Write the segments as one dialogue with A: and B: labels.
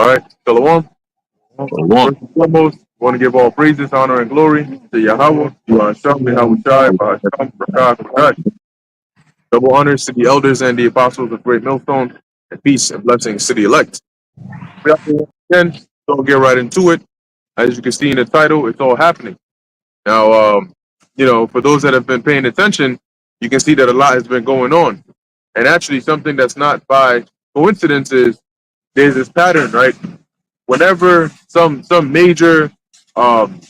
A: All right, Shalom.
B: Shalom.
A: First and foremost, I want to give all praises, honor, and glory to Yahweh, Yahshua, Yahweh Shai, Bahasham, Rakah, Kodash. Double honors to the elders and the apostles of Great Millstone, and peace and blessings to the elect. We have to again, so we'll get right into it. As you can see in the title, it's all happening. Now, for those that have been paying attention, you can see that a lot has been going on. And actually, something that's not by coincidence is there's this pattern, right? Whenever some major um,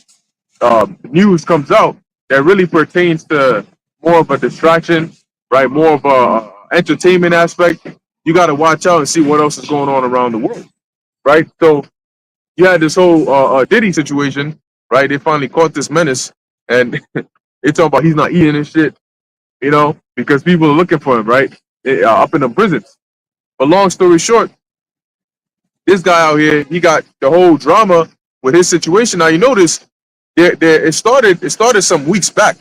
A: news comes out that really pertains to more of a distraction, right? More of a entertainment aspect. You got to watch out and see what else is going on around the world, right? So you had this whole Diddy situation, right? They finally caught this menace, and they talking about he's not eating and shit, because people are looking for him, right? Up in the prisons. But long story short, this guy out here, he got the whole drama with his situation. Now you notice it started some weeks back,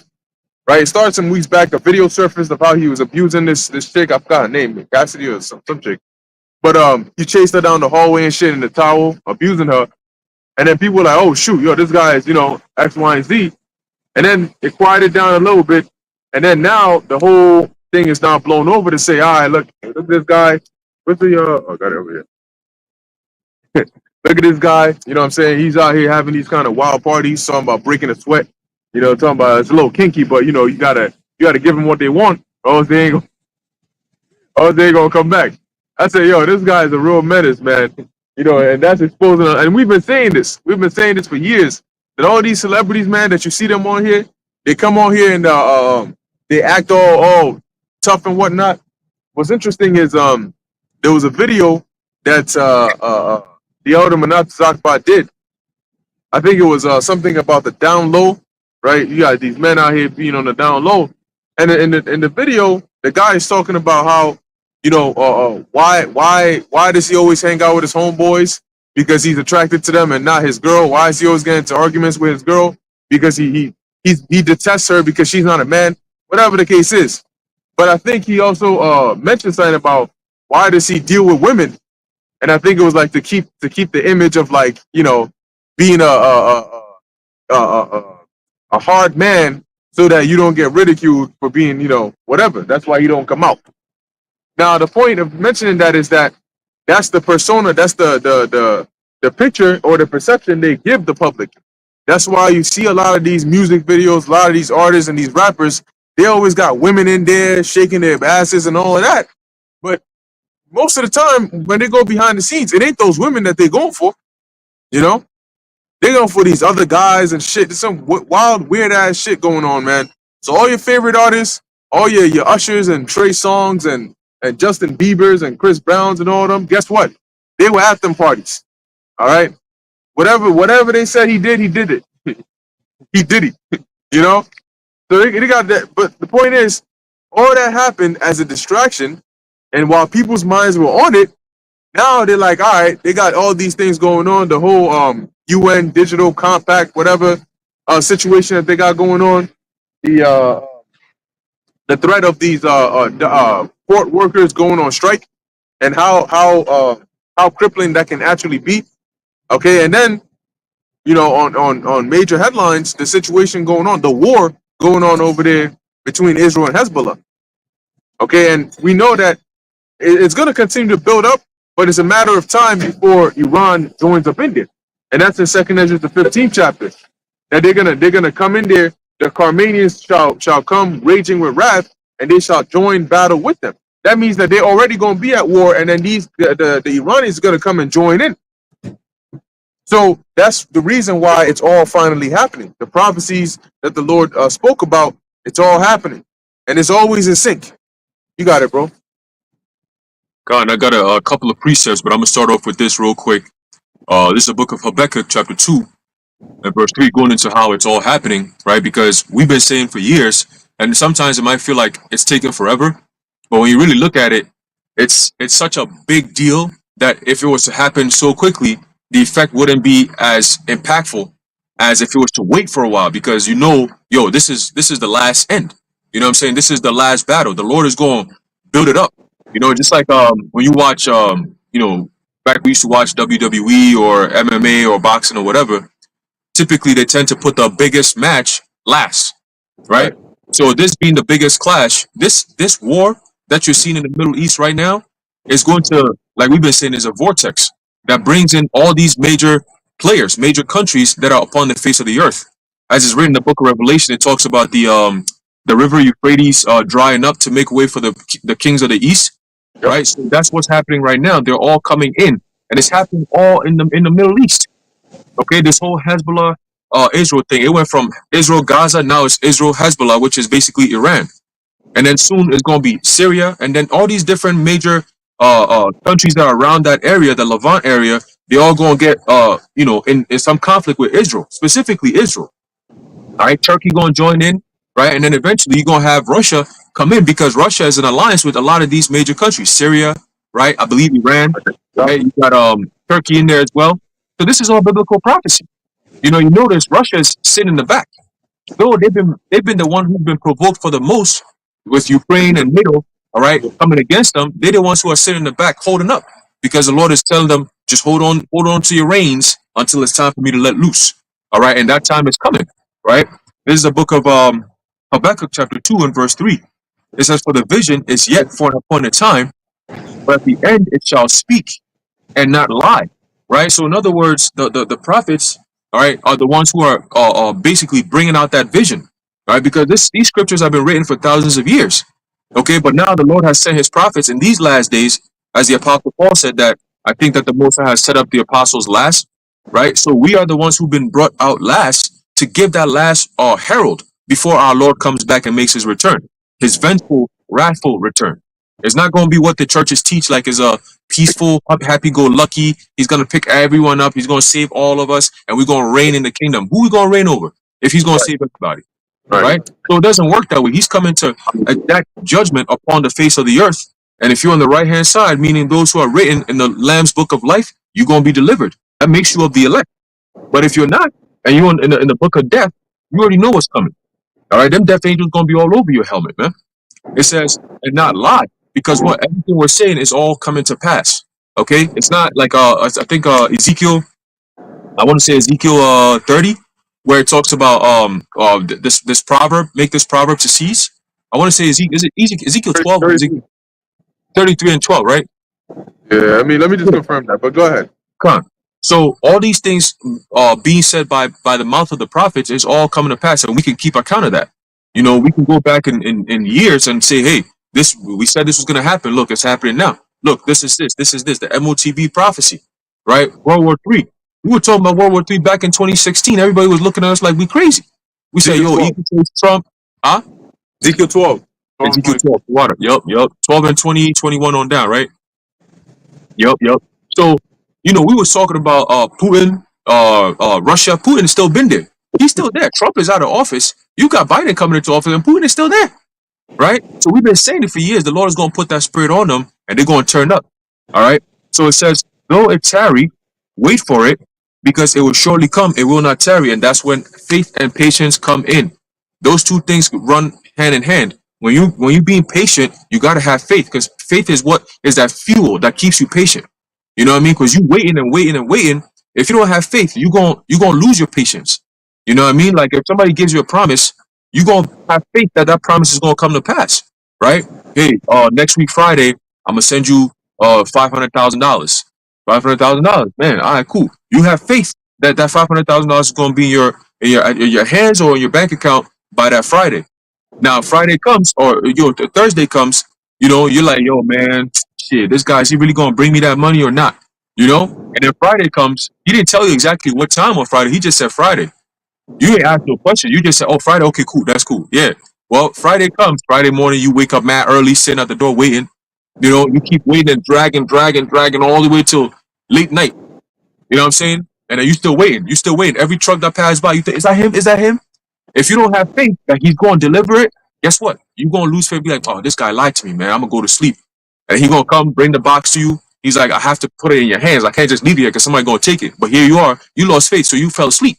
A: right? It started some weeks back. A video surfaced of how he was abusing this chick. I forgot her name, Cassidy or some chick. But he chased her down the hallway and shit in the towel, abusing her. And then people were like, oh shoot, this guy is, X, Y, and Z. And then it quieted down a little bit. And then now the whole thing is now blown over to say, all right, look at this guy. What's the I got it over here. Look at this guy, you know what I'm saying? He's out here having these kind of wild parties, talking about breaking a sweat, talking about it's a little kinky, but you gotta give them what they want, or else they ain't gonna come back. I say, this guy is a real menace, man. And that's exposing, and we've been saying this for years, that all these celebrities, man, that you see them on here, they come on here and they act all tough and whatnot. What's interesting is there was a video that the elder Manat Zakba did. I think it was something about the down low, right? You got these men out here being on the down low, and in the video, the guy is talking about how why does he always hang out with his homeboys? Because he's attracted to them and not his girl. Why is he always getting into arguments with his girl? Because he detests her because she's not a man. Whatever the case is, but I think he also mentioned something about why does he deal with women. And I think it was like to keep the image of like being a hard man, so that you don't get ridiculed for being whatever. That's why he don't come out. Now the point of mentioning that is that that's the persona, that's the picture or the perception they give the public. That's why you see a lot of these music videos, a lot of these artists and these rappers, they always got women in there shaking their asses and all of that. But most of the time, when they go behind the scenes, it ain't those women that they're going for. They're going for these other guys and shit. There's some wild, weird ass shit going on, man. So all your favorite artists, all your Ushers and Trey Songz and Justin Biebers and Chris Browns and all of them, guess what? They were at them parties. All right? Whatever they said he did it. He did it. So they got that. But the point is, all that happened as a distraction. And while people's minds were on it, now they're like, all right, they got all these things going on. The whole UN digital compact, whatever situation that they got going on. The threat of these port workers going on strike, and how crippling that can actually be. Okay, and then on major headlines, the situation going on, the war going on over there between Israel and Hezbollah. Okay, and we know that it's going to continue to build up, but it's a matter of time before Iran joins up in there, and that's in 2 Ezra, the 15th chapter. That they're gonna come in there. The Carmanians shall come raging with wrath, and they shall join battle with them. That means that they're already going to be at war, and then the Iranians are going to come and join in. So that's the reason why it's all finally happening. The prophecies that the Lord spoke about, it's all happening, and it's always in sync. You got it, bro.
B: God, I got a couple of precepts, but I'm going to start off with this real quick. This is the book of Habakkuk, chapter 2, and verse 3, going into how it's all happening, right? Because we've been saying for years, and sometimes it might feel like it's taken forever, but when you really look at it, it's such a big deal that if it was to happen so quickly, the effect wouldn't be as impactful as if it was to wait for a while, because this is the last end. You know what I'm saying? This is the last battle. The Lord is going to build it up. Just like when you watch back we used to watch WWE or MMA or boxing or whatever, typically they tend to put the biggest match last, right?
A: Right.
B: So this being the biggest clash, this war that you're seeing in the Middle East right now is going to, like we've been saying, is a vortex that brings in all these major players, major countries that are upon the face of the earth. As is written in the book of Revelation, it talks about the river Euphrates drying up to make way for the kings of the east,
A: Yep.
B: right? So that's what's happening right now. They're all coming in, and it's happening all in the Middle East. Okay, this whole Hezbollah Israel thing, it went from Israel Gaza, now it's Israel Hezbollah, which is basically Iran, and then soon it's going to be Syria, and then all these different major countries that are around that area, the Levant area, they all going to get in some conflict with Israel, specifically Israel. All right, Turkey going to join in, right, and then eventually you're going to have Russia come in because Russia is an alliance with a lot of these major countries, Syria, right? I believe Iran,
A: Yep.
B: right? You got Turkey in there as well. So this is all biblical prophecy. You notice Russia is sitting in the back. Though they've been the one who've been provoked for the most with Ukraine and NATO, all right, coming against them. They're the ones who are sitting in the back holding up because the Lord is telling them, just hold on to your reins until it's time for me to let loose. All right, and that time is coming, right? This is the book of Habakkuk chapter 2 and verse 3. It says, for the vision is yet for an appointed time, but at the end it shall speak and not lie, right? So in other words, the prophets, all right, are the ones who are basically bringing out that vision, right? Because these scriptures have been written for thousands of years, okay? But now the Lord has sent His prophets in these last days, as the Apostle Paul said that I think that the Most High has set up the apostles last, right? So we are the ones who've been brought out last to give that last herald before our Lord comes back and makes His return, His vengeful, wrathful return. It's not going to be what the churches teach, like is a peaceful, happy-go-lucky. He's going to pick everyone up. He's going to save all of us, and we're going to reign in the kingdom. Who are we going to reign over if He's going to
A: Right.
B: save everybody,
A: Right.
B: right? So it doesn't work that way. He's coming to exact judgment upon the face of the earth. And if you're on the right-hand side, meaning those who are written in the Lamb's book of life, you're going to be delivered. That makes you of the elect. But if you're not, and you're in the book of death, you already know what's coming. All right? Them death angels going to be all over your helmet, man. It says, and not lie, because what everything we're saying is all coming to pass. Okay, it's not like I think Ezekiel. I want to say Ezekiel 30, where it talks about this proverb, make this proverb to cease. I want to say Ezekiel 12 or Ezekiel 33 and 12, right?
A: Yeah, I mean, let me just confirm that, but go ahead.
B: Come. So all these things being said by the mouth of the prophets is all coming to pass, and we can keep account of that. We can go back in years and say, hey, we said this was going to happen. Look, it's happening now. Look, this is this. This is this. The MOTB prophecy, right? World War III. We were talking about World War III back in 2016. Everybody was looking at us like we crazy. We say,
A: Ezekiel
B: yo,
A: 12.
B: equal to Trump. Huh?
A: Ezekiel 12.
B: Ezekiel 12. Water. Yup. 12 and 20, 21 on down, right? Yup. So, we were talking about Putin, Russia. Putin has still been there. He's still there. Trump is out of office. You got Biden coming into office, and Putin is still there, right? So we've been saying it for years. The Lord is going to put that spirit on them, and they're going to turn up. All right. So it says, though it tarry, wait for it, because it will surely come. It will not tarry, and that's when faith and patience come in. Those two things run hand in hand. When you being patient, you got to have faith, because faith is what is that fuel that keeps you patient. You know what I mean? Because you waiting and waiting and waiting. If you don't have faith, you gonna lose your patience. You know what I mean? Like if somebody gives you a promise, you gonna have faith that that promise is gonna come to pass, right? Hey, next week Friday, I'm gonna send you $500,000. $500,000, man. All right, cool. You have faith that that $500,000 is gonna be in your hands or in your bank account by that Friday. Now Friday comes or Thursday comes, you're like, yo, man, shit, this guy, is he really gonna bring me that money or not? And then Friday comes, he didn't tell you exactly what time on Friday, he just said Friday. You didn't ask no question. You just said, oh, Friday, okay, cool, that's cool. Yeah. Well, Friday comes, Friday morning, you wake up mad early, sitting at the door waiting. You keep waiting and dragging all the way till late night. You know what I'm saying? And then you still waiting. Every truck that passes by, you think, is that him? Is that him? If you don't have faith that he's going to deliver it, guess what? You're going to lose faith. Be like, oh, this guy lied to me, man. I'm going to go to sleep. And he's going to come, bring the box to you. He's like, I have to put it in your hands. I can't just leave it here because somebody's going to take it. But here you are. You lost faith, so you fell asleep.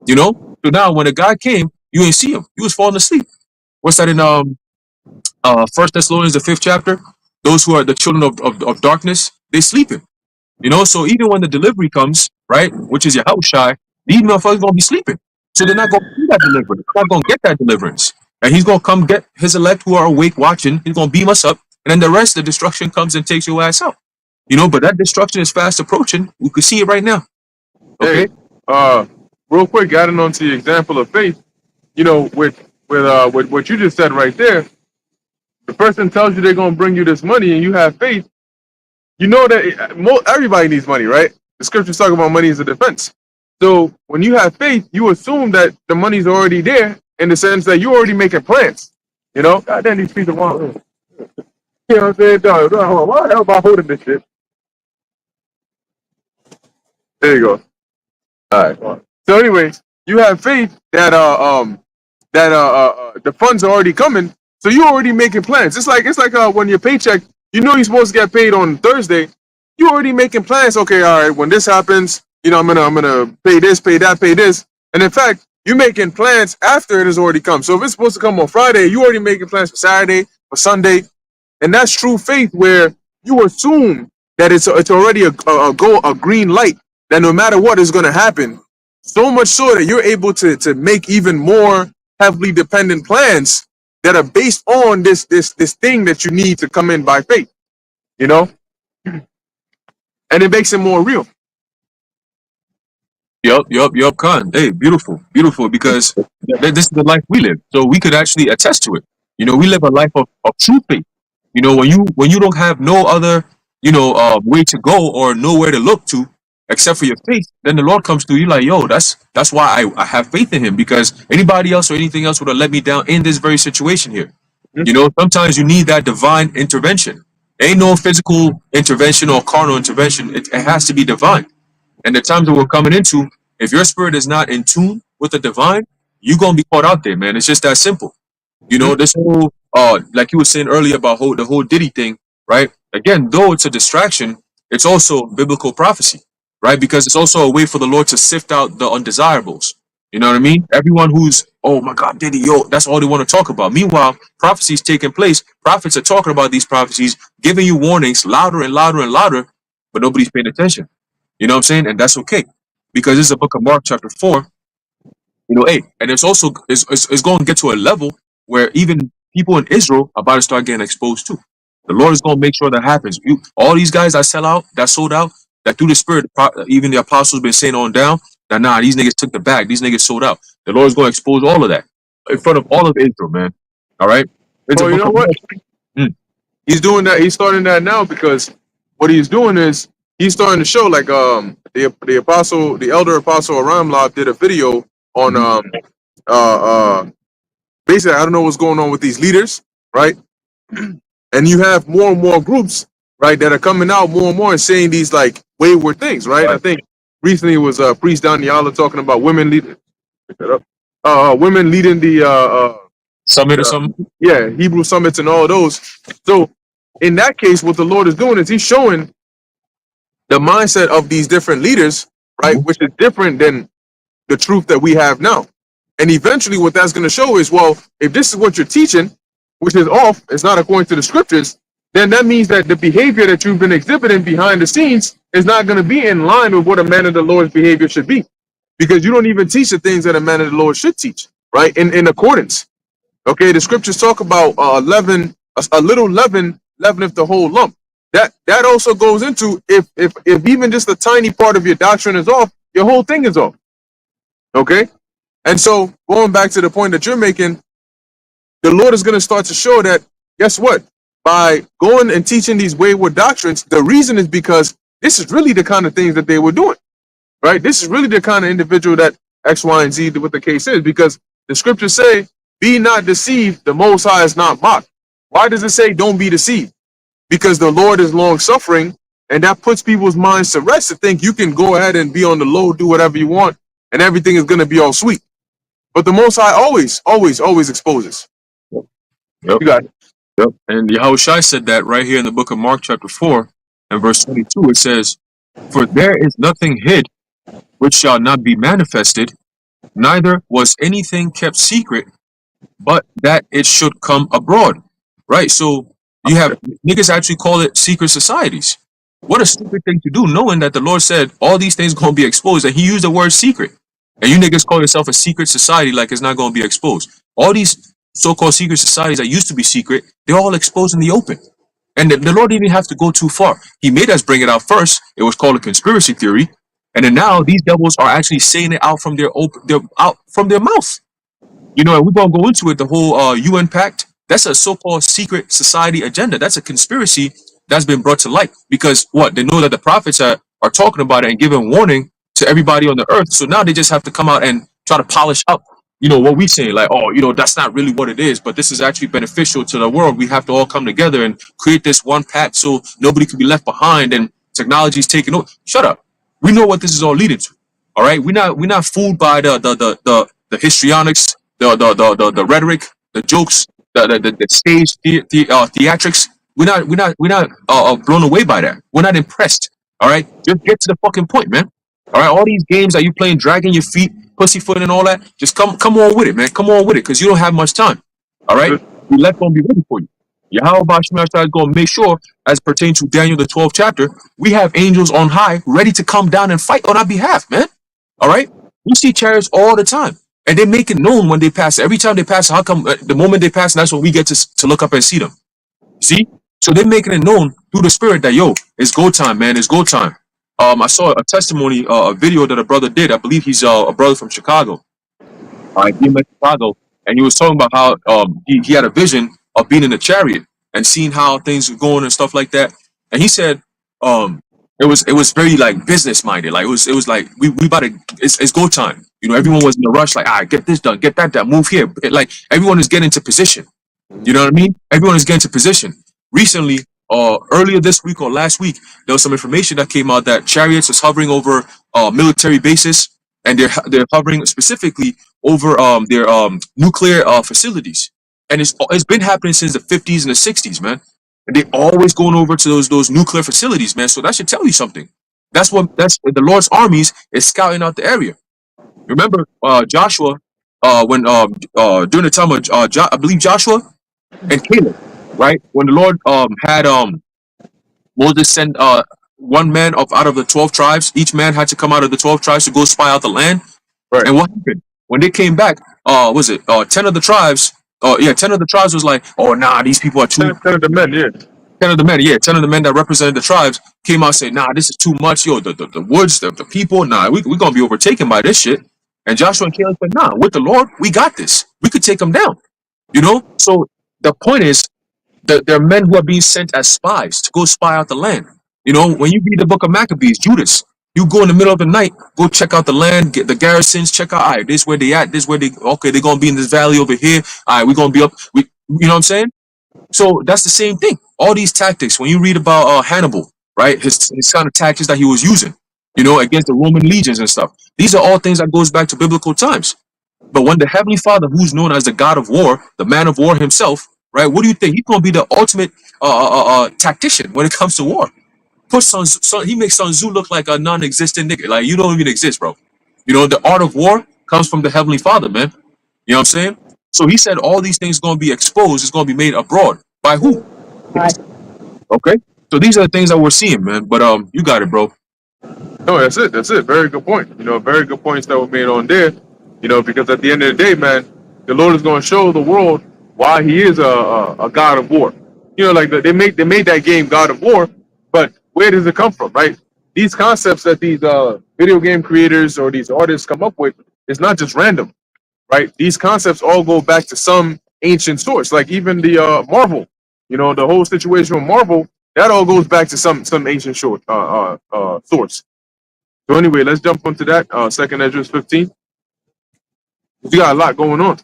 B: So now when the guy came, you ain't see him. You was falling asleep. What's that in 1 Thessalonians, the 5th chapter? Those who are the children of darkness, they sleeping. You know, so even when the delivery comes, right, which is your house shy, these motherfuckers gonna be sleeping. So they're not gonna see that deliverance. They're not gonna get that deliverance. And he's gonna come get his elect who are awake watching. He's gonna beam us up, and then the rest, the destruction comes and takes your ass out. You know, but that destruction is fast approaching. We could see it right now. Okay.
A: Hey, real quick, adding on to the example of faith, you know, with what you just said right there, the person tells you they're gonna bring you this money, and you have faith. You know that everybody needs money, right? The scriptures talk about money as a defense. So when you have faith, you assume that the money's already there in the sense that you're already making plans. You know, God damn, these people want. You know what I'm saying? Dog, why the hell am I holding this shit? There you go. All right. So, anyways, you have faith that the funds are already coming, so you're already making plans. It's like when your paycheck, you know, you're supposed to get paid on Thursday. You're already making plans. Okay, all right. When this happens, you know, I'm gonna pay this, pay that, pay this, and in fact, you're making plans after it has already come. So if it's supposed to come on Friday, you already making plans for Saturday, for Sunday, and that's true faith where you assume that it's already a green light that no matter what is going to happen, so much so that you're able to make even more heavily dependent plans that are based on this thing that you need to come in by faith, you know, and it makes it more real.
B: Yup, Khan. Hey, beautiful, beautiful, because this is the life we live. So we could actually attest to it. You know, we live a life of true faith. You know, when you don't have no other, way to go or nowhere to look to except for your faith, then the Lord comes through. You like, yo, that's why I have faith in Him, because anybody else or anything else would have let me down in this very situation here. You know, sometimes you need that divine intervention. Ain't no physical intervention or carnal intervention. It has to be divine. And the times that we're coming into, if your spirit is not in tune with the divine, you're gonna be caught out there, man. It's just that simple. You know,
A: Mhm.
B: this whole like you were saying earlier about the whole Diddy thing, right? Again, though it's a distraction, it's also biblical prophecy, right? Because it's also a way for the Lord to sift out the undesirables. You know what I mean? Everyone who's, oh my God, Diddy, yo, that's all they want to talk about. Meanwhile, prophecies taking place, prophets are talking about these prophecies, giving you warnings louder and louder and louder, but nobody's paying attention. You know what I'm saying? And that's okay. Because this is a book of Mark chapter 4, hey, and it's also it's going to get to a level where even people in Israel are about to start getting exposed too. The Lord is going to make sure that happens. All these guys that sell out, that sold out, that through the Spirit, even the apostles been saying on down that nah, these niggas took the bag, these niggas sold out. The Lord is going to expose all of that in front of all of Israel, man. All right, it's a
A: Oh, you
B: book
A: know
B: of
A: what?
B: Mark. Mm.
A: He's doing that. He's starting that now because what he's doing is he's starting to show like the apostle, the elder apostle Aramla did a video on
B: Mhm.
A: uh basically I don't know what's going on with these leaders, right? And you have more and more groups, right, that are coming out more and more and saying these like wayward things, right? I
B: Right.
A: think recently it was Priest Daniela talking about women leading, women leading
B: Summit or
A: the
B: something.
A: yeah, Hebrew summits and all those. So in that case, what the Lord is doing is He's showing the mindset of these different leaders, right,
B: Mhm.
A: which is different than the truth that we have now. And eventually, what that's going to show is, well, if this is what you're teaching, which is off, it's not according to the scriptures, then that means that the behavior that you've been exhibiting behind the scenes is not going to be in line with what a man of the Lord's behavior should be, because you don't even teach the things that a man of the Lord should teach, right? In accordance. Okay, the scriptures talk about leaven, a little leaven, leaveneth the whole lump. That also goes into if even just a tiny part of your doctrine is off, your whole thing is off. Okay, and so going back to the point that you're making, the Lord is going to start to show that, guess what? By going and teaching these wayward doctrines, the reason is because this is really the kind of things that they were doing, right? This is really the kind of individual that X, Y, and Z, what the case is, because the scriptures say, be not deceived, the Most High is not mocked. Why does it say don't be deceived? Because the Lord is long suffering, and that puts people's minds to rest to think you can go ahead and be on the low, do whatever you want, and everything is going to be all sweet. But the Most High always, always, always exposes.
B: Yep.
A: You got it.
B: Yep. And Yahushua said that right here in the book of Mark chapter 4 and verse 22. It says, "For there is nothing hid which shall not be manifested, neither was anything kept secret, but that it should come abroad." Right? So you have niggas actually call it secret societies. What a stupid thing to do, knowing that the Lord said all these things gonna be exposed, and He used the word secret. And you niggas call yourself a secret society like it's not gonna be exposed. All these so-called secret societies that used to be secret, they're all exposed in the open. And the Lord didn't even have to go too far. He made us bring it out first. It was called a conspiracy theory, and then now these devils are actually saying it out from their out from their mouth. You know, and we're gonna go into it. The whole UN pact. That's a so-called secret society agenda. That's a conspiracy that's been brought to light because what they know that the prophets are talking about it and giving warning to everybody on the earth. So now they just have to come out and try to polish up, you know, what we say, like, oh, you know, that's not really what it is, but this is actually beneficial to the world. We have to all come together and create this one pact so nobody can be left behind and technology is taking over. Shut up. We know what this is all leading to. All right. We're not fooled by the histrionics, the rhetoric, the jokes, the stage theatrics. We're not blown away by that. We're not impressed. All right, just get to the fucking point, man. All right, all these games that you playing, dragging your feet, pussyfoot, and all that. Just come on with it, man. Come on with it, because you don't have much time. All right, we let gonna be ready for you. Yahweh Bashar is gonna make sure, as pertains to Daniel the 12th chapter, we have angels on high ready to come down and fight on our behalf, man. All right, we see chariots all the time. And they make it known when they pass. Every time they pass, how come the moment they pass, that's when we get to look up and see them. See? So they're making it known through the spirit that, yo, it's go time, man. It's go time. I saw a testimony, a video that a brother did. I believe he's a brother from Chicago. He met Chicago, and he was talking about how he had a vision of being in a chariot and seeing how things were going and stuff like that. And he said it was very like business minded. Like it was like we about to it's go time. You know, everyone was in a rush. Like, get this done, get that done, move here. Like everyone is getting into position. You know what I mean? Everyone is getting to position. Recently, earlier this week or last week, there was some information that came out that chariots is hovering over military bases, and they're hovering specifically over their nuclear facilities. And it's been happening since the 50s and the 60s, man. And they're always going over to those nuclear facilities, man. So that should tell you something. That's the Lord's armies is scouting out the area. Remember Joshua when during the time of I believe Joshua and Caleb, right? When the Lord had Moses send one man out of the 12 tribes, each man had to come out of the 12 tribes to go spy out the land.
A: Right.
B: And what happened? When they came back, was it 10 of the tribes? 10 of the tribes was like, oh nah, these people are too.
A: 10 of the men, yeah.
B: 10 of the men, 10 of the men that represented the tribes came out and said, nah, this is too much, yo, the woods, the people, nah, we're gonna be overtaken by this shit. And Joshua and Caleb said, nah, with the Lord, we got this. We could take them down. You know? So the point is that there are men who are being sent as spies to go spy out the land. You know, when you read the book of Maccabees, Judas, you go in the middle of the night, go check out the land, get the garrisons, check out, all right, this where they at, this where they're gonna be in this valley over here. All right, we're gonna be up. You know what I'm saying? So that's the same thing. All these tactics, when you read about Hannibal, right? His kind of tactics that he was using, you know, against the Roman legions and stuff. These are all things that goes back to biblical times. But when the Heavenly Father, who's known as the God of War, the man of war himself, right? What do you think? He's gonna be the ultimate tactician when it comes to war. He makes Sun Tzu look like a non-existent nigga. Like you don't even exist, bro. You know, the art of war comes from the Heavenly Father, man. You know what I'm saying? So he said all these things gonna be exposed. It's gonna be made abroad. By who? Okay. So these are the things that we're seeing, man. But you got it, bro.
A: No, that's it. That's it. Very good point. You know, very good points that were made on there. You know, because at the end of the day, man, the Lord is going to show the world why He is a God of war. You know, like they made that game God of War, but where does it come from, right? These concepts that these video game creators or these artists come up with is not just random, right? These concepts all go back to some ancient source, like even the Marvel. You know, the whole situation with Marvel, that all goes back to some ancient source. So anyway, let's jump onto that. 2nd Ezra 15. You got a lot going on.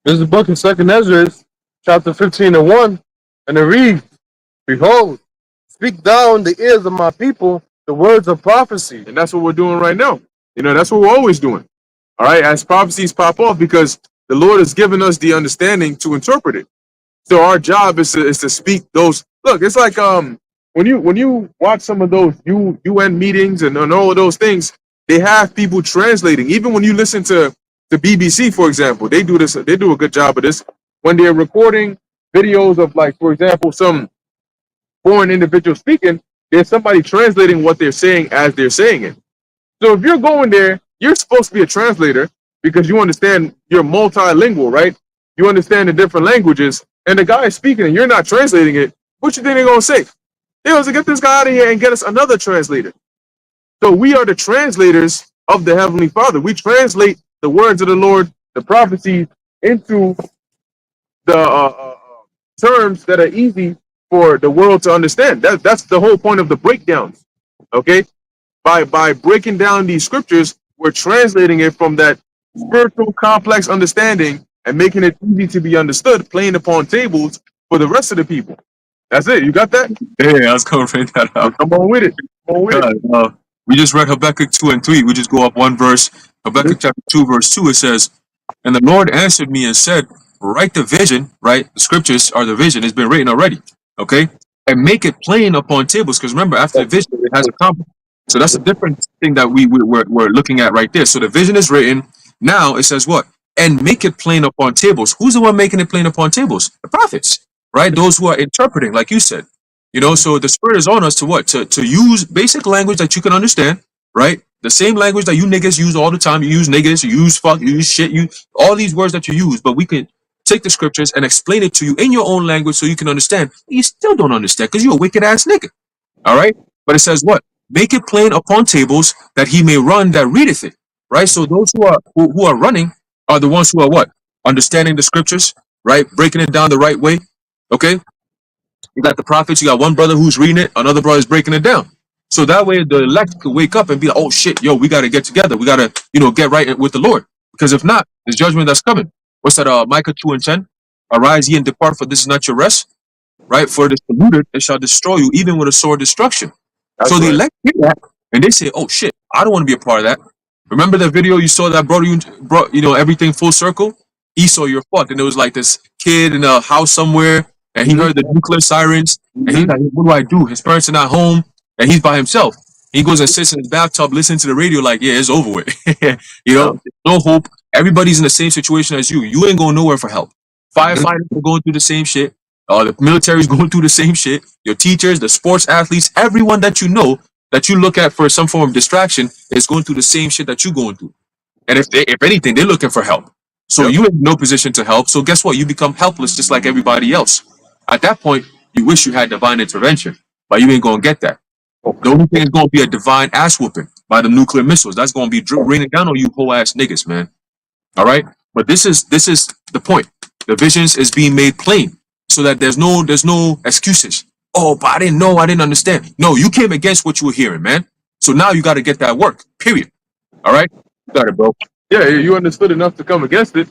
C: There's a book in 2nd Ezra, chapter 15 and 1, and it reads, Behold, speak thou in the ears of my people the words of prophecy.
A: And that's what we're doing right now. You know, that's what we're always doing. All right, as prophecies pop off, because the Lord has given us the understanding to interpret it. So our job is to speak those. Look, it's like when you watch some of those UN meetings and all of those things, they have people translating. Even when you listen to the BBC, for example, they do this. They do a good job of this when they're recording videos of, like, for example, some foreign individual speaking. There's somebody translating what they're saying as they're saying it. So if you're going there, you're supposed to be a translator because you understand you're multilingual, right? You understand the different languages, and the guy is speaking and you're not translating it. What you think they're gonna say? They're gonna say, get this guy out of here and get us another translator. So we are the translators of the Heavenly Father. We translate the words of the Lord, the prophecies, into the terms that are easy for the world to understand. That's the whole point of the breakdowns. Okay, by breaking down these scriptures, we're translating it from that spiritual complex understanding and making it easy to be understood, playing upon tables for the rest of the people. That's it. You got that?
B: Yeah, I was gonna bring that up.
A: Come on with it. Come on with it.
B: We just read Habakkuk 2 and 3. We just go up one verse. Habakkuk chapter 2, verse 2, it says, and the Lord answered me and said, write the vision, right? The scriptures are the vision. It's been written already. Okay? And make it plain upon tables. Because remember, after the vision, it has a comment. So that's a different thing that we're looking at right there. So the vision is written. Now it says what? And make it plain upon tables. Who's the one making it plain upon tables? The prophets, right? Those who are interpreting, like you said. You know, so the Spirit is on us to what? To use basic language that you can understand, right? The same language that you niggas use all the time. You use niggas, you use fuck, you use shit, you all these words that you use, but we can take the scriptures and explain it to you in your own language so you can understand. You still don't understand because you're a wicked ass nigga. All right? But it says what? Make it plain upon tables that he may run that readeth it. Right? So those who are running are the ones who are what? Understanding the scriptures, right? Breaking it down the right way. Okay? You got the prophets, you got one brother who's reading it, another brother is breaking it down. So that way the elect could wake up and be like, oh shit, yo, we got to get together. We got to, get right with the Lord. Because if not, there's judgment that's coming. What's that? Micah 2 and 10. Arise ye and depart, for this is not your rest. Right? For it is polluted, it shall destroy you, even with a sword destruction.
A: That's
B: so the
A: right.
B: elect hear that, and they say, oh shit, I don't want to be a part of that. Remember that video you saw that brought everything full circle? Esau, you're fucked. And it was like this kid in a house somewhere, and he heard the nuclear sirens, and he's like, what do I do? His parents are not home, and he's by himself. He goes and sits in his bathtub, listening to the radio like, yeah, it's over with. No hope. Everybody's in the same situation as you. You ain't going nowhere for help. Firefighters are going through the same shit. The military's going through the same shit. Your teachers, the sports athletes, everyone that you know, that you look at for some form of distraction is going through the same shit that you're going through. And if anything, they're looking for help. So you in no position to help. So guess what? You become helpless just like everybody else. At that point, you wish you had divine intervention, but you ain't going to get that. The only thing is going to be a divine ass whooping by the nuclear missiles. That's going to be raining down on you whole ass niggas, man. All right? But this is the point. The visions is being made plain so that there's no excuses. Oh, but I didn't know, I didn't understand. No, you came against what you were hearing, man. So now you got to get that work, period. All right? You got it, bro.
A: Yeah, you understood enough to come against it,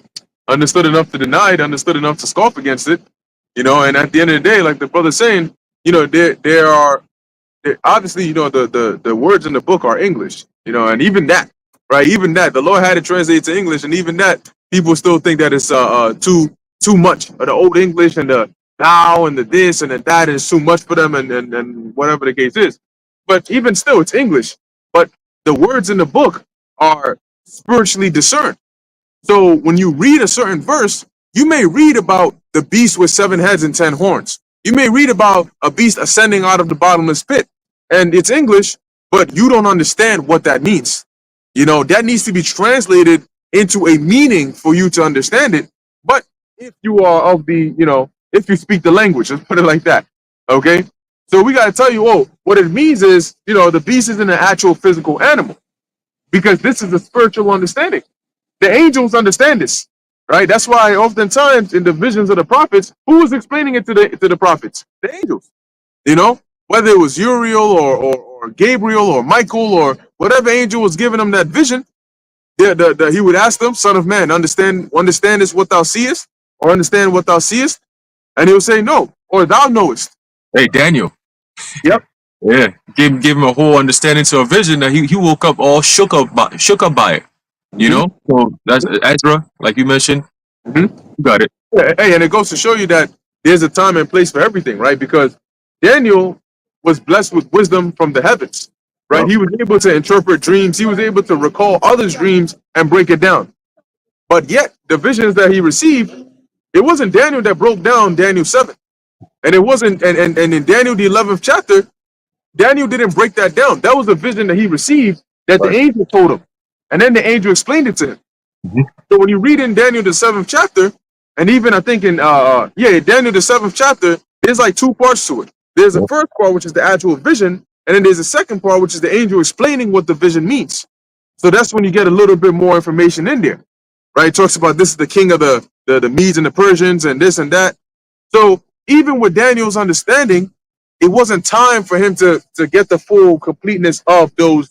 A: understood enough to deny it, understood enough to scoff against it, and at the end of the day, like the brother's saying, there are obviously, the words in the book are English, and even that, right? Even that, the Lord had it translated to English, and even that, people still think that it's too much of the old English and the thou and the this and the that is too much for them, and whatever the case is. But even still, it's English. But the words in the book are spiritually discerned. So when you read a certain verse, you may read about the beast with 7 heads and 10 horns. You may read about a beast ascending out of the bottomless pit, and it's English, but you don't understand what that means. That needs to be translated into a meaning for you to understand it. But if you are of the, if you speak the language, let's put it like that. Okay. So we got to tell you, what it means is, the beast isn't an actual physical animal, because this is a spiritual understanding. The angels understand this, right? That's why oftentimes in the visions of the prophets, who was explaining it to the prophets? The angels. Whether it was Uriel or Gabriel or Michael or whatever angel was giving them that vision, he would ask them, Son of man, understand this what thou seest, or understand what thou seest? And he would say, no, or thou knowest.
B: Hey, Daniel.
A: Yep.
B: Yeah. Give him a whole understanding to a vision that he woke up all shook up by it. So that's Ezra, like you mentioned. You got it.
A: Yeah, hey, and it goes to show you that there's a time and place for everything, right? Because Daniel was blessed with wisdom from the heavens, right? He was able to interpret dreams. He was able to recall others' dreams and break it down. But yet, the visions that he received, it wasn't Daniel that broke down Daniel 7. And it wasn't, and in Daniel, the 11th chapter, Daniel didn't break that down. That was a vision that he received that the
B: Right.
A: angel told him. And then the angel explained it to him.
B: Mhm.
A: So when you read in Daniel the 7th chapter, and even I think in Daniel the 7th chapter, there's like two parts to it. There's a
B: Yep.
A: first part which is the actual vision, and then there's a second part which is the angel explaining what the vision means. So that's when you get a little bit more information in there. Right? It talks about this is the king of the Medes and the Persians and this and that. So even with Daniel's understanding, it wasn't time for him to get the full completeness of those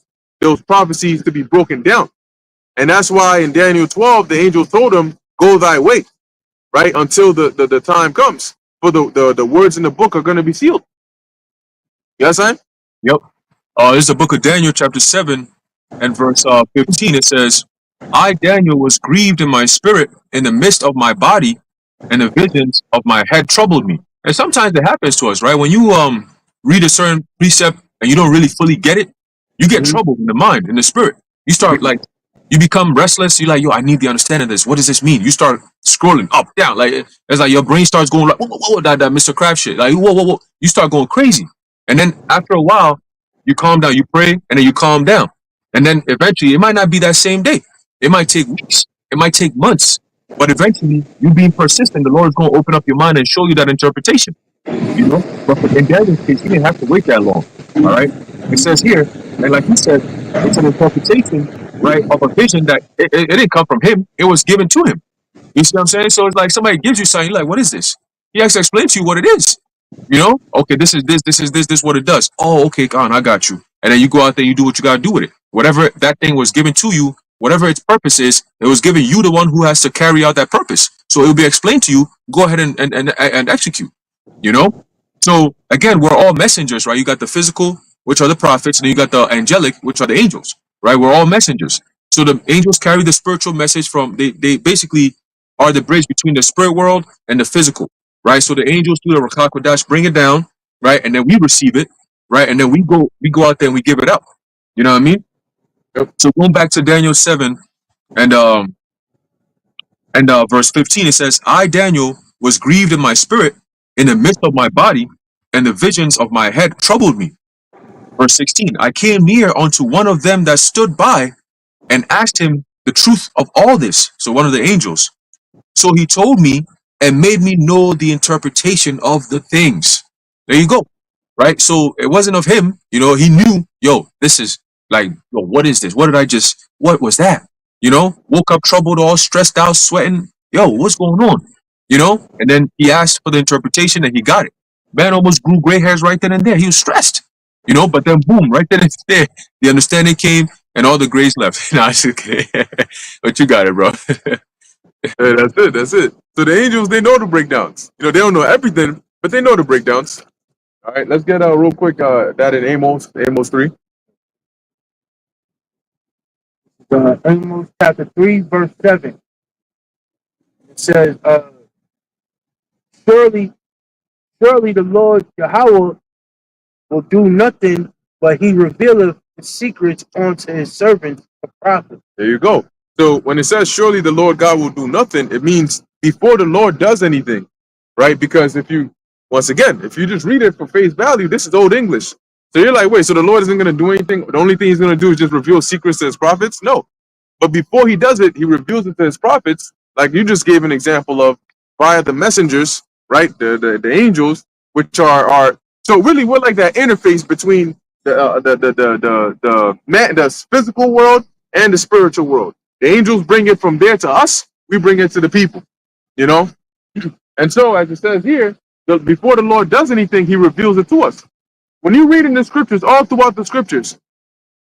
A: prophecies to be broken down. And that's why in Daniel 12, the angel told him, go thy way, right? Until the time comes. For the words in the book are going to be sealed. You know what I'm saying?
B: Yep. This is the book of Daniel, chapter 7, and verse 15. It says, I, Daniel, was grieved in my spirit in the midst of my body, and the visions of my head troubled me. And sometimes it happens to us, right? When you read a certain precept and you don't really fully get it, you get
A: Mhm.
B: troubled in the mind, in the spirit. You start like, you become restless. You're like, yo, I need the understanding of this. What does this mean? You start scrolling up, down. Like, it's like your brain starts going like, whoa, that Mr. Crab shit. Like, whoa. You start going crazy. And then after a while, you calm down, you pray, and then you calm down. And then eventually, it might not be that same day. It might take weeks. It might take months. But eventually, you being persistent, the Lord is going to open up your mind and show you that interpretation. You know? But in Daniel's case, he didn't have to wait that long. All right? It says here, and like he said, it's an interpretation, right, of a vision that it didn't come from him. It was given to him. You see what I'm saying? So it's like somebody gives you something, you're like, what is this? He has to explain to you what it is. You know? Okay, this is this what it does. Oh, okay, God, I got you. And then you go out there, you do what you got to do with it. Whatever that thing was given to you, whatever its purpose is, it was given you the one who has to carry out that purpose. So it will be explained to you. Go ahead and execute. You know? So again, we're all messengers, right? You got the physical, which are the prophets, and then you got the angelic, which are the angels, right? We're all messengers. So the angels carry the spiritual message from they basically are the bridge between the spirit world and the physical, right? So the angels do the Rakak Kodash, bring it down, right? And then we receive it, right? And then we go out there and we give it up. You know what I mean?
A: Yep.
B: So going back to Daniel 7 and verse 15, it says, I, Daniel, was grieved in my spirit in the midst of my body, and the visions of my head troubled me. Verse 16, I came near unto one of them that stood by and asked him the truth of all this. So one of the angels. So he told me and made me know the interpretation of the things. There you go. Right? So it wasn't of him. You know, he knew, yo, this is like, yo, what is this? What was that? You know, woke up troubled, all stressed out, sweating. Yo, what's going on? You know, and then he asked for the interpretation and he got it. Man almost grew gray hairs right then and there. He was stressed, you know, but then boom, right then and there, the understanding came and all the grays left. Nah, it's okay. But you got it, bro.
A: Yeah, that's it. So the angels, they know the breakdowns. You know, they don't know everything, but they know the breakdowns. All right, let's get real quick that in Amos 3.
D: Amos chapter 3, verse 7. It says, surely the Lord Yahweh will do nothing, but he revealeth the secrets unto his servants, the prophets.
A: There you go. So when it says surely the Lord God will do nothing, it means before the Lord does anything, right? Because if you just read it for face value, this is Old English. So you're like, wait, so the Lord isn't going to do anything? The only thing he's going to do is just reveal secrets to his prophets? No. But before he does it, he reveals it to his prophets, like you just gave an example of via the messengers, right? The angels, which are so really we're like that interface between the physical world and the spiritual world. The angels bring it from there to us. We bring it to the people, you know. And so, as it says here, before the Lord does anything, He reveals it to us. When you read in the scriptures, all throughout the scriptures,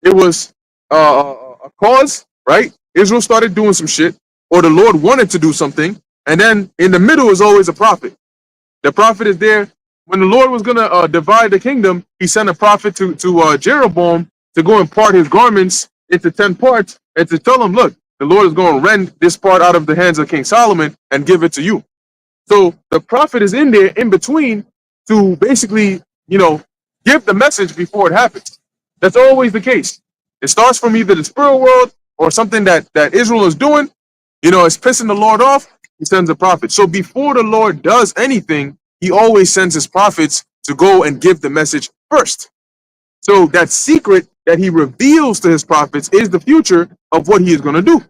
A: it was a cause, right? Israel started doing some shit, or the Lord wanted to do something, and then in the middle is always a prophet. The prophet is there. When the Lord was gonna divide the kingdom, He sent a prophet to Jeroboam to go and part his garments into 10 parts, and to tell him, look, the Lord is going to rend this part out of the hands of King Solomon and give it to you. So the prophet is in there in between to basically, give the message before it happens. That's always the case. It starts from either the spirit world or something that Israel is doing. It's pissing the Lord off. He sends a prophet. So before the Lord does anything, He always sends His prophets to go and give the message first. So that secret that he reveals to his prophets is the future of what he is going to do,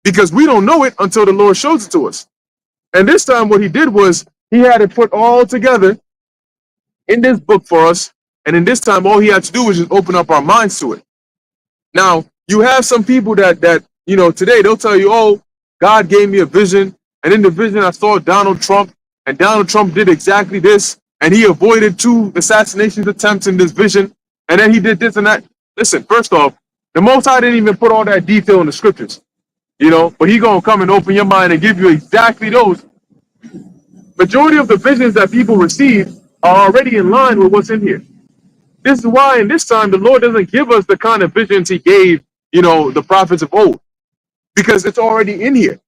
A: because we don't know it until the Lord shows it to us. And this time what he did was he had it put all together in this book for us. And in this time, all he had to do was just open up our minds to it. Now, you have some people that today they'll tell you, oh, God gave me a vision, and in the vision I saw Donald Trump, and Donald Trump did exactly this, and he avoided 2 assassination attempts in this vision, and then he did this and that. Listen, first off, the Most High didn't even put all that detail in the scriptures, but he gonna come and open your mind and give you exactly those. Majority of the visions that people receive are already in line with what's in here. This is why in this time the Lord doesn't give us the kind of visions he gave, the prophets of old, because it's already in here.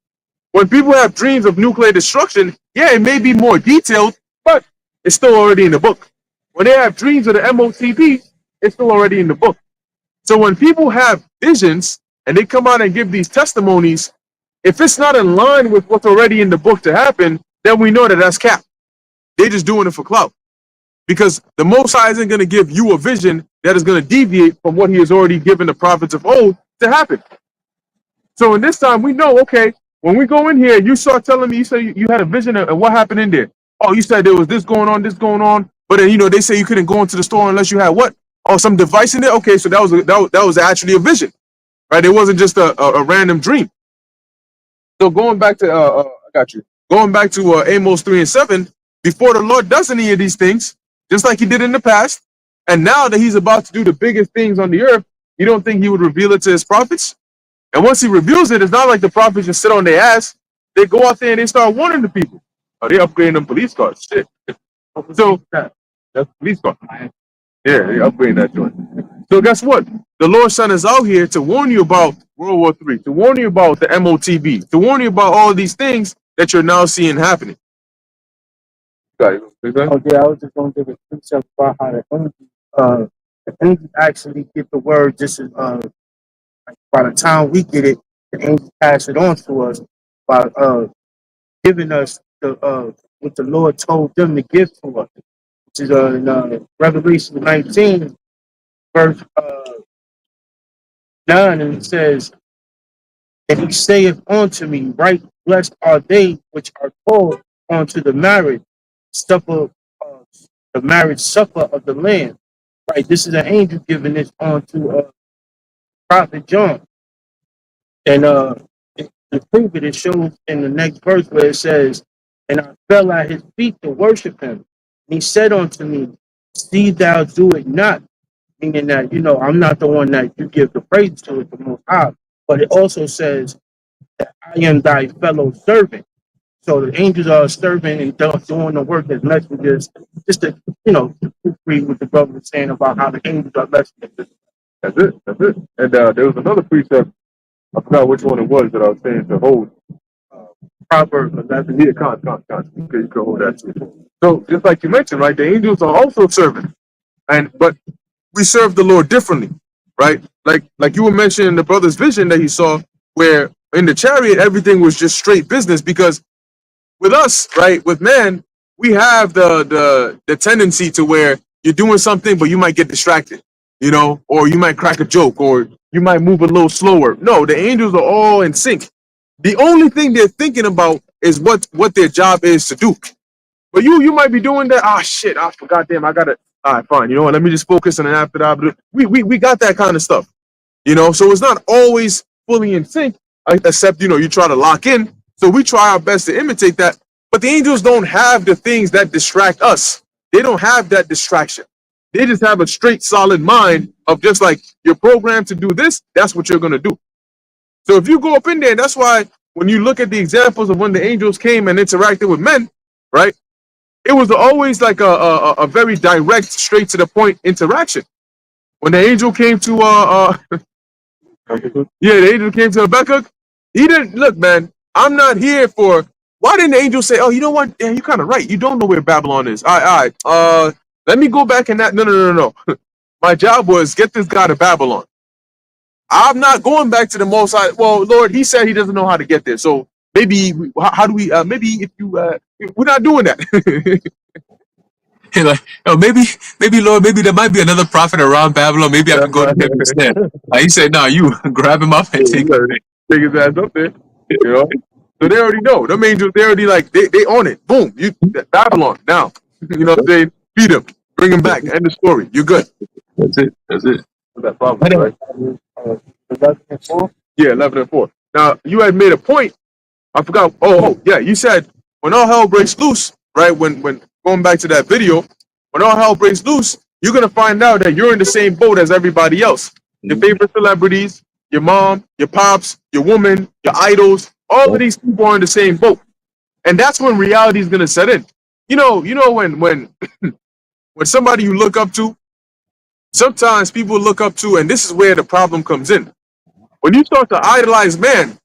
A: When people have dreams of nuclear destruction, yeah, it may be more detailed, but it's still already in the book. When they have dreams of the MOTP, it's still already in the book. So when people have visions and they come out and give these testimonies, if it's not in line with what's already in the book to happen, then we know that that's cap. They're just doing it for clout. Because the Most High isn't going to give you a vision that is going to deviate from what he has already given the prophets of old to happen. So in this time, we know, okay, when we go in here, you start telling me, you say you had a vision, and what happened in there? Oh, you said there was this going on, but then, they say you couldn't go into the store unless you had what? Oh, some device in there? Okay, so that was actually a vision, right? It wasn't just a random dream. So going back to, I got you. Going back to Amos 3:7, before the Lord does any of these things, just like he did in the past, and now that he's about to do the biggest things on the earth, you don't think he would reveal it to his prophets? And once he reveals it, it's not like the prophets just sit on their ass. They go out there and they start warning the people. Oh, they upgrading them police cars. Shit. So that's police car. Yeah, they upgrading that joint. So guess what? The Lord sent us out here to warn you about World War III, to warn you about the MOTB, to warn you about all these things that you're now seeing happening.
D: Okay, I was just going to give a quick stuff about how the angels actually get the word. Just as, by the time we get it, the angels pass it on to us by giving us the what the Lord told them to give to us, which is in Revelation 19, verse 9, and it says, "And he saith unto me, right blessed are they which are called unto the marriage supper, the marriage supper of the Lamb." Right, this is an angel giving this on to Prophet John, and to prove it, it shows in the next verse where it says, "And I fell at his feet to worship him. And he said unto me, See thou do it not," meaning that I'm not the one that you give the praise to, it the Most High. But it also says that I am thy fellow servant. So the angels are serving and doing the work as messengers, just to agree with the brother was saying about how the angels are messengers.
A: That's it. That's it. And there was another precept. I forgot which one it was that I was saying to hold.
D: Proverbs 11.
A: Yeah, con. You could hold that too. So just like you mentioned, right? The angels are also servants, but we serve the Lord differently, right? Like you were mentioning the brother's vision that he saw, where in the chariot everything was just straight business. Because with us, right, with man, we have the tendency to where you're doing something, but you might get distracted, or you might crack a joke, or you might move a little slower. No, the angels are all in sync. The only thing they're thinking about is what their job is to do. But you might be doing that. Ah, shit, I forgot. Damn, I gotta. All right, fine. You know what? Let me just focus, and then after that, we got that kind of stuff. So it's not always fully in sync, except you try to lock in. So we try our best to imitate that. But the angels don't have the things that distract us. They don't have that distraction. They just have a straight, solid mind of just like, you're programmed to do this, that's what you're going to do. So if you go up in there, that's why when you look at the examples of when the angels came and interacted with men, right, it was always like a very direct, straight to the point interaction. When the angel came to, the angel came to Habakkuk, he didn't, look, man, I'm not here for, why didn't the angel say, oh, you know what, yeah, you're kind of right, you don't know where Babylon is. All right, let me go back and that, no. My job was get this guy to Babylon. I'm not going back to the Most High. Well, Lord, he said he doesn't know how to get there. So maybe, how do we, maybe if you, we're not doing that.
B: like, oh, maybe Lord, maybe there might be another prophet around Babylon. Maybe I can
A: That's
B: go to
A: right.
B: him instead. He said, "No, you grab him up and
A: Yeah, you
B: take him."
A: gotta take his ass up there. You know? So they already know. Them angels, they already like they on it. Boom. You Babylon now. You know what I'm saying? Feed him. Bring him back. End the story. You're good.
B: That's it. That's it.
A: That problem, right?
D: 11 and 4.
A: Yeah, 11 and 4. Now you had made a point. I forgot. Oh, yeah. You said when all hell breaks loose, right? When going back to that video, when all hell breaks loose, you're gonna find out that you're in the same boat as everybody else. Your favorite celebrities, your mom, your pops, your woman, your idols, all of these people are in the same boat. And that's when reality is gonna set in. You know when when somebody you look up to, sometimes people look up to, and this is where the problem comes in. When you start to idolize man,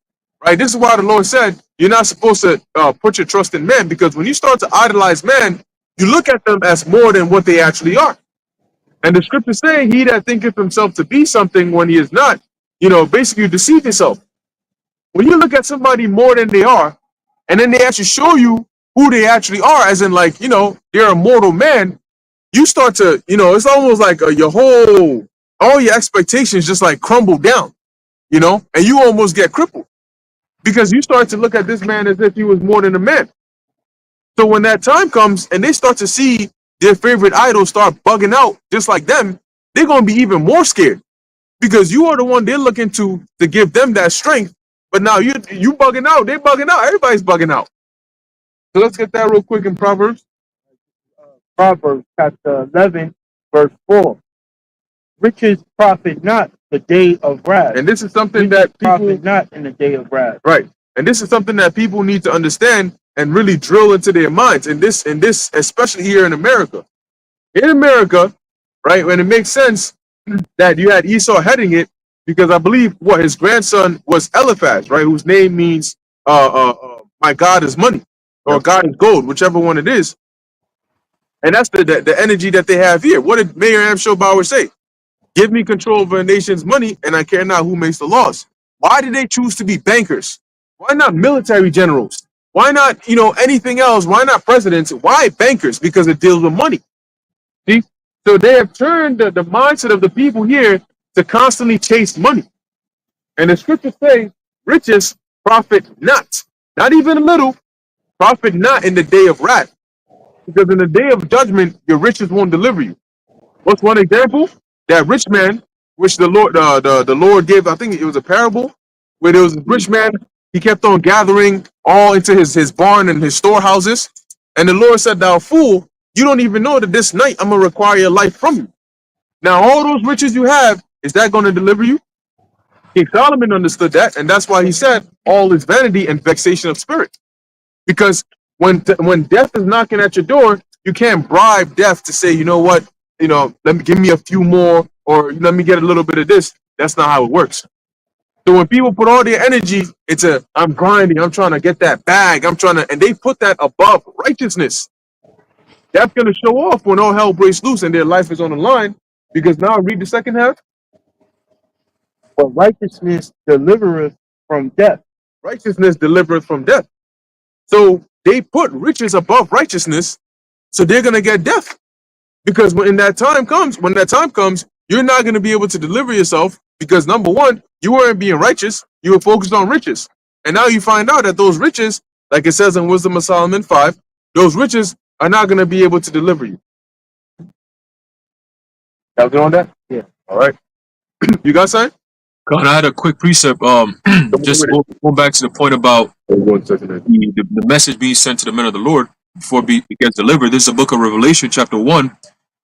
A: right? This is why the Lord said you're not supposed to put your trust in man, because when you start to idolize man, you look at them as more than what they actually are. And the scriptures say, "He that thinketh himself to be something when he is not," basically you deceive yourself. When you look at somebody more than they are, and then they actually show you who they actually are, as in like, they're a mortal man, you start to, it's almost like all your expectations just like crumble down, and you almost get crippled because you start to look at this man as if he was more than a man. So when that time comes and they start to see their favorite idol start bugging out just like them, they're going to be even more scared because you are the one they're looking to give them that strength. But now you bugging out, they're bugging out, everybody's bugging out. So let's get that real quick in Proverbs.
D: Proverbs chapter 11, verse 4. Riches profit not the day of wrath.
A: And this is something that people
D: profit not in the day of wrath.
A: right. And this is something that people need to understand and really drill into their minds. And this, especially here in America. In America, right, when it makes sense that you had Esau heading it, because I believe his grandson was Eliphaz, right, whose name means my God is money, or God is gold, whichever one it is. And that's the energy that they have here. What did Mayor Amschel say? Give me control over a nation's money, and I care not who makes the laws. Why did they choose to be bankers? Why not military generals? Why not, anything else? Why not presidents? Why bankers? Because it deals with money. See? So they have turned the mindset of the people here to constantly chase money. And the scriptures say, riches profit not even a little, profit not in the day of wrath. Because in the day of judgment, your riches won't deliver you. What's one example? That rich man, which the Lord gave, I think it was a parable, where there was a rich man, he kept on gathering all into his barn and his storehouses. And the Lord said, "Thou fool, you don't even know that this night I'm going to require your life from you." Now, all those riches you have, is that going to deliver you? King Solomon understood that, and that's why he said, all is vanity and vexation of spirit. Because when death is knocking at your door, you can't bribe death to say, you know what, give me a few more, or let me get a little bit of this. That's not how it works. So when people put all their energy into, I'm grinding, I'm trying to get that bag, and they put that above righteousness, that's going to show off when all hell breaks loose and their life is on the line. Because now read the second half.
D: But righteousness delivereth from death.
A: Righteousness delivereth from death. So they put riches above righteousness, so they're going to get death. Because when that time comes, you're not going to be able to deliver yourself because, number one, you weren't being righteous. You were focused on riches. And now you find out that those riches, like it says in Wisdom of Solomon 5, those riches are not going to be able to deliver you. Y'all good on that?
D: Yeah.
A: All right. You got something?
B: God, I had a quick precept. Just going back to the point about the message being sent to the men of the Lord before it gets delivered. This is a book of Revelation, chapter 1,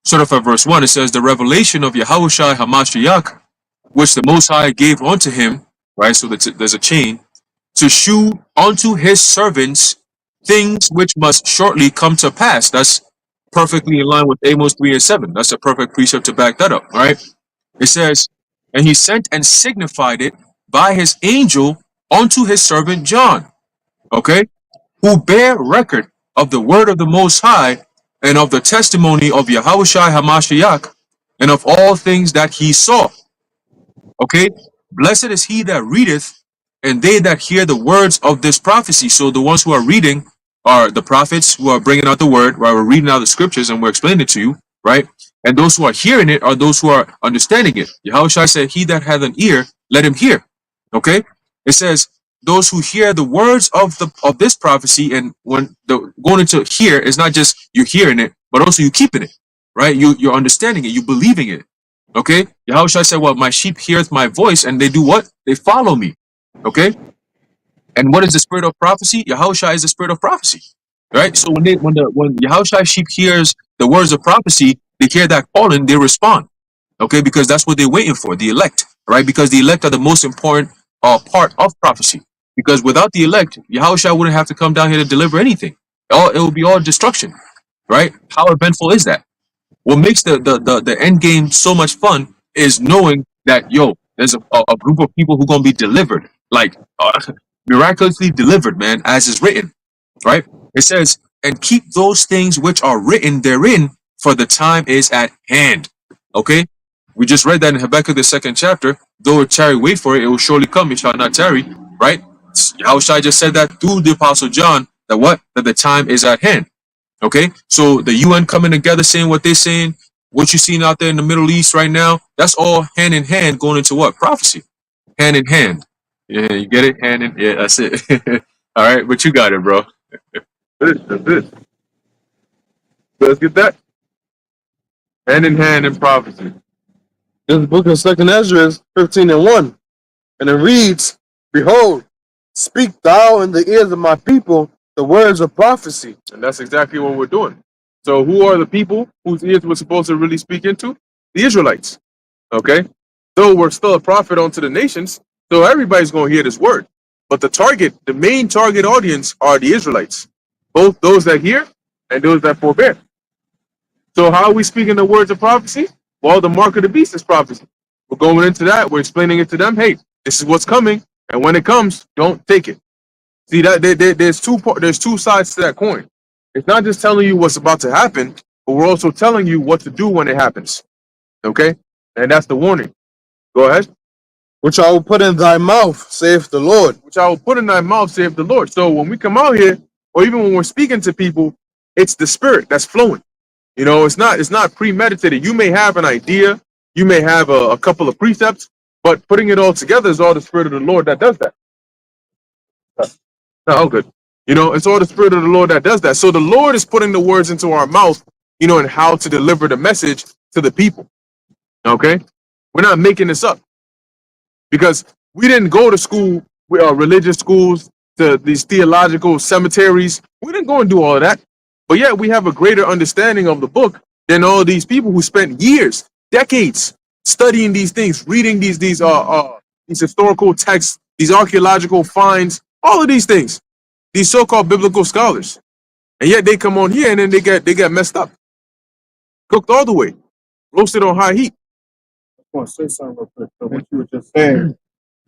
B: sort of at verse 1. It says, "The revelation of Yahushua HaMashiach, which the Most High gave unto him," right? So there's a chain, "to shew unto his servants things which must shortly come to pass." That's perfectly in line with Amos 3 and 7. That's a perfect precept to back that up, right? It says, "And he sent and signified it by his angel unto his servant John," okay, "who bear record of the word of the Most High and of the testimony of Yahushua HaMashiach and of all things that he saw." Okay, "Blessed is he that readeth and they that hear the words of this prophecy." So the ones who are reading are the prophets who are bringing out the word, right? We're reading out the scriptures and we're explaining it to you, right? And those who are hearing it are those who are understanding it. Yahushua said, he that hath an ear, let him hear. Okay? It says, those who hear the words of this prophecy, and when the going into hear is not just you hearing it, but also you keeping it, right? You're understanding it, you believing it. Okay? Yahushua said, well, my sheep heareth my voice, and they do what? They follow me. Okay? And what is the spirit of prophecy? Yahushua is the spirit of prophecy, right? So when Yahushua sheep hears the words of prophecy, they hear that calling, they respond, okay? Because that's what they're waiting for, the elect, right? Because the elect are the most important part of prophecy. Because without the elect, Yahushua wouldn't have to come down here to deliver anything. It would be all destruction, right? How eventful is that? What makes the end game so much fun is knowing that there's a group of people who gonna be delivered, like miraculously delivered, man, as is written, right? It says, and keep those things which are written therein, for the time is at hand. Okay, we just read that in Habakkuk the 2nd chapter. Though it tarry, wait for it; it will surely come; it shall not tarry. Right? Yahushua just said that through the apostle John, that the time is at hand. Okay, so the UN coming together, saying what they're saying, what you're seeing out there in the Middle East right now, that's all hand in hand going into what? Prophecy. Hand in hand. Yeah, you get it? Hand in, yeah, that's it. All right, but you got it, bro.
A: That's it. Let's get that. Hand in hand in prophecy.
C: This is the book of Second Ezra, 15:1. And it reads, behold, speak thou in the ears of my people the words of prophecy.
A: And that's exactly what we're doing. So who are the people whose ears we're supposed to really speak into? The Israelites. Okay? So we're still a prophet unto the nations, so everybody's going to hear this word. But the main target audience are the Israelites. Both those that hear and those that forbear. So how are we speaking the words of prophecy? Well, the mark of the beast is prophecy. We're going into that. We're explaining it to them. Hey, this is what's coming. And when it comes, don't take it. See, that there's two sides to that coin. It's not just telling you what's about to happen, but we're also telling you what to do when it happens. Okay? And that's the warning. Go ahead.
C: Which I will put in thy mouth, saith the Lord.
A: Which I will put in thy mouth, saith the Lord. So when we come out here, or even when we're speaking to people, it's the spirit that's flowing. You know, it's not premeditated. You may have an idea, you may have a couple of precepts, but putting it all together is all the spirit of the Lord that does that. Oh, good. You know, it's all the spirit of the Lord that does that. So the Lord is putting the words into our mouth, you know, and how to deliver the message to the people. Okay? We're not making this up. Because we didn't go to school, religious schools, to these theological cemeteries. We didn't go and do all of that. But yet we have a greater understanding of the book than all these people who spent years, decades studying these things, reading these historical texts, these archaeological finds, all of these things, these so-called biblical scholars. And yet they come on here and then they get messed up, cooked all the way, roasted on high heat.
E: I want to say something real quick. So what you were just saying,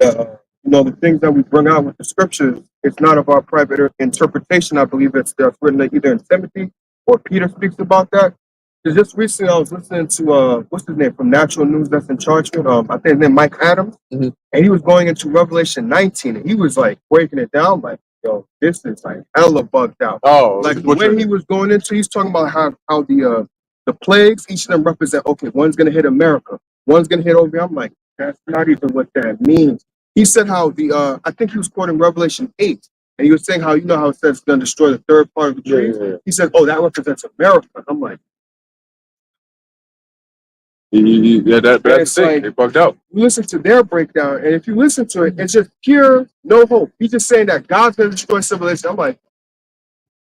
E: you know, the things that we bring out with the scriptures, it's not of our private interpretation. I believe it's written either in Timothy or Peter speaks about that. Because just recently I was listening to what's his name from Natural News that's in charge with I think his name Mike Adams, and he was going into Revelation 19, and he was like breaking it down like, yo, this is like hella bugged out.
A: Oh,
E: Like the way he was going into, he's talking about how the plagues, each of them represent, okay, one's gonna hit America, one's gonna hit over here. I'm like, that's not even what that means. He said how I think he was quoting Revelation 8, and he was saying how, you know how it says it's gonna destroy the third part of the trees. Yeah. He said, oh, that represents America. I'm like,
A: yeah, that's the thing.
E: like,
A: They bugged out.
E: you listen to their breakdown, and if you listen to it, it's just pure no hope. He's just saying that God's gonna destroy civilization. I'm like,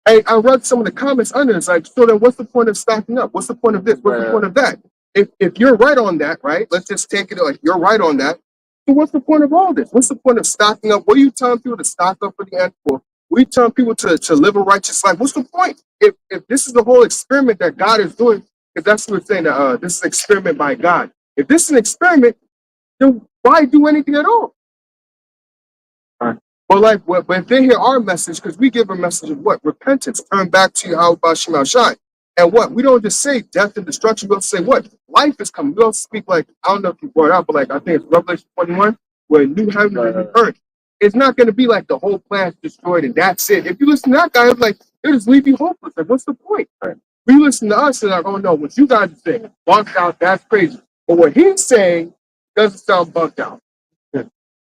E: hey, I read some of the comments under it. It's like, so then what's the point of stocking up? What's the point of this? What's the point of that? If you're right on that, right? Let's just take it like you're right on that. So what's the point of all this? What's the point of stocking up? What are you telling people to stock up for the end for? What are you telling people to live a righteous life? What's the point? If this is the whole experiment that God is doing, if that's what we're saying, that this is an experiment by God. If this is an experiment, then why do anything at all? But like, when they hear our message, because we give a message of what? Repentance. Turn back to Yahweh Shema Shai. And what? We don't just say death and destruction. We'll say what? Life is coming. We don't speak like, I don't know if you brought it up, but like, I think it's Revelation 21, where new heaven and new earth. It's not going to be like the whole planet's destroyed and that's it. If you listen to that guy, it's like, They just leave you hopeless. Like, what's the point? We listen to us and like, oh no, what you guys say, bugged out, that's crazy. But what he's saying doesn't sound bugged out.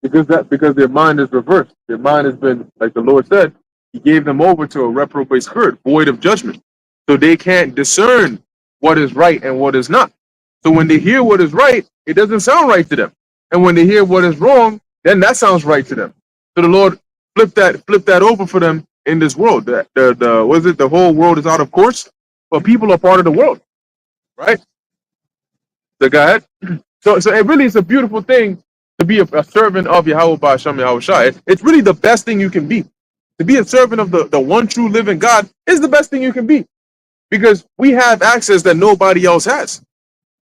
A: Because their mind is reversed. Their mind has been, like the Lord said, He gave them over to a reprobate spirit, void of judgment. So they can't discern what is right and what is not. So when they hear what is right, it doesn't sound right to them. And when they hear what is wrong, then that sounds right to them. So the Lord flipped that over for them in this world. The whole world is out of course, but people are part of the world, right? So go ahead. So it really is a beautiful thing to be a servant of Yahweh Ba'ashem Yahweh Shai. It's really the best thing you can be. To be a servant of the one true living God is the best thing you can be. Because we have access that nobody else has.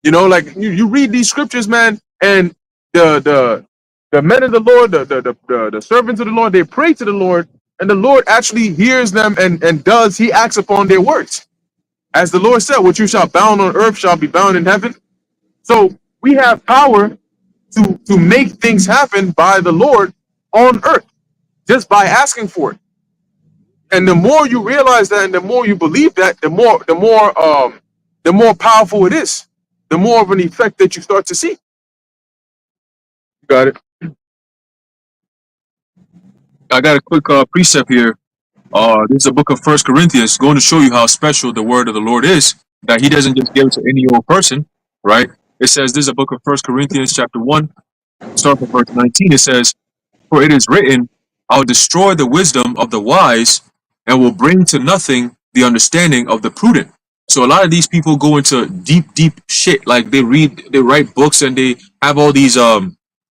A: You know, like you read these scriptures, man, and the men of the Lord, the servants of the Lord, they pray to the Lord, and the Lord actually hears them and He acts upon their words. As the Lord said, what you shall bound on earth shall be bound in heaven. So we have power to make things happen by the Lord on earth, just by asking for it. And the more you realize that, and the more you believe that, the more powerful it is. The more of an effect that you start to see. You got it.
B: I got a quick precept here. This is a book of First Corinthians, going to show you how special the word of the Lord is. That He doesn't just give it to any old person, right? It says this is a book of First Corinthians, chapter 1, start from verse 19. It says, "For it is written, I'll destroy the wisdom of the wise, and will bring to nothing the understanding of the prudent." So a lot of these people go into deep shit. Like they write books, and they have all these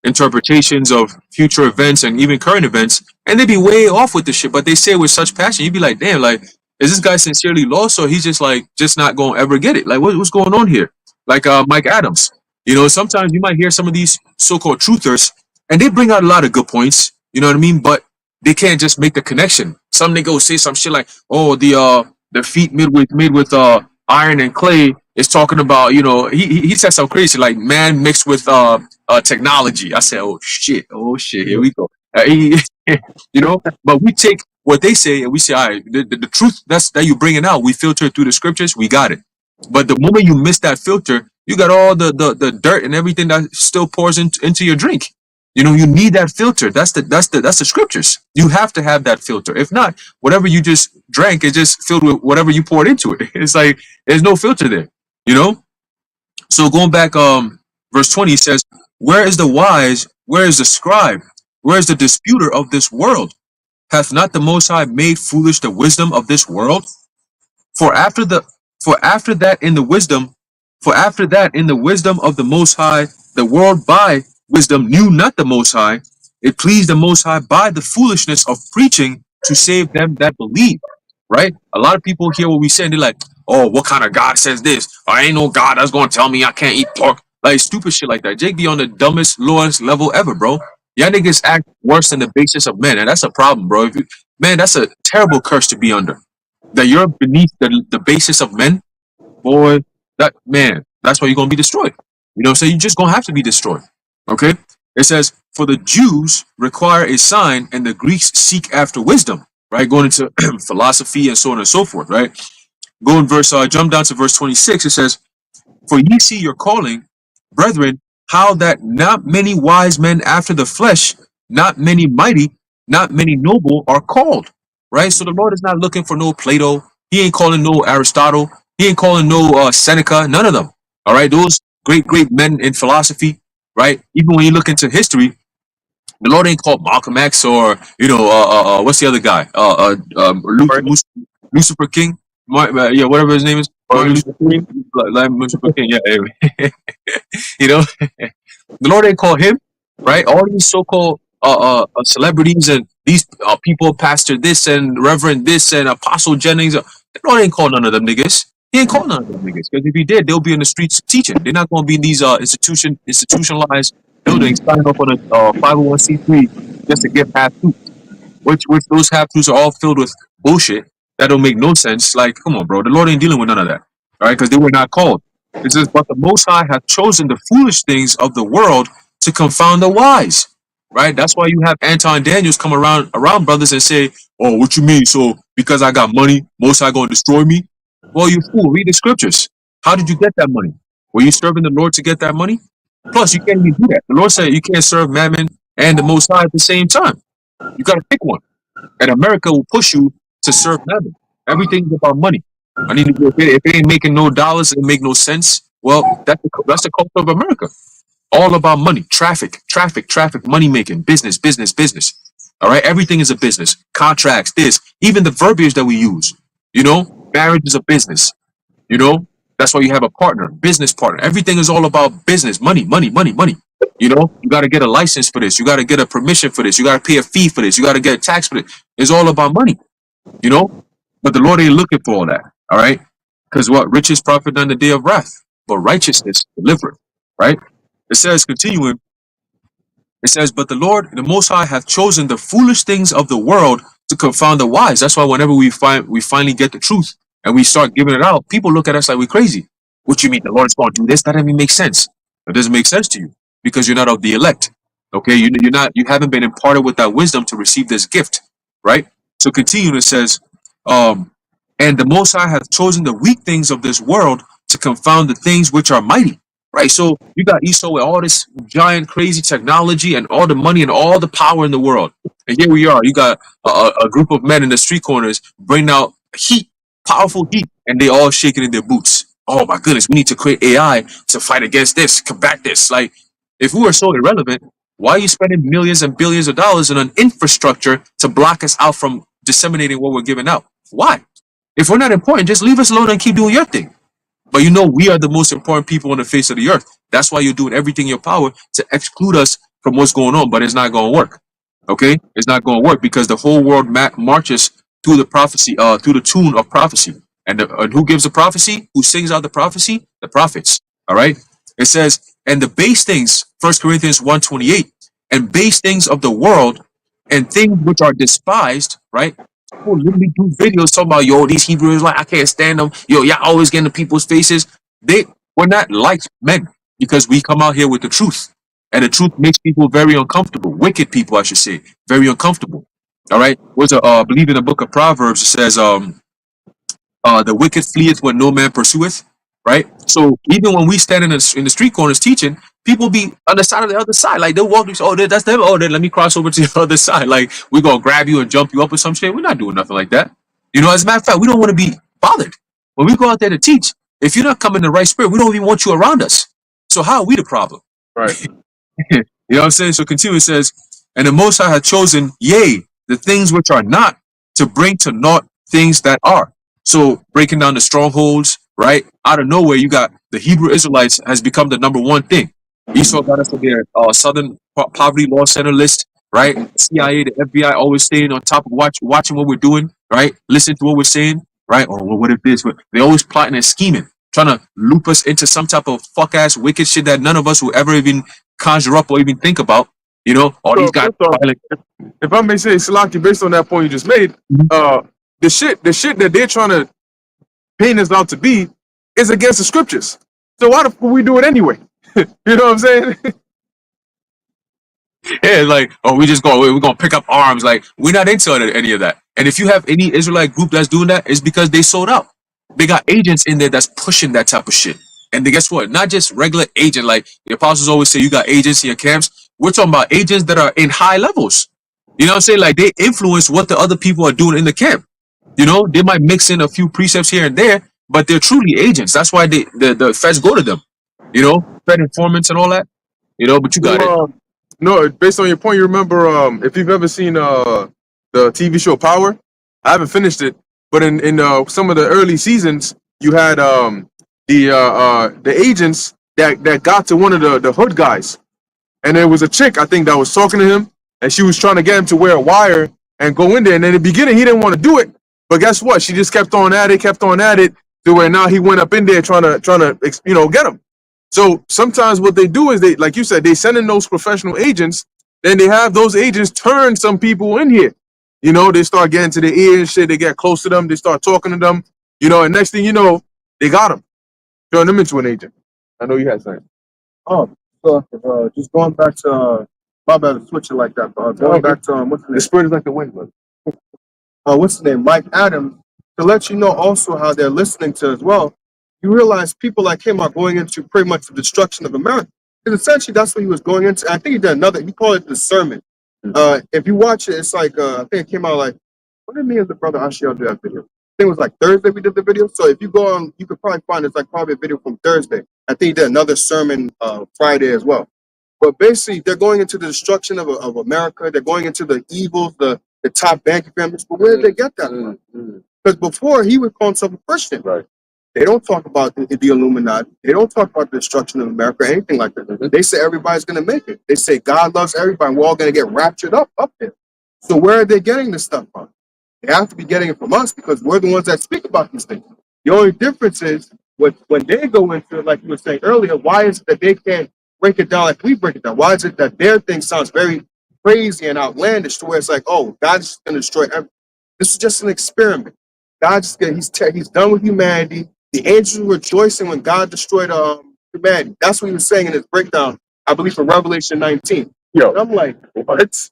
B: interpretations of future events and even current events, and they be way off with the shit, but they say it with such passion. You'd be like, damn, like, is this guy sincerely lost, or he's just not going to ever get it? Like, what's going on here? Like Mike Adams. You know, sometimes you might hear some of these so-called truthers, and they bring out a lot of good points, you know what I mean? But they can't just make the connection. Some nigga will say some shit like, oh, the feet made with iron and clay is talking about, you know, he said some crazy like man mixed with technology. I said, oh shit, here we go. You know, but we take what they say and we say, all right, the truth that you bringing out, we filter it through the scriptures, we got it. But the moment you miss that filter, you got all the dirt and everything that still pours into your drink. You know, you need that filter. That's the scriptures. You have to have that filter. If not, whatever you just drank is just filled with whatever you poured into it. It's like there's no filter there. You know? So going back, verse 20 says, "Where is the wise? Where is the scribe? Where is the disputer of this world? Hath not the Most High made foolish the wisdom of this world? For after that in the wisdom of the Most High, the world by wisdom knew not the Most High. It pleased the Most High by the foolishness of preaching to save them that believe." Right? A lot of people hear what we say and they're like, "Oh, what kind of God says this? I ain't no God that's gonna tell me I can't eat pork." Like stupid shit like that. Jake be on the dumbest, lowest level ever, bro. Y'all niggas act worse than the basis of men, and that's a problem, bro. Man, that's a terrible curse to be under. That you're beneath the basis of men, boy. That's why you're gonna be destroyed. You know what I'm saying? You're just gonna have to be destroyed. Okay? It says, "For the Jews require a sign, and the Greeks seek after wisdom." Right? Going into philosophy and so on and so forth, right? Jump down to verse 26. It says, "For ye see your calling, brethren, how that not many wise men after the flesh, not many mighty, not many noble are called." Right? So the Lord is not looking for no Plato. He ain't calling no Aristotle. He ain't calling no Seneca. None of them. All right? Those great men in philosophy, right? Even when you look into history, the Lord ain't called Malcolm X or, you know, what's the other guy? Lucifer King? Yeah, whatever his name is. Martin Luther King. Lucifer King, yeah. You know, the Lord ain't called him, right? All these so-called celebrities and these people, Pastor this and Reverend this and Apostle Jennings, the Lord ain't called none of them niggas. He ain't called none of them niggas. Because if he did, they'll be in the streets teaching. They're not going to be in these institutionalized buildings, signing up on a 501c3 just to get half truths. Which those half truths are all filled with bullshit that don't make no sense. Like, come on, bro. The Lord ain't dealing with none of that. All right, because they were not called. It says, "But the Most High hath chosen the foolish things of the world to confound the wise." Right? That's why you have Anton Daniels come around brothers and say, "Oh, what you mean? So because I got money, Most High gonna destroy me? Well, you fool. Read the scriptures. How did you get that money? Were you serving the Lord to get that money? Plus, you can't even do that. The Lord said you can't serve Mammon and the Most High at the same time. You got to pick one. And America will push you to serve Mammon. Everything's about money. I mean, if it ain't making no dollars, it make no sense. Well, that's the culture of America. All about money, traffic, money making, business. All right, everything is a business. Contracts, this, even the verbiage that we use. You know, marriage is a business. You know, that's why you have a partner, business partner. Everything is all about business, money. You know, you got to get a license for this. You got to get a permission for this. You got to pay a fee for this. You got to get a tax for this. It's all about money. You know, but the Lord ain't looking for all that. All right, because what riches profit on the day of wrath, but righteousness delivereth. Right. It says, continuing. It says, but the Lord, the Most High, hath chosen the foolish things of the world to confound the wise. That's why whenever we finally get the truth and we start giving it out, people look at us like we're crazy. What you mean the Lord's going to do this? That doesn't even make sense. It doesn't make sense to you because you're not of the elect. Okay, you haven't been imparted with that wisdom to receive this gift, right? So continue. It says, and the Most High hath chosen the weak things of this world to confound the things which are mighty. Right, so you got Esau with all this giant, crazy technology and all the money and all the power in the world, and here we are. You got a group of men in the street corners bringing out heat, powerful heat, and they all shaking in their boots. Oh my goodness, we need to create AI to fight against this, combat this. Like, if we were so irrelevant, why are you spending millions and billions of dollars on an infrastructure to block us out from disseminating what we're giving out? Why? If we're not important, just leave us alone and keep doing your thing. But you know, we are the most important people on the face of the earth. That's why you're doing everything in your power to exclude us from what's going on. But it's not going to work. Okay, it's not going to work because the whole world marches through the prophecy, through the tune of prophecy. And who gives the prophecy? Who sings out the prophecy? The prophets. All right. It says, and the base things, 1 Corinthians 1:28, and base things of the world and things which are despised. Right. People literally do videos talking about, yo, these Hebrews, like, I can't stand them. Yo, y'all always get in people's faces. We're not like men because we come out here with the truth. And the truth makes people very uncomfortable. Wicked people, I should say, very uncomfortable. All right. I believe in the book of Proverbs, it says, the wicked fleeth when no man pursueth. Right. So even when we stand in the street corners teaching, people be on the side of the other side. Like they'll walk, oh, that's them. Oh, then let me cross over to the other side. Like we're going to grab you and jump you up or some shit. We're not doing nothing like that. You know, as a matter of fact, we don't want to be bothered. When we go out there to teach, if you're not coming in the right spirit, we don't even want you around us. So how are we the problem?
A: Right.
B: You know what I'm saying? So continue, it says, and the Most High hath chosen, yea, the things which are not, to bring to naught things that are. So breaking down the strongholds, right? Out of nowhere, you got the Hebrew Israelites has become the number one thing. Esau got us on their Southern Poverty Law Center list, right? CIA, the FBI always staying on top of watching what we're doing, right? Listen to what we're saying, right? Oh, well, what if this? They always plotting and scheming, trying to loop us into some type of fuck ass wicked shit that none of us will ever even conjure up or even think about. You know, all
A: So
B: these guys.
A: first off, if I may say, Salaki, based on that point you just made, the shit that they're trying to paint us out to be is against the scriptures. So why the fuck we do it anyway? You know what I'm saying?
B: Yeah, like, oh, we're gonna pick up arms. Like, we're not into any of that. And if you have any Israelite group that's doing that, it's because they sold out. They got agents in there that's pushing that type of shit. And then guess what? Not just regular agent. Like the apostles always say, you got agents in your camps. We're talking about agents that are in high levels. You know what I'm saying? Like they influence what the other people are doing in the camp. You know, they might mix in a few precepts here and there, but they're truly agents. That's why the feds go to them. You know, Fed informants and all that. You know, but you got it.
A: No, based on your point, you remember if you've ever seen the TV show Power. I haven't finished it, but in some of the early seasons, you had the agents that got to one of the hood guys, and there was a chick I think that was talking to him, and she was trying to get him to wear a wire and go in there. And in the beginning, he didn't want to do it, but guess what? She just kept on at it, to where now he went up in there trying to get him. So sometimes what they do is they, like you said, they send in those professional agents. Then they have those agents turn some people in here. You know, they start getting to their ear and shit. They get close to them. They start talking to them. You know, and next thing you know, they got them, turn them into an agent. I know you had something.
E: Oh, so just going back to my bad, switch it like that. Going back to what's the
A: The spirit is like the wind, brother.
E: what's his name, Mike Adams, to let you know also how they're listening to as well. You realize people like him are going into pretty much the destruction of America. Because essentially that's what he was going into. I think he did another, he called it the sermon. If you watch it, it's like, I think it came out like, what did me and the brother Ashiel do that video? I think it was like Thursday we did the video. So if you go on, you could probably find it's like probably a video from Thursday. I think he did another sermon Friday as well. But basically, they're going into the destruction of America. They're going into the evils, the top banking families. But where did they get that from? Because before, he would call himself a Christian.
C: Right.
E: They don't talk about the Illuminati. They don't talk about the destruction of America or anything like that. They say everybody's going to make it. They say God loves everybody. We're all going to get raptured up there. So where are they getting this stuff from? They have to be getting it from us because we're the ones that speak about these things. The only difference is when they go into it, like you were saying earlier, why is it that they can't break it down like we break it down? Why is it that their thing sounds very crazy and outlandish to where it's like, oh, God's just going to destroy everything? This is just an experiment. God's he's done with humanity. The angels were rejoicing when God destroyed humanity. That's what he was saying in his breakdown, I believe, for Revelation 19.
C: Yo,
E: And I'm like, what?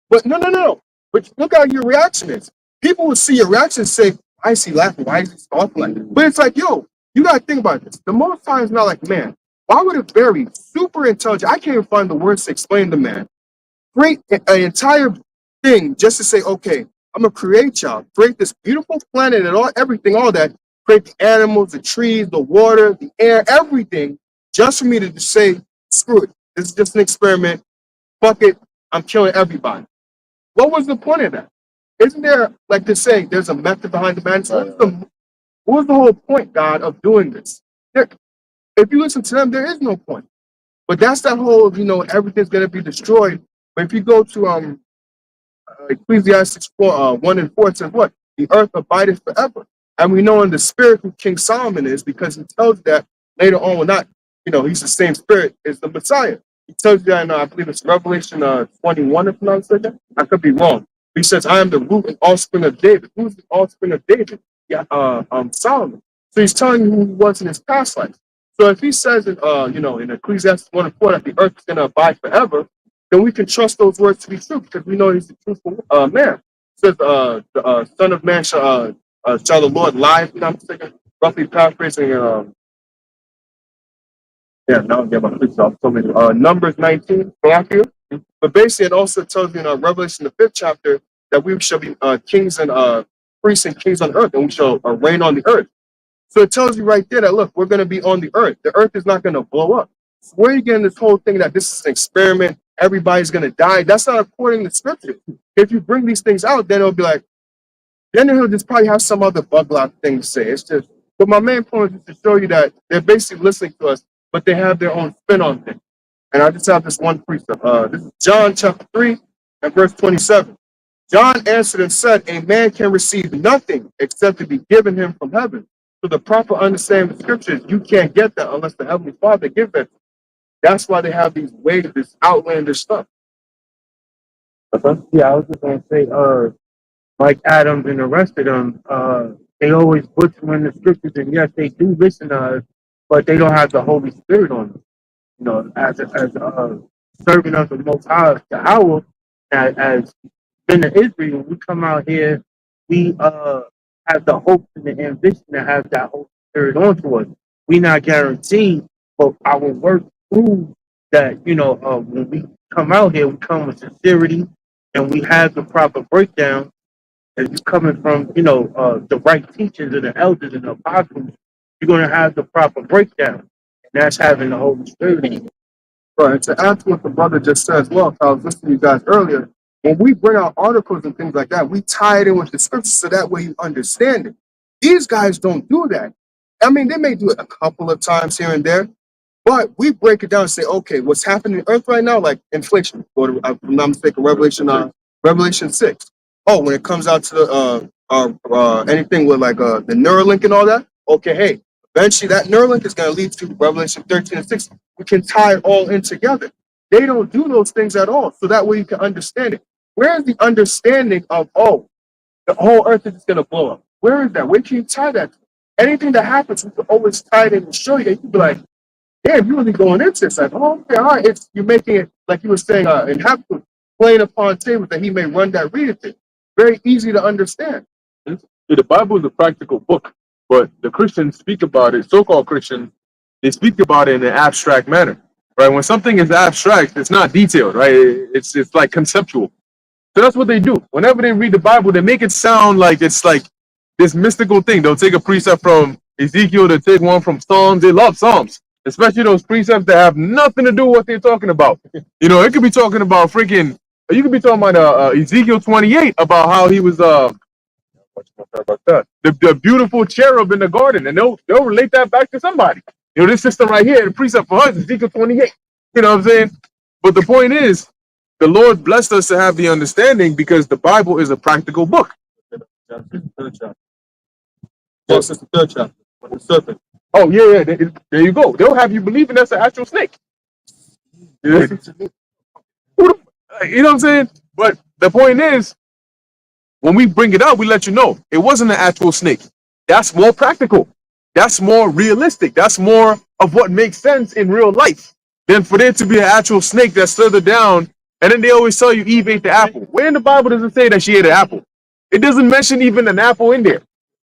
E: But no. But look how your reaction is. People will see your reaction and say, why is he laughing? Why is he scoffing like that? But it's like, yo, you got to think about this. The Most High is not like man. Why would a very super intelligent, I can't even find the words to explain the man, create an entire thing just to say, okay, I'm going to create y'all, create this beautiful planet and everything, all that, create the animals, the trees, the water, the air, everything, just for me to just say, screw it. This is just an experiment. Fuck it. I'm killing everybody. What was the point of that? Isn't there, like to say, there's a method behind the madness? What was the whole point, God, of doing this? If you listen to them, there is no point. But that's that whole, everything's going to be destroyed. But if you go to Ecclesiastes 1 and 4, it says what? The earth abideth forever. And we know in the spirit who King Solomon is, because he tells you that later on, well, not, he's the same spirit as the Messiah. He tells you that in, I believe it's Revelation 21, if I'm not mistaken. I could be wrong. He says, I am the root and offspring of David. Who's the offspring of David? Yeah, Solomon. So he's telling you who he was in his past life. So if he says, in Ecclesiastes 1 and 4 that the earth is going to abide forever, then we can trust those words to be true because we know he's the truthful man. It says, the Son of Man shall the Lord lie, if I'm not mistaken. Roughly paraphrasing, now I'm getting my freaks off. So many. Numbers 19, Matthew. But basically, it also tells you in Revelation, the 5th chapter, that we shall be kings and priests and kings on earth, and we shall reign on the earth. So it tells you right there that, look, we're going to be on the earth. The earth is not going to blow up. So where are you getting this whole thing that this is an experiment, everybody's going to die? That's not according to scripture. If you bring these things out, then it'll be like, then he'll just probably have some other bug lock thing to say. It's just, but my main point is to show you that they're basically listening to us, but they have their own spin on things. And I just have this one precept. This is John chapter 3 and verse 27. John answered and said, a man can receive nothing except to be given him from heaven. So the proper understanding of the scriptures, you can't get that unless the Heavenly Father gives that. That's why they have these ways, this outlandish stuff.
D: Yeah, I was just gonna say, Mike Adams and the rest of them, they always butcher in the scriptures, and yes, they do listen to us, but they don't have the Holy Spirit on them. As serving of the Most High, Yahweh, as in Israel, when we come out here, we have the hope and the ambition to have that Holy Spirit onto us. We not guaranteed, but our work proves that, when we come out here, we come with sincerity and we have the proper breakdown. If you're coming from, the right teachers and the elders and the apostles, you're going to have the proper breakdown. And that's having the Holy Spirit in you.
E: Right. To add to what the brother just said as well, 'cause I was listening to you guys earlier, when we bring out articles and things like that, we tie it in with the scriptures so that way you understand it. These guys don't do that. I mean, they may do it a couple of times here and there, but we break it down and say, okay, what's happening on earth right now, like inflation. Go to, if I'm not mistaken, Revelation 6. Oh, when it comes out to the anything with like the Neuralink and all that, okay, hey, eventually that Neuralink is going to lead to Revelation 13 and 6. We can tie it all in together. They don't do those things at all, so that way you can understand it. Where is the understanding of, oh, the whole earth is just going to blow up? Where is that? Where can you tie that to? Anything that happens, we can always tie it in and show you. You can be like, damn, you're really going into this. Like, oh, okay, all right. You're making it, like you were saying, in Habakkuk, playing upon tables that he may run that readeth it. very easy to understand.
A: Yeah, the Bible is a practical book, but the Christians speak about it, so-called Christians, they speak about it in an abstract manner, right? When something is abstract, it's not detailed, right? It's like conceptual. So that's what they do. Whenever they read the Bible, they make it sound like it's like this mystical thing. They'll take a precept from Ezekiel, they'll take one from Psalms. They love Psalms, especially those precepts that have nothing to do with what they're talking about. You know, it could be talking about freaking, you could be talking about Ezekiel 28 about how he was about that. The beautiful cherub in the garden, and they'll relate that back to somebody. You know, this sister right here, the precept for her is Ezekiel 28. You know what I'm saying? But the point is, the Lord blessed us to have the understanding because the Bible is a practical book.
C: Genesis, the third chapter. With the serpent.
A: Oh yeah, there you go. They'll have you believing that's an actual snake. Yeah. You know what I'm saying? But the point is, when we bring it up, we let you know it wasn't an actual snake. That's more practical. That's more realistic. That's more of what makes sense in real life than for there to be an actual snake that slithered down. And then they always tell you Eve ate the apple. Where in the Bible does it say that she ate an apple? It doesn't mention even an apple in there,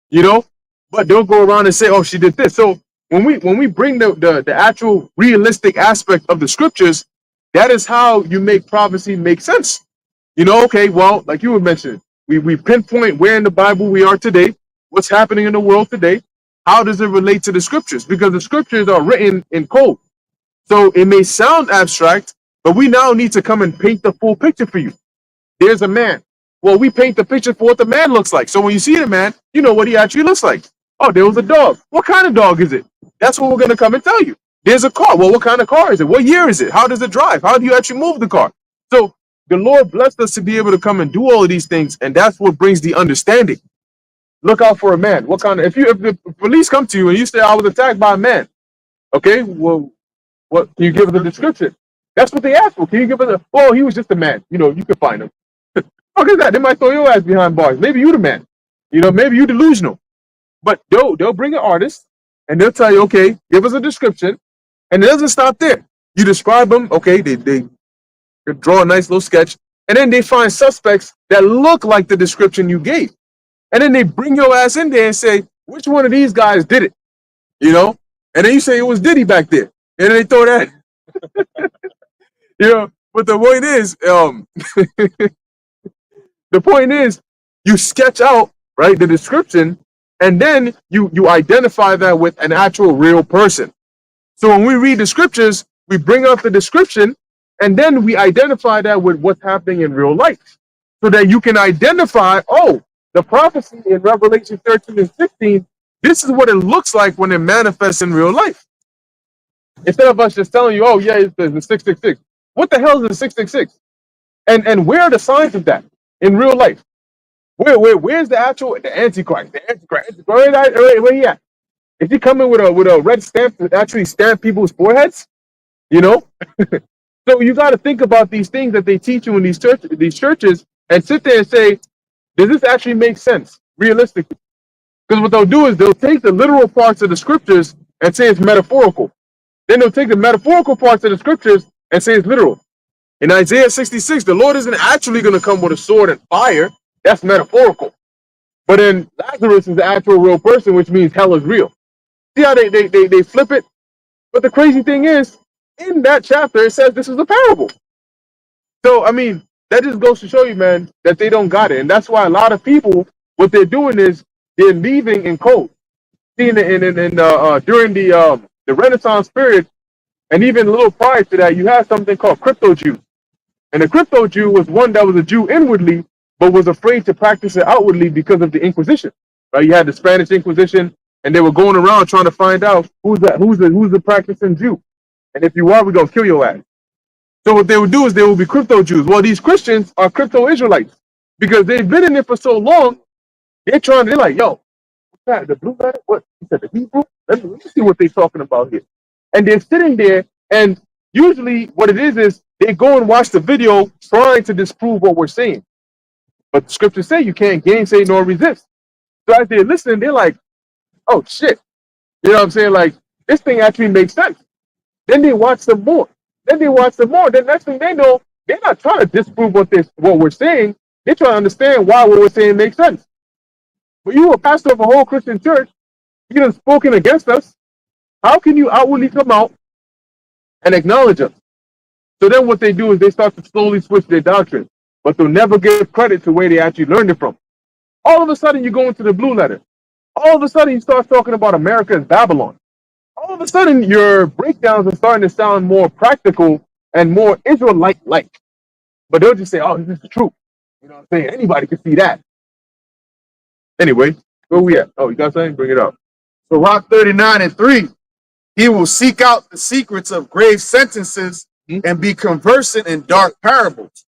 A: you know. But they'll go around and say, "Oh, she did this." So when we bring the actual realistic aspect of the scriptures, that is how you make prophecy make sense. You know, okay, well, like you were mentioning, we pinpoint where in the Bible we are today, what's happening in the world today, how does it relate to the scriptures? Because the scriptures are written in code. So it may sound abstract, but we now need to come and paint the full picture for you. There's a man. Well, we paint the picture for what the man looks like. So when you see the man, you know what he actually looks like. Oh, there was a dog. What kind of dog is it? That's what we're going to come and tell you. There's a car. Well, what kind of car is it? What year is it? How does it drive? How do you actually move the car? So the Lord blessed us to be able to come and do all of these things, and that's what brings the understanding. Look out for a man. What kind of, if the police come to you and you say I was attacked by a man, okay, well, what can you give us a description? That's what they ask for. Can you give us a? Oh, he was just a man. You know, you can find him. Fuck is that? They might throw your ass behind bars. Maybe you the man. You know, maybe you delusional. But they'll bring an artist and they'll tell you, okay, give us a description, and it doesn't stop there. You describe them, okay, they draw a nice little sketch, and then they find suspects that look like the description you gave. And then they bring your ass in there and say, which one of these guys did it? You know? And then you say it was Diddy back there. And then they throw that. You know, but the point is, you sketch out, right, the description, and then you identify that with an actual real person. So when we read the scriptures, we bring up the description, and then we identify that with what's happening in real life. So that you can identify, oh, the prophecy in Revelation 13 and 16, this is what it looks like when it manifests in real life. Instead of us just telling you, oh, yeah, it's the 666. What the hell is the 666? And where are the signs of that in real life? Where's the Antichrist? The Antichrist. Where he at? Is he coming with a red stamp to actually stamp people's foreheads? You know? So you got to think about these things that they teach you in these churches and sit there and say, does this actually make sense realistically? Because what they'll do is they'll take the literal parts of the scriptures and say it's metaphorical. Then they'll take the metaphorical parts of the scriptures and say it's literal. In Isaiah 66, the Lord isn't actually going to come with a sword and fire. That's metaphorical. But then Lazarus is the actual real person, which means hell is real. See how they flip it? But the crazy thing is, in that chapter, it says this is a parable. So, I mean, that just goes to show you, man, that they don't got it. And that's why a lot of people, what they're doing is they're leaving in code. See, during the Renaissance period, and even a little prior to that, you had something called crypto Jews. And the crypto Jew was one that was a Jew inwardly, but was afraid to practice it outwardly because of the Inquisition. Right? You had the Spanish Inquisition, and they were going around trying to find out who's the practicing Jew. And if you are, we're gonna kill your ass. So what they would do is they would be crypto Jews. Well, these Christians are crypto Israelites because they've been in it for so long. They're like, yo, what's that? The blue letter? What? You said the Hebrew? Let me see what they're talking about here. And they're sitting there, and usually what it is they go and watch the video trying to disprove what we're saying. But the scriptures say you can't gainsay nor resist. So as they're listening, they're like, oh shit. You know what I'm saying? Like, this thing actually makes sense. Then they watch some more. Then next thing they know, they're not trying to disprove what we're saying.
C: They try to understand why what we're saying makes sense. But you, a pastor of a whole Christian church, you have spoken against us. How can you outwardly come out and acknowledge us? So then what they do is they start to slowly switch their doctrine, but they'll never give credit to where they actually learned it from. All of a sudden, you go into the blue letter. All of a sudden, you start talking about America as Babylon. All of a sudden, your breakdowns are starting to sound more practical and more Israelite-like. But they'll just say, oh, this is true. You know what I'm saying? Anybody can see that. Anyway, where we at? Oh, you got something? Bring it up.
D: So Rock 39:3, he will seek out the secrets of grave sentences and be conversant in dark parables.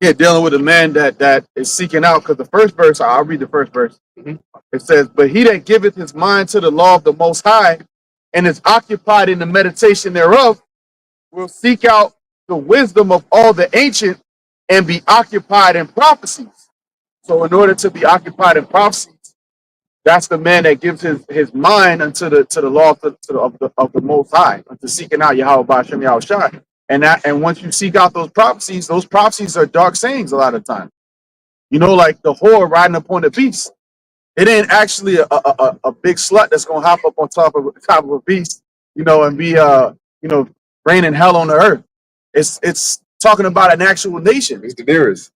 D: Yeah, dealing with a man that is seeking out, because the first verse, I'll read the first verse. It says, but he that giveth his mind to the law of the Most High and is occupied in the meditation thereof will seek out the wisdom of all the ancient and be occupied in prophecies. So in order to be occupied in prophecies, that's the man that gives his mind unto the law of the Most High, unto seeking out Yahweh Ba'ashem Yahushai. And once you seek out those prophecies are dark sayings a lot of times. You know, like the whore riding upon the beast. It ain't actually a big slut that's gonna hop up on top of a beast, you know, and be raining hell on the earth. It's talking about an actual nation.
A: It's Daenerys.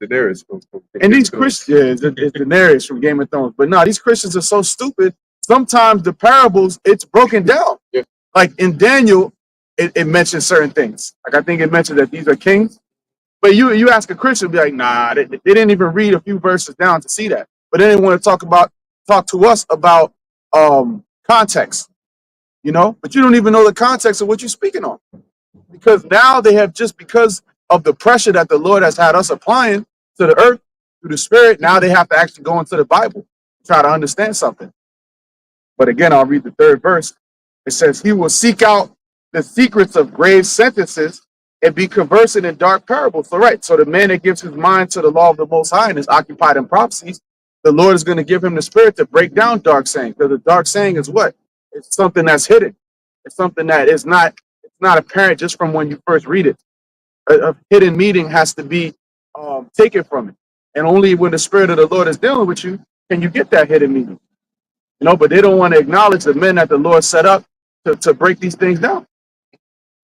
D: And these Christians, it's Daenerys from Game of Thrones. But no, these Christians are so stupid. Sometimes the parables, it's broken down.
A: Yeah.
D: Like in Daniel, it mentions certain things. Like I think it mentions that these are kings. But you ask a Christian, be like, nah, they didn't even read a few verses down to see that. But they didn't want to talk to us about context, you know. But you don't even know the context of what you're speaking on, because now they have, just because of the pressure that the Lord has had us applying to the earth through the Spirit, now they have to actually go into the Bible, try to understand something. But again, I'll read the third verse. It says, he will seek out the secrets of grave sentences and be conversant in dark parables. So right, so the man that gives his mind to the law of the Most High and is occupied in prophecies, the Lord is going to give him the spirit to break down dark saying. Because the dark saying is what? It's something that's hidden. It's something that is not, it's not apparent just from when you first read it. A hidden meaning has to be taken from it. And only when the Spirit of the Lord is dealing with you can you get that hidden meaning. You know, but they don't want to acknowledge the men that the Lord set up to break these things down.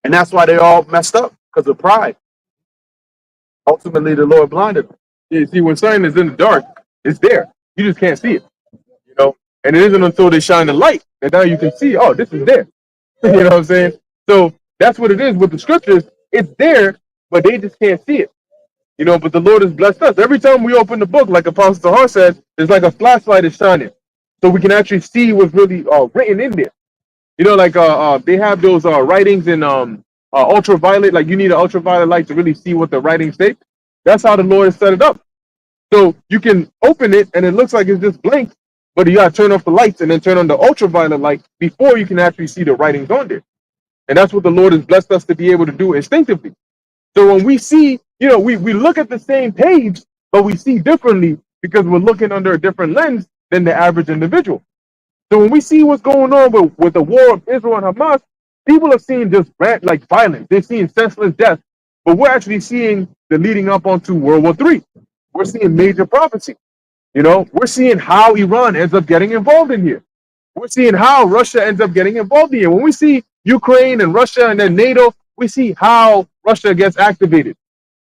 D: And that's why they all messed up, because of pride. Ultimately, the Lord blinded them.
C: Yeah, see, when something is in the dark, it's there. You just can't see it. You know, and it isn't until they shine the light that now you can see, oh, this is there. You know what I'm saying? So that's what it is with the scriptures. It's there, but they just can't see it. You know, but the Lord has blessed us. Every time we open the book, like Apostle Tahar said, it's like a flashlight is shining. So we can actually see what's really written in there. You know, like they have those writings in ultraviolet, like you need an ultraviolet light to really see what the writings say. That's how the Lord has set it up. So you can open it and it looks like it's just blank, but you gotta turn off the lights and then turn on the ultraviolet light before you can actually see the writings on there. And that's what the Lord has blessed us to be able to do instinctively. So when we see, you know, we look at the same page, but we see differently because we're looking under a different lens than the average individual. So when we see what's going on with the war of Israel and Hamas, people are seeing just like violence. They're seeing senseless death, but we're actually seeing the leading up onto World War III. We're seeing major prophecy. You know, we're seeing how Iran ends up getting involved in here. We're seeing how Russia ends up getting involved in here. When we see Ukraine and Russia and then NATO, we see how Russia gets activated.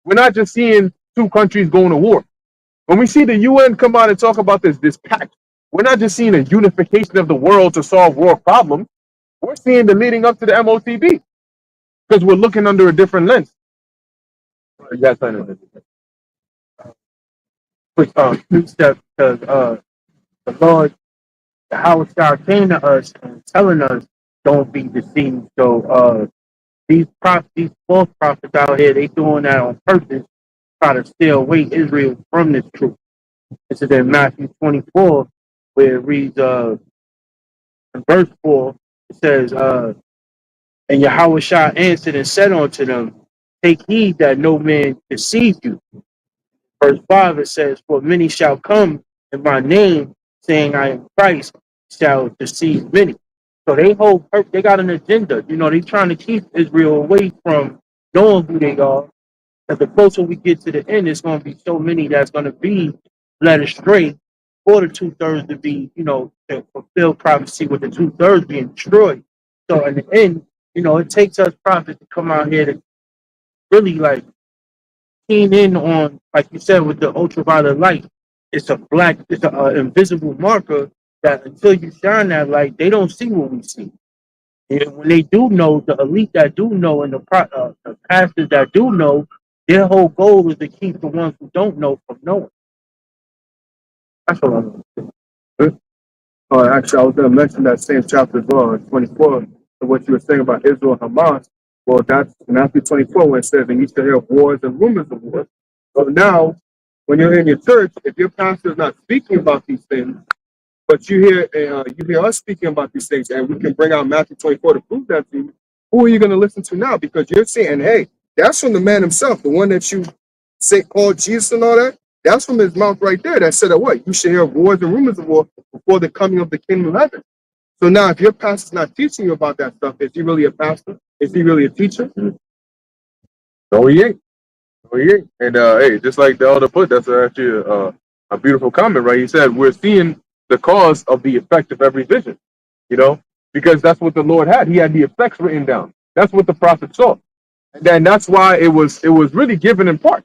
C: We're not just seeing two countries going to war. When we see the UN come out and talk about this pact, we're not just seeing a unification of the world to solve world problems. We're seeing the leading up to the MOTB because we're looking under a different lens. Yes, I know.
D: Because the Lord, the Howard Star came to us and telling us, don't be deceived. So these false prophets out here, they doing that on purpose, try to steal away Israel from this truth. This is in Matthew 24, where it reads in verse 4, it says, and Yahweh Shah answered and said unto them, take heed that no man deceive you. Verse 5, it says, for many shall come in my name, saying I am Christ, shall deceive many. So they got an agenda. You know, they trying to keep Israel away from knowing who they are As the closer we get to the end, it's going to be so many that's going to be led astray for the 2/3 to be, to fulfill prophecy with the 2/3 being destroyed. So in the end, it takes us prophets to come out here to really like keen in on, like you said, with the ultraviolet light. It's a invisible marker that until you shine that light, they don't see what we see. And when they do know, the elite that do know, and the pastors that do know, their whole goal is to keep the ones who don't know from knowing. That's what I'm saying.
E: Actually, I was going to mention that same chapter as well, 24, and what you were saying about Israel and Hamas. Well, that's in Matthew 24 where it says, and you shall hear of wars and rumors of wars. So now, when you're in your church, if your pastor is not speaking about these things, but you hear us speaking about these things, and we can bring out Matthew 24 to prove that to you, who are you going to listen to now? Because you're saying, hey, that's from the man himself, the one that you say called Jesus and all that. That's from his mouth right there that said that what? You should hear of wars and rumors of war before the coming of the kingdom of heaven. So now if your pastor's not teaching you about that stuff, is he really a pastor? Is he really a teacher?
C: No, he ain't. No, he ain't. And hey, just like the elder put, that's actually a beautiful comment, right? He said we're seeing the cause of the effect of every vision, because that's what the Lord had. He had the effects written down. That's what the prophet saw, and then that's why it was really given in part,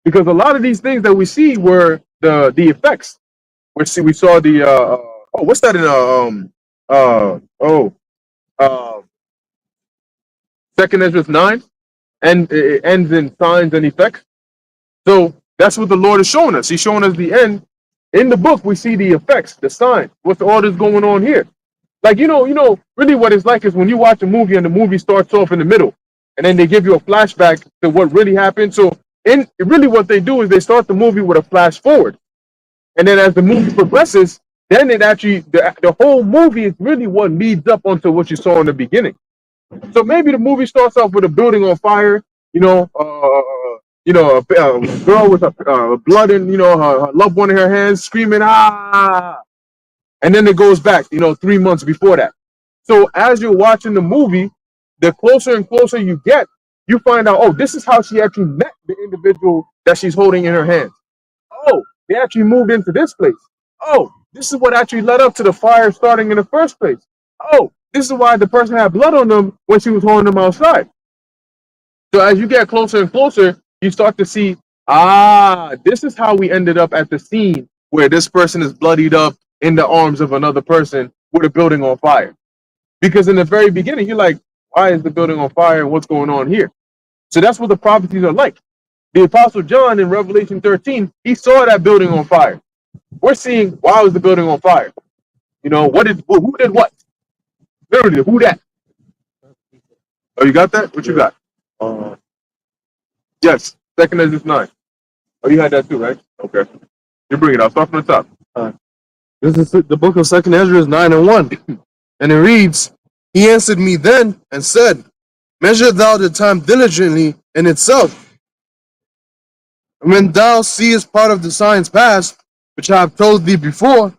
C: because a lot of these things that we see were the effects. We saw the what's that in Second Ezra 9, and it ends in signs and effects. So that's what the Lord is showing us. He's showing us the end. In the book, we see the effects, the signs, what's all this going on here. Like, really what it's like is when you watch a movie and the movie starts off in the middle, and then they give you a flashback to what really happened. So really what they do is they start the movie with a flash forward. And then as the movie progresses, then it actually, the whole movie is really what leads up onto what you saw in the beginning. So maybe the movie starts off with a building on fire, a girl with blood in, her loved one in her hands screaming, ah. And then it goes back, 3 months before that. So as you're watching the movie, the closer and closer you get, you find out, oh, this is how she actually met the individual that she's holding in her hands. Oh, they actually moved into this place. Oh, this is what actually led up to the fire starting in the first place. Oh, this is why the person had blood on them when she was holding them outside. So as you get closer and closer, you start to see, this is how we ended up at the scene where this person is bloodied up in the arms of another person with a building on fire. Because in the very beginning, you're like, why is the building on fire? What's going on here? So that's what the prophecies are like. The Apostle John in Revelation 13, he saw that building on fire. We're seeing, why was the building on fire? Who did what? Literally, who that? Oh, you got that? What you got? Yes, Second Ezra 9. Oh, you had that too, right? Okay. You bring it. I'll start from the top.
F: This is the book of Second Ezra 9:1, and it reads, "He answered me then and said, Measure thou the time diligently in itself. And when thou seest part of the signs past, which I have told thee before,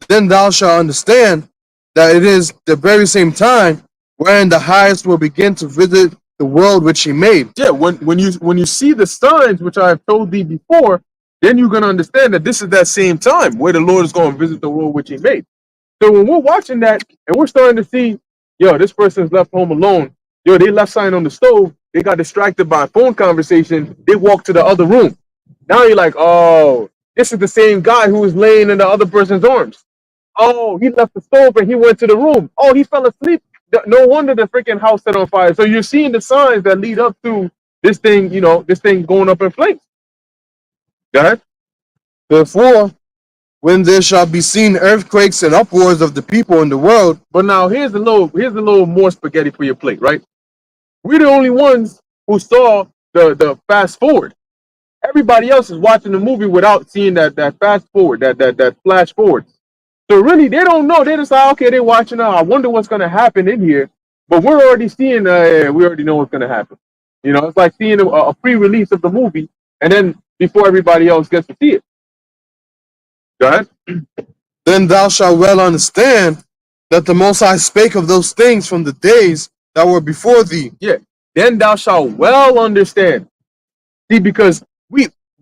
F: then thou shalt understand that it is the very same time wherein the highest will begin to visit the world which he made."
C: Yeah, when you see the signs which I have told thee before, then you're gonna understand that this is that same time where the Lord is going to visit the world which he made. So when we're watching that and we're starting to see, this person's left home alone. They left sign on the stove. They got distracted by a phone conversation. They walked to the other room. Now you're like, oh, this is the same guy who was laying in the other person's arms. Oh, he left the stove and he went to the room. Oh, he fell asleep. No wonder the freaking house set on fire. So you're seeing the signs that lead up to this thing, this thing going up in flames. Go ahead.
F: Therefore, when there shall be seen earthquakes and uproars of the people in the world.
C: But now here's a little more spaghetti for your plate, right? We're the only ones who saw the fast forward. Everybody else is watching the movie without seeing that fast forward, that flash forward. So really, they don't know. They just like, okay, they're watching. I wonder what's going to happen in here. But we're already seeing. We already know what's going to happen. It's like seeing a pre-release of the movie, and then before everybody else gets to see it. Go ahead.
F: Then thou shalt well understand that the Most High spake of those things from the days that were before thee.
C: Yeah. Then thou shalt well understand. See, because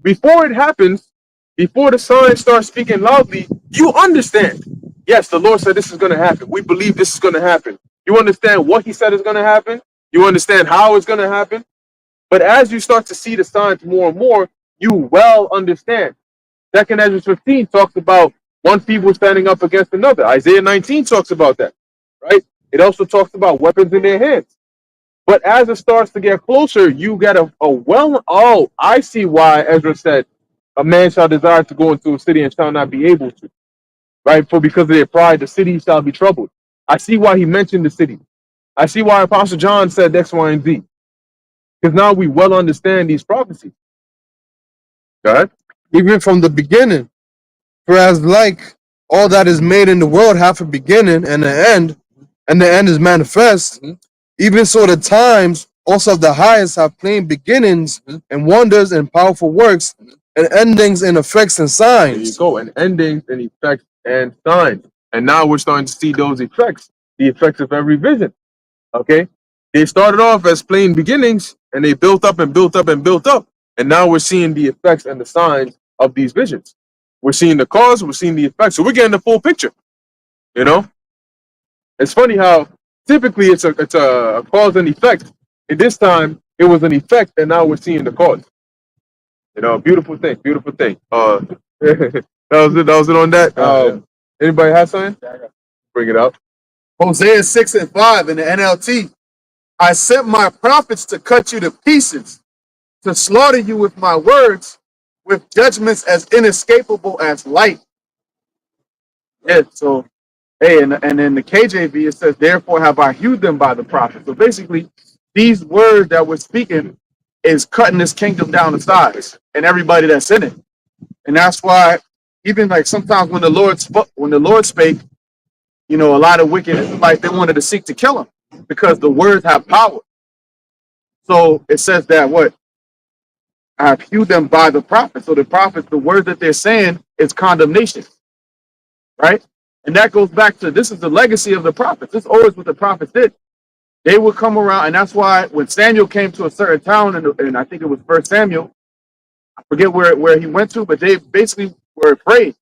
C: before it happens, before the signs start speaking loudly, you understand. Yes, the Lord said this is going to happen. We believe this is going to happen. You understand what He said is going to happen. You understand how it's going to happen. But as you start to see the signs more and more, you well understand. Second Ezra 15 talks about one people standing up against another. Isaiah 19 talks about that, right? It also talks about weapons in their hands. But as it starts to get closer, you get oh, I see why Ezra said, a man shall desire to go into a city and shall not be able to, right? For because of their pride, the city shall be troubled. I see why he mentioned the city. I see why Apostle John said X, Y, and Z. Because now we well understand these prophecies. Go ahead.
F: Even from the beginning. For as like all that is made in the world hath a beginning and an end, and the end is manifest, even so the times also of the highest have plain beginnings and wonders and powerful works and endings and effects and
C: There you
F: signs.
C: go. And endings and effects and signs. And now we're starting to see those effects, the effects of every vision. Okay? They started off as plain beginnings and they built up and built up and built up. And now we're seeing the effects and the signs of these visions. We're seeing the cause, we're seeing the effects. So we're getting the full picture. You know? It's funny how typically it's a cause and effect. And this time it was an effect and now we're seeing the cause. You know, beautiful thing, beautiful thing. That was it on that. Anybody have something? Bring it up.
E: Hosea 6:5 in the NLT. I sent my prophets to cut you to pieces, to slaughter you with my words, with judgments as inescapable as light. Yeah, so, hey, and in the KJV, it says, therefore have I hewed them by the prophets. So basically, these words that we're speaking is cutting this kingdom down to size and everybody that's in it. And that's why, even like sometimes when the Lord spake, you know, a lot of wicked Israelites, they wanted to seek to kill him because the words have power. So it says that what? I have hewed them by the prophets. So the prophets, the word that they're saying is condemnation, right? And that goes back to, this is the legacy of the prophets. This is always what the prophets did. They would come around, and that's why when Samuel came to a certain town, and I think it was First Samuel, I forget where he went to, but they basically were afraid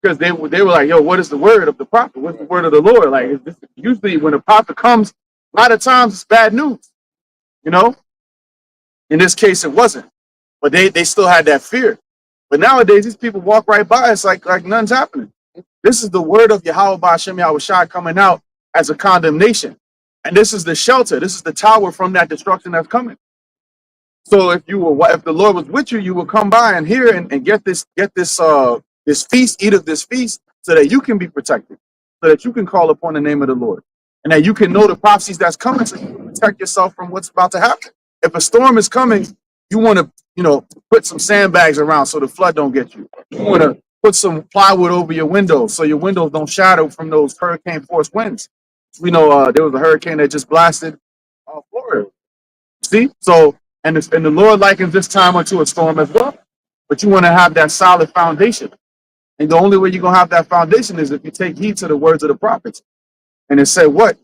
E: because they were like, yo, what is the word of the prophet? What's the word of the Lord? Like, usually when a prophet comes, a lot of times it's bad news, you know? In this case, it wasn't. But they still had that fear. But nowadays, these people walk right by us like nothing's happening. This is the word of Yahweh Ba'ashem Yahushua coming out as a condemnation. And this is the shelter. This is the tower from that destruction that's coming. So if the Lord was with you, you will come by and hear and get this feast, eat of this feast, so that you can be protected, so that you can call upon the name of the Lord, and that you can know the prophecies that's coming, so you can protect yourself from what's about to happen. If a storm is coming, you want to, put some sandbags around so the flood don't get you. You want to put some plywood over your windows so your windows don't shadow from those hurricane force winds. We know there was a hurricane that just blasted Florida. See, so and the Lord likens this time unto a storm as well. But you want to have that solid foundation, and the only way you're gonna have that foundation is if you take heed to the words of the prophets. And it said, "What?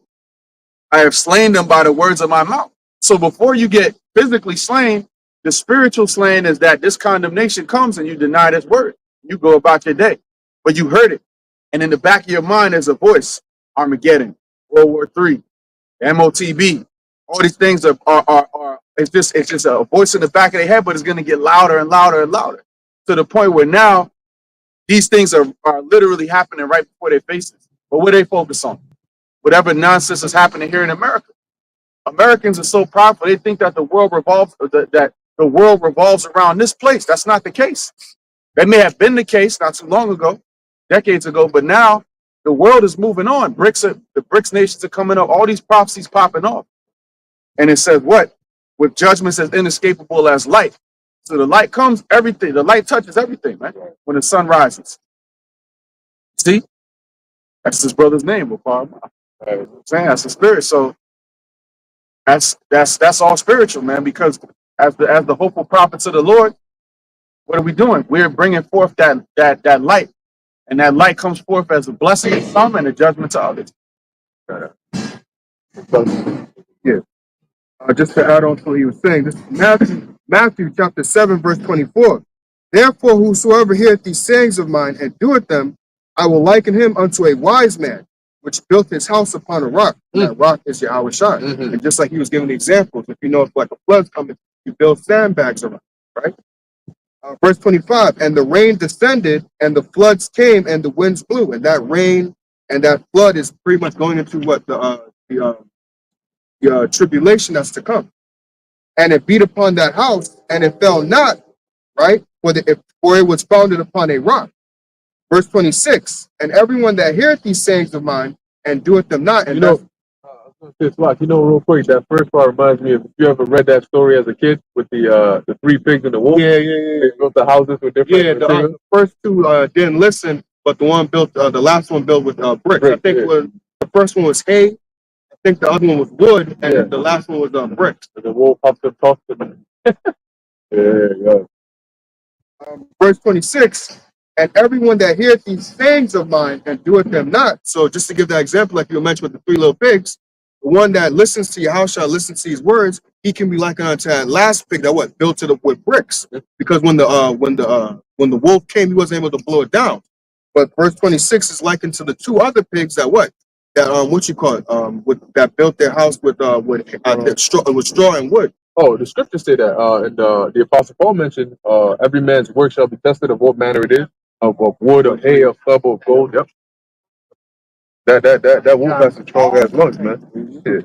E: I have slain them by the words of my mouth." So before you get physically slain, the spiritual slaying is that this condemnation comes and you deny this word. You go about your day, but you heard it, and in the back of your mind there's a voice: Armageddon, World War III, MOTB. All these things are it's just a voice in the back of their head, but it's going to get louder and louder and louder to the point where now these things are literally happening right before their faces. But what they focus on? Whatever nonsense is happening here in America. Americans are so prideful; they think that the world revolves around this place. That's not the case. That may have been the case not too long ago, decades ago, but now the world is moving on. The BRICS nations are coming up. All these prophecies popping off, and it says what? With judgments as inescapable as light. So the light comes, everything. The light touches everything, man. When the sun rises. See, that's his brother's name. Saying that's the spirit. So that's all spiritual, man. Because as the hopeful prophets of the Lord, what are we doing? We're bringing forth that light, and that light comes forth as a blessing to some and a judgment to others. Yeah. Just to add on to what he was saying, this is Matthew Matthew chapter 7, verse 24. Therefore, whosoever heareth these sayings of mine and doeth them, I will liken him unto a wise man, which built his house upon a rock. And that rock is Yahweh Shai.
C: Mhm.
E: And just like he was giving the examples, if you know if like a flood's coming, you build sandbags around, right? Verse 25, and the rain descended, and the floods came, and the winds blew. And that rain and that flood is pretty much going into what the tribulation that's to come. And it beat upon that house, and it fell not, right? For it was founded upon a rock. Verse 26, and everyone that heareth these sayings of mine and doeth them not, and
C: You know, I was gonna say, Slock, you know, real quick, that first part reminds me of, if you ever read that story as a kid with the three pigs and the wolf.
E: yeah,
C: They built the houses with different materials.
E: the first two didn't listen, but the last one built with bricks. I
C: Bricks,
E: think
C: yeah.
E: the first one was hay. I think the other one was wood, and
C: Yeah.
E: the last one was bricks.
C: And the wolf pops up, talks to them. Yeah.
E: Verse 26, and everyone that heareth these sayings of mine and doeth them not. So just to give that example, like you mentioned with the three little pigs, the one that listens to Yahushua, listens to his words, he can be likened unto that last pig that built it up with bricks. Because when the wolf came, he wasn't able to blow it down. But verse 26 is likened to the two other pigs that that built their house with straw and wood.
C: Oh, the scriptures say that, and the Apostle Paul mentioned, every man's work shall be tested of what manner it is, of wood, of hay, of stubble, of gold. Yep. That wolf has some strong ass lungs, man. Yeah.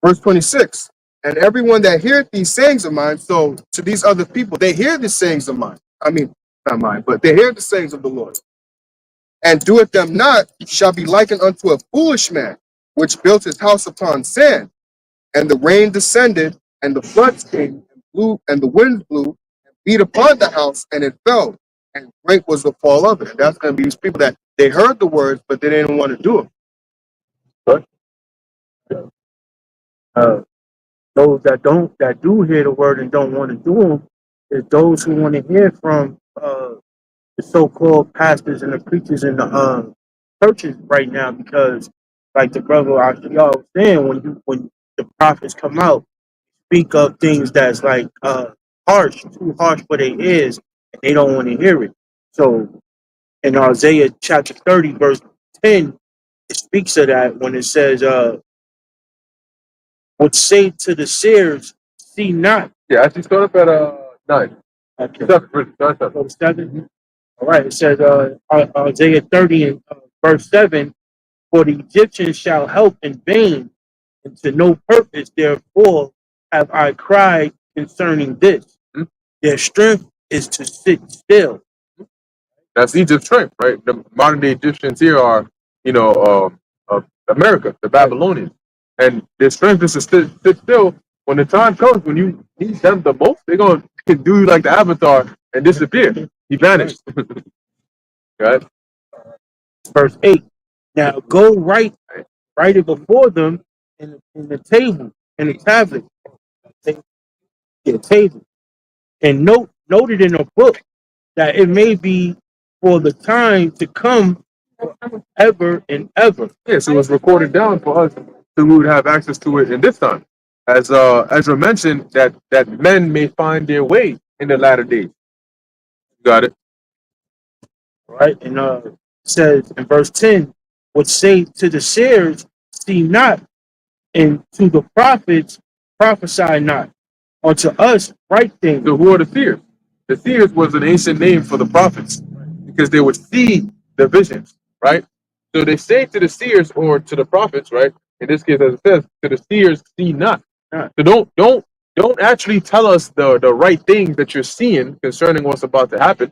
E: Verse 26, and everyone that heareth these sayings of mine, so to these other people, they hear the sayings of mine. I mean, not mine, but they hear the sayings of the Lord. And doeth them not, shall be likened unto a foolish man, which built his house upon sand. And the rain descended, and the floods came, and blew, and the winds blew, and beat upon the house, and it fell. And great was the fall of it. And that's going to be these people that they heard the words, but they didn't want to do them.
D: Those that do hear the word and don't want to do them is those who want to hear from the so-called pastors and the preachers in the churches right now, because like the brother y'all was saying, when the prophets come out, speak of things that's like too harsh for their ears, and they don't want to hear it. So in Isaiah chapter 30, verse 10, it speaks of that when it says, would say to the seers, see not.
C: Yeah, actually start up at 9.
D: Okay.
C: Start up.
D: Verse 7. All right, it says Isaiah 30 and verse 7, for the Egyptians shall help in vain, and to no purpose, therefore have I cried concerning this.
C: Hmm?
D: Their strength is to sit still.
C: That's Egypt's strength, right? The modern day Egyptians here are, America, the Babylonians. And their strength is to sit still. When the time comes, when you need them the most, they're going to do you like the Avatar and disappear. He vanished. Right?
D: Verse 8. Now go write it before them in the table, in the tablet. Yeah, table. And note it in a book, that it may be for the time to come ever and ever.
C: Yeah, so it's recorded down for us, so we would have access to it in this time. As Ezra mentioned, that men may find their way in the latter days. Got it?
D: Right? And it says in verse 10, would say to the seers, see not, and to the prophets, prophesy not. Unto us, write things.
C: So who are the seers? The seers was an ancient name for the prophets because they would see the visions, right? So they say to the seers or to the prophets, right? In this case, as it says, to the seers, see not. So don't actually tell us the right things that you're seeing concerning what's about to happen,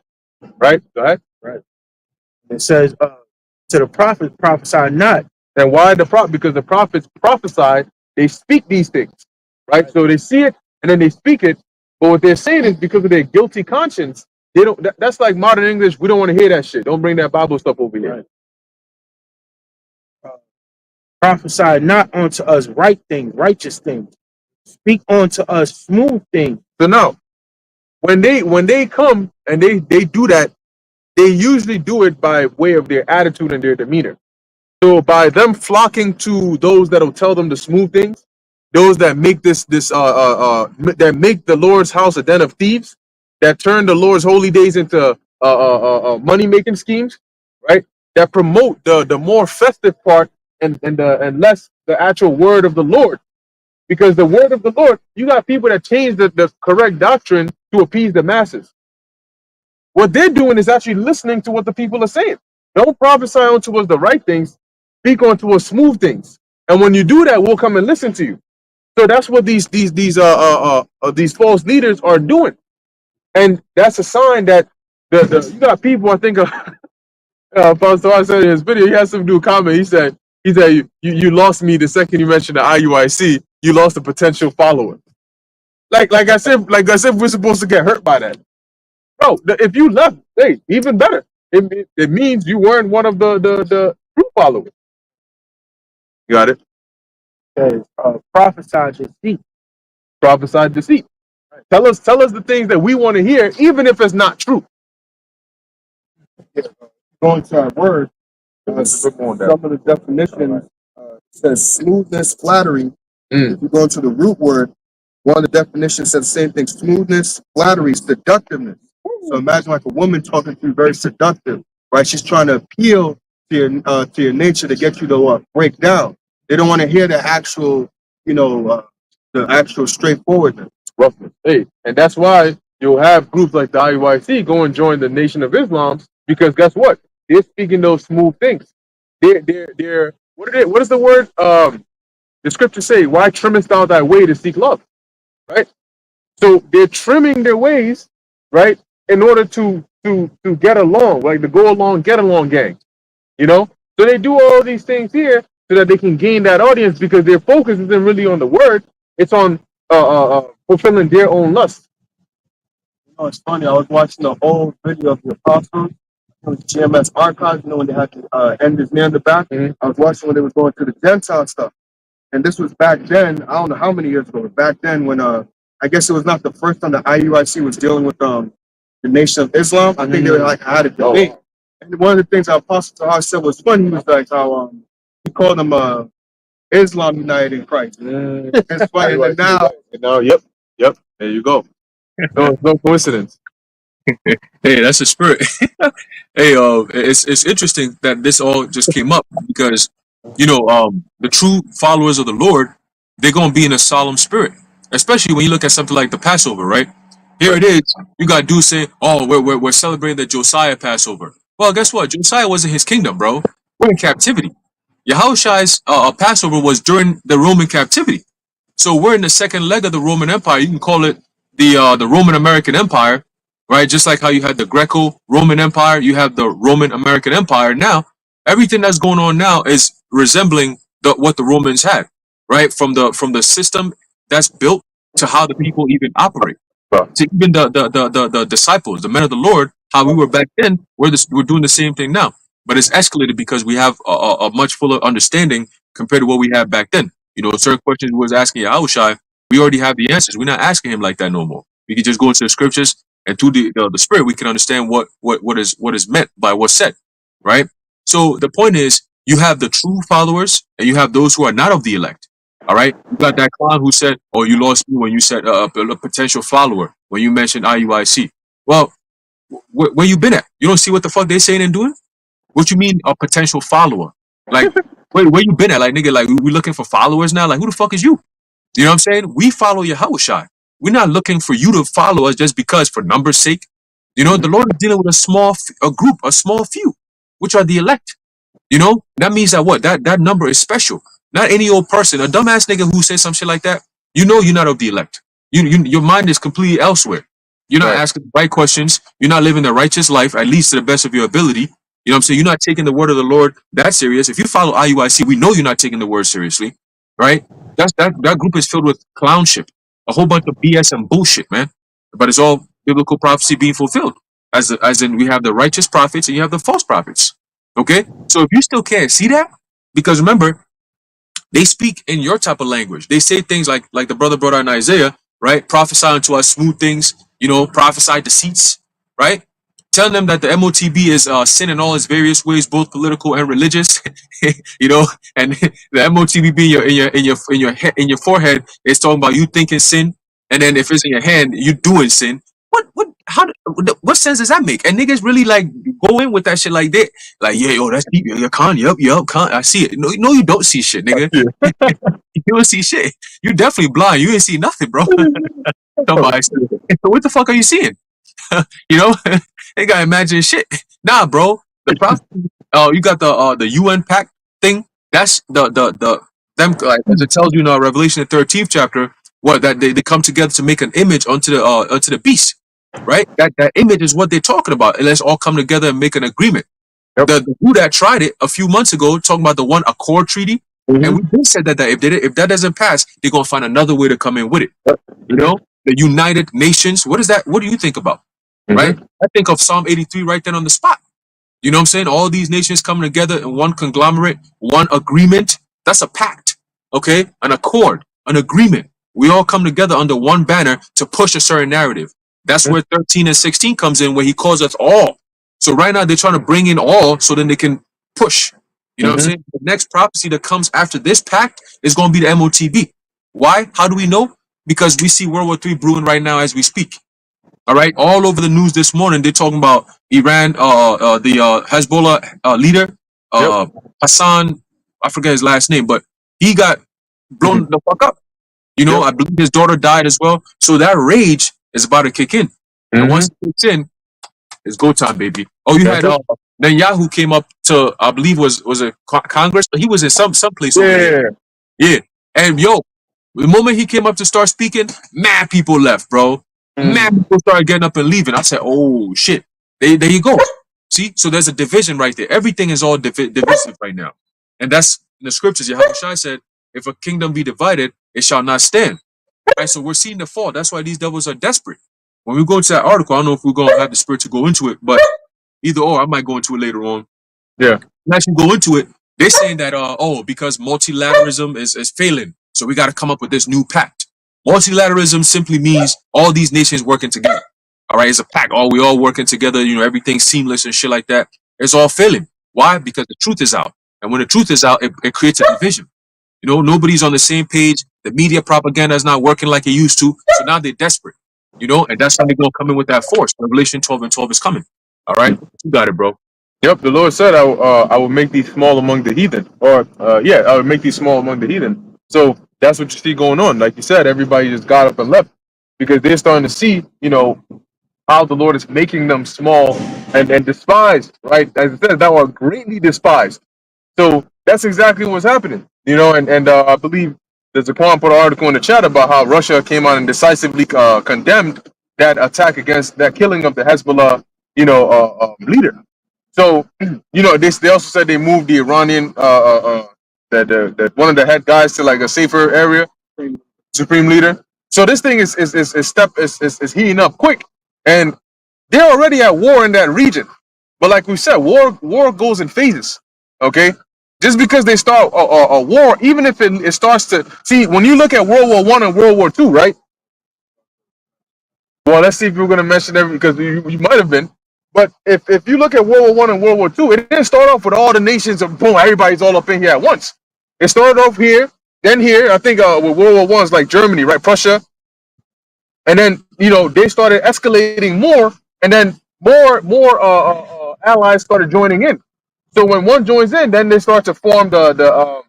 C: right? Go ahead.
D: Right. It says to the prophets, prophesy not.
C: And why the prophet? Because the prophets prophesy, they speak these things, right? So they see it and then they speak it. But what they're saying is because of their guilty conscience, they don't. That's like modern English. We don't want to hear that shit. Don't bring that Bible stuff over here.
D: Right. Prophesy not unto us right things, righteous things. Speak unto us smooth things.
C: So now, when they come and they do that, they usually do it by way of their attitude and their demeanor. So by them flocking to those that'll tell them the smooth things, those that make that make the Lord's house a den of thieves, that turn the Lord's holy days into money making schemes, right? That promote the more festive part and less the actual word of the Lord. Because the word of the Lord, you got people that change the correct doctrine to appease the masses. What they're doing is actually listening to what the people are saying. Don't prophesy unto us the right things, speak unto us smooth things. And when you do that, we'll come and listen to you. So that's what these false leaders are doing, and that's a sign that the you got people. I think Pastor I said in his video, he had some dude comment. He said you lost me the second you mentioned the IUIC. You lost a potential follower. Like I said, we're supposed to get hurt by that, bro. If you left, hey, even better. It means you weren't one of the true followers. You got it.
D: Because prophesied deceit.
C: Prophesied deceit. Tell us the things that we want to hear, even if it's not true.
E: Going to our word,
C: Let's
E: some
C: look on that.
E: of the definitions says smoothness, flattery.
C: Mm.
E: If you go into the root word, one of the definitions says the same thing: smoothness, flattery, seductiveness. So imagine like a woman talking to you very seductive, right? She's trying to appeal to your nature to get you to break down. They don't want to hear the actual, the actual straightforwardness.
C: Roughness. Hey, and that's why you'll have groups like the IUIC go and join the Nation of Islam, because guess what? They're speaking those smooth things. They're what is the word? The scriptures say, "Why trimmest thou thy way to seek love?" Right. So they're trimming their ways, right, in order to get along, like the go along, get along gang. You know. So they do all these things here so that they can gain that audience, because their focus isn't really on the word; it's on fulfilling their own lust.
E: It's funny. I was watching the old video of the apostles. It was GMS archives. When they had to end his name in the back.
C: Mhm.
E: I was watching when they was going through the Gentile stuff. And this was back then. I don't know how many years ago. But back then, when I guess it was not the first time the IUIC was dealing with the Nation of Islam. I think they were like had a debate. And one of the things our Apostle Tahar said was funny. He was like how he called them Islam United in Christ. It's funny. And now,
C: Yep. There you go. No coincidence.
B: Hey, that's the spirit. Hey, it's interesting that this all just came up because the true followers of the Lord, they're gonna be in a solemn spirit, especially when you look at something like the Passover, right? Here it is. You got dudes saying, "Oh, we're celebrating the Josiah Passover." Well, guess what? Josiah wasn't his kingdom, bro. We're in captivity. Yahushua's Passover was during the Roman captivity, so we're in the second leg of the Roman Empire. You can call it the Roman American Empire, right? Just like how you had the Greco-Roman Empire, you have the Roman American Empire. Now, everything that's going on now is resembling what the Romans had, right? From the system that's built to how the people even operate, to even the disciples, the men of the Lord, how we were back then. We're doing the same thing now, but it's escalated because we have a much fuller understanding compared to what we had back then. Certain questions we was asking Yahushua, we already have the answers. We're not asking him like that no more. We can just go into the scriptures, and through the spirit, we can understand what is meant by what's said, right? So the point is, you have the true followers, and you have those who are not of the elect. All right, you got that clown who said, "Oh, you lost me when you said a potential follower when you mentioned IUIC." Well, where you been at? You don't see what the fuck they saying and doing? What you mean a potential follower? Like, where you been at? Like, nigga, like we looking for followers now? Like, who the fuck is you? You know what I'm saying? We follow Yahushua. We're not looking for you to follow us just because for numbers' sake. The Lord is dealing with a group, a small few, which are the elect. That means that what? That number is special. Not any old person. A dumbass nigga who says some shit like that, you're not of the elect. Your mind is completely elsewhere. You're not asking the right questions. You're not living the righteous life, at least to the best of your ability. You know what I'm saying? You're not taking the word of the Lord that serious. If you follow IUIC, we know you're not taking the word seriously, right? That group is filled with clownship, a whole bunch of BS and bullshit, man. But it's all biblical prophecy being fulfilled. As in, we have the righteous prophets and you have the false prophets. Okay, so if you still can't see that, because remember, they speak in your type of language. They say things like the brother brought out in Isaiah, right? Prophesy unto us smooth things, prophesy deceits, right? telling them that the MOTB is sin in all its various ways, both political and religious. You know, and the MOTB being in your forehead is talking about you thinking sin, and then if it's in your hand, you doing sin. What sense does that make? And niggas really like go in with that shit like that. Like, yeah, yo, that's deep. You're con, yup, con. I see it. No, you don't see shit, nigga. You don't see shit. You definitely blind. You ain't see nothing, bro. Somebody said, what the fuck are you seeing? You know, they gotta imagine shit. Nah, bro. The prophet. You got the UN pact thing. That's the them like as it tells you in Revelation the 13th chapter. What that they come together to make an image onto the beast, right? That image is what they're talking about. And let's all come together and make an agreement.
C: Yep.
B: The who that tried it a few months ago, talking about the one Accord treaty, and we both said that if that doesn't pass, they're gonna find another way to come in with it. You know, the United Nations. What is that? What do you think about? Right? I think of Psalm 83 right then on the spot. You know what I'm saying? All these nations coming together in one conglomerate, one agreement. That's a pact, okay? An accord, an agreement. We all come together under one banner to push a certain narrative. That's where 13 and 16 comes in, where he calls us all. So right now they're trying to bring in all so then they can push. You know what I'm saying? The next prophecy that comes after this pact is going to be the MOTB. Why? How do we know? Because we see World War III brewing right now as we speak. All right, all over the news this morning, they're talking about Iran, the Hezbollah leader, Hassan, I forget his last name, but he got blown the fuck up. You know, I believe his daughter died as well. So that rage is about to kick in. And once it kicks in, it's go time, baby. Oh, you had then Yahoo came up to, I believe was it Congress? He was in some place over there. Yeah. And yo, the moment he came up to start speaking, mad people left, bro. Mad people started getting up and leaving. I said, oh shit. There you go. See? So there's a division right there. Everything is all divisive right now. And that's in the scriptures. Yahushua said, if a kingdom be divided, it shall not stand. Right? So we're seeing the fall. That's why these devils are desperate. When we go into that article, I don't know if we're going to have the spirit to go into it, but either or, I might go into it later on.
C: Yeah.
B: As you go into it, they're saying that, because multilateralism is failing, so we got to come up with this new pact. Multilateralism simply means all these nations working together. All right, it's a pact. We all working together. You know, everything's seamless and shit like that. It's all failing. Why? Because the truth is out, and when the truth is out, it creates a division. You know, nobody's on the same page. The media propaganda is not working like it used to, so now they're desperate. You know, and that's how they're gonna come in with that force. Revelation 12 and 12 is coming. All right, you got it, bro.
C: Yep, the Lord said, I will make these small among the heathen. Or, I will make these small among the heathen. So that's what you see going on. Like you said, everybody just got up and left because they're starting to see, you know, how the Lord is making them small and despised, right? As it says, thou art greatly despised. So that's exactly what's happening, you know, and I believe there's a Quan put an article in the chat about how Russia came out and decisively condemned that attack against that killing of the Hezbollah, you know, leader. So, you know, they also said they moved the Iranian, that one of the head guys to like a safer area, supreme leader. So this thing is heating up quick, and they're already at war in that region. But like we said, war goes in phases. Okay, just because they start a war, even if it starts to see when you look at World War I and World War II, right? Well, let's see if we're going to mention every because you might have been. But if you look at World War I and World War II, it didn't start off with all the nations of boom, everybody's all up in here at once. It started off here, then here. I think with World War I, it's like Germany, right? Prussia. And then, you know, they started escalating more, and then more allies started joining in. So when one joins in, then they start to form the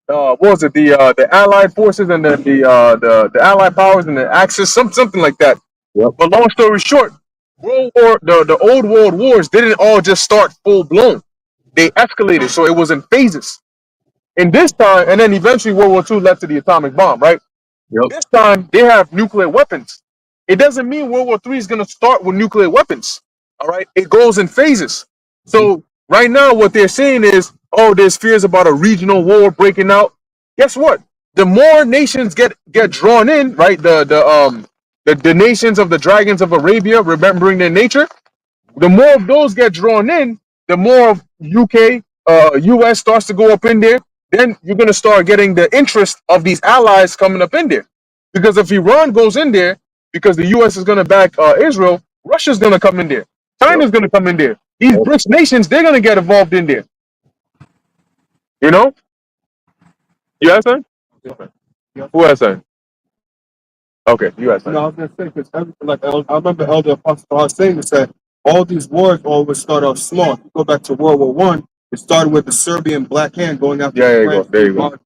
C: Allied forces and the Allied powers and the Axis, something like that. Yep. But long story short, the old world wars didn't all just start full blown. They escalated, so it was in phases. In this time, and then eventually World War II led to the atomic bomb, right? Yep. This time they have nuclear weapons. It doesn't mean World War III is going to start with nuclear weapons. All right, it goes in phases. So right now, what they're saying is, there's fears about a regional war breaking out. Guess what? The more nations get drawn in, right? The nations of the dragons of Arabia, remembering their nature, the more of those get drawn in, the more of US starts to go up in there. Then you're going to start getting the interest of these allies coming up in there. Because if Iran goes in there, because the US is going to back Israel, Russia's going to come in there. China's going to come in there. These BRICS nations, they're going to get involved in there. You know? You ask that? Who asked that? Okay, you asked that.
E: No, I was gonna say because I remember Elder Apostle Paul saying this, that all these wars always start off small. If you go back to World War One, it started with the Serbian Black Hand going after
C: Yeah, there you
E: France.
C: go. There you go.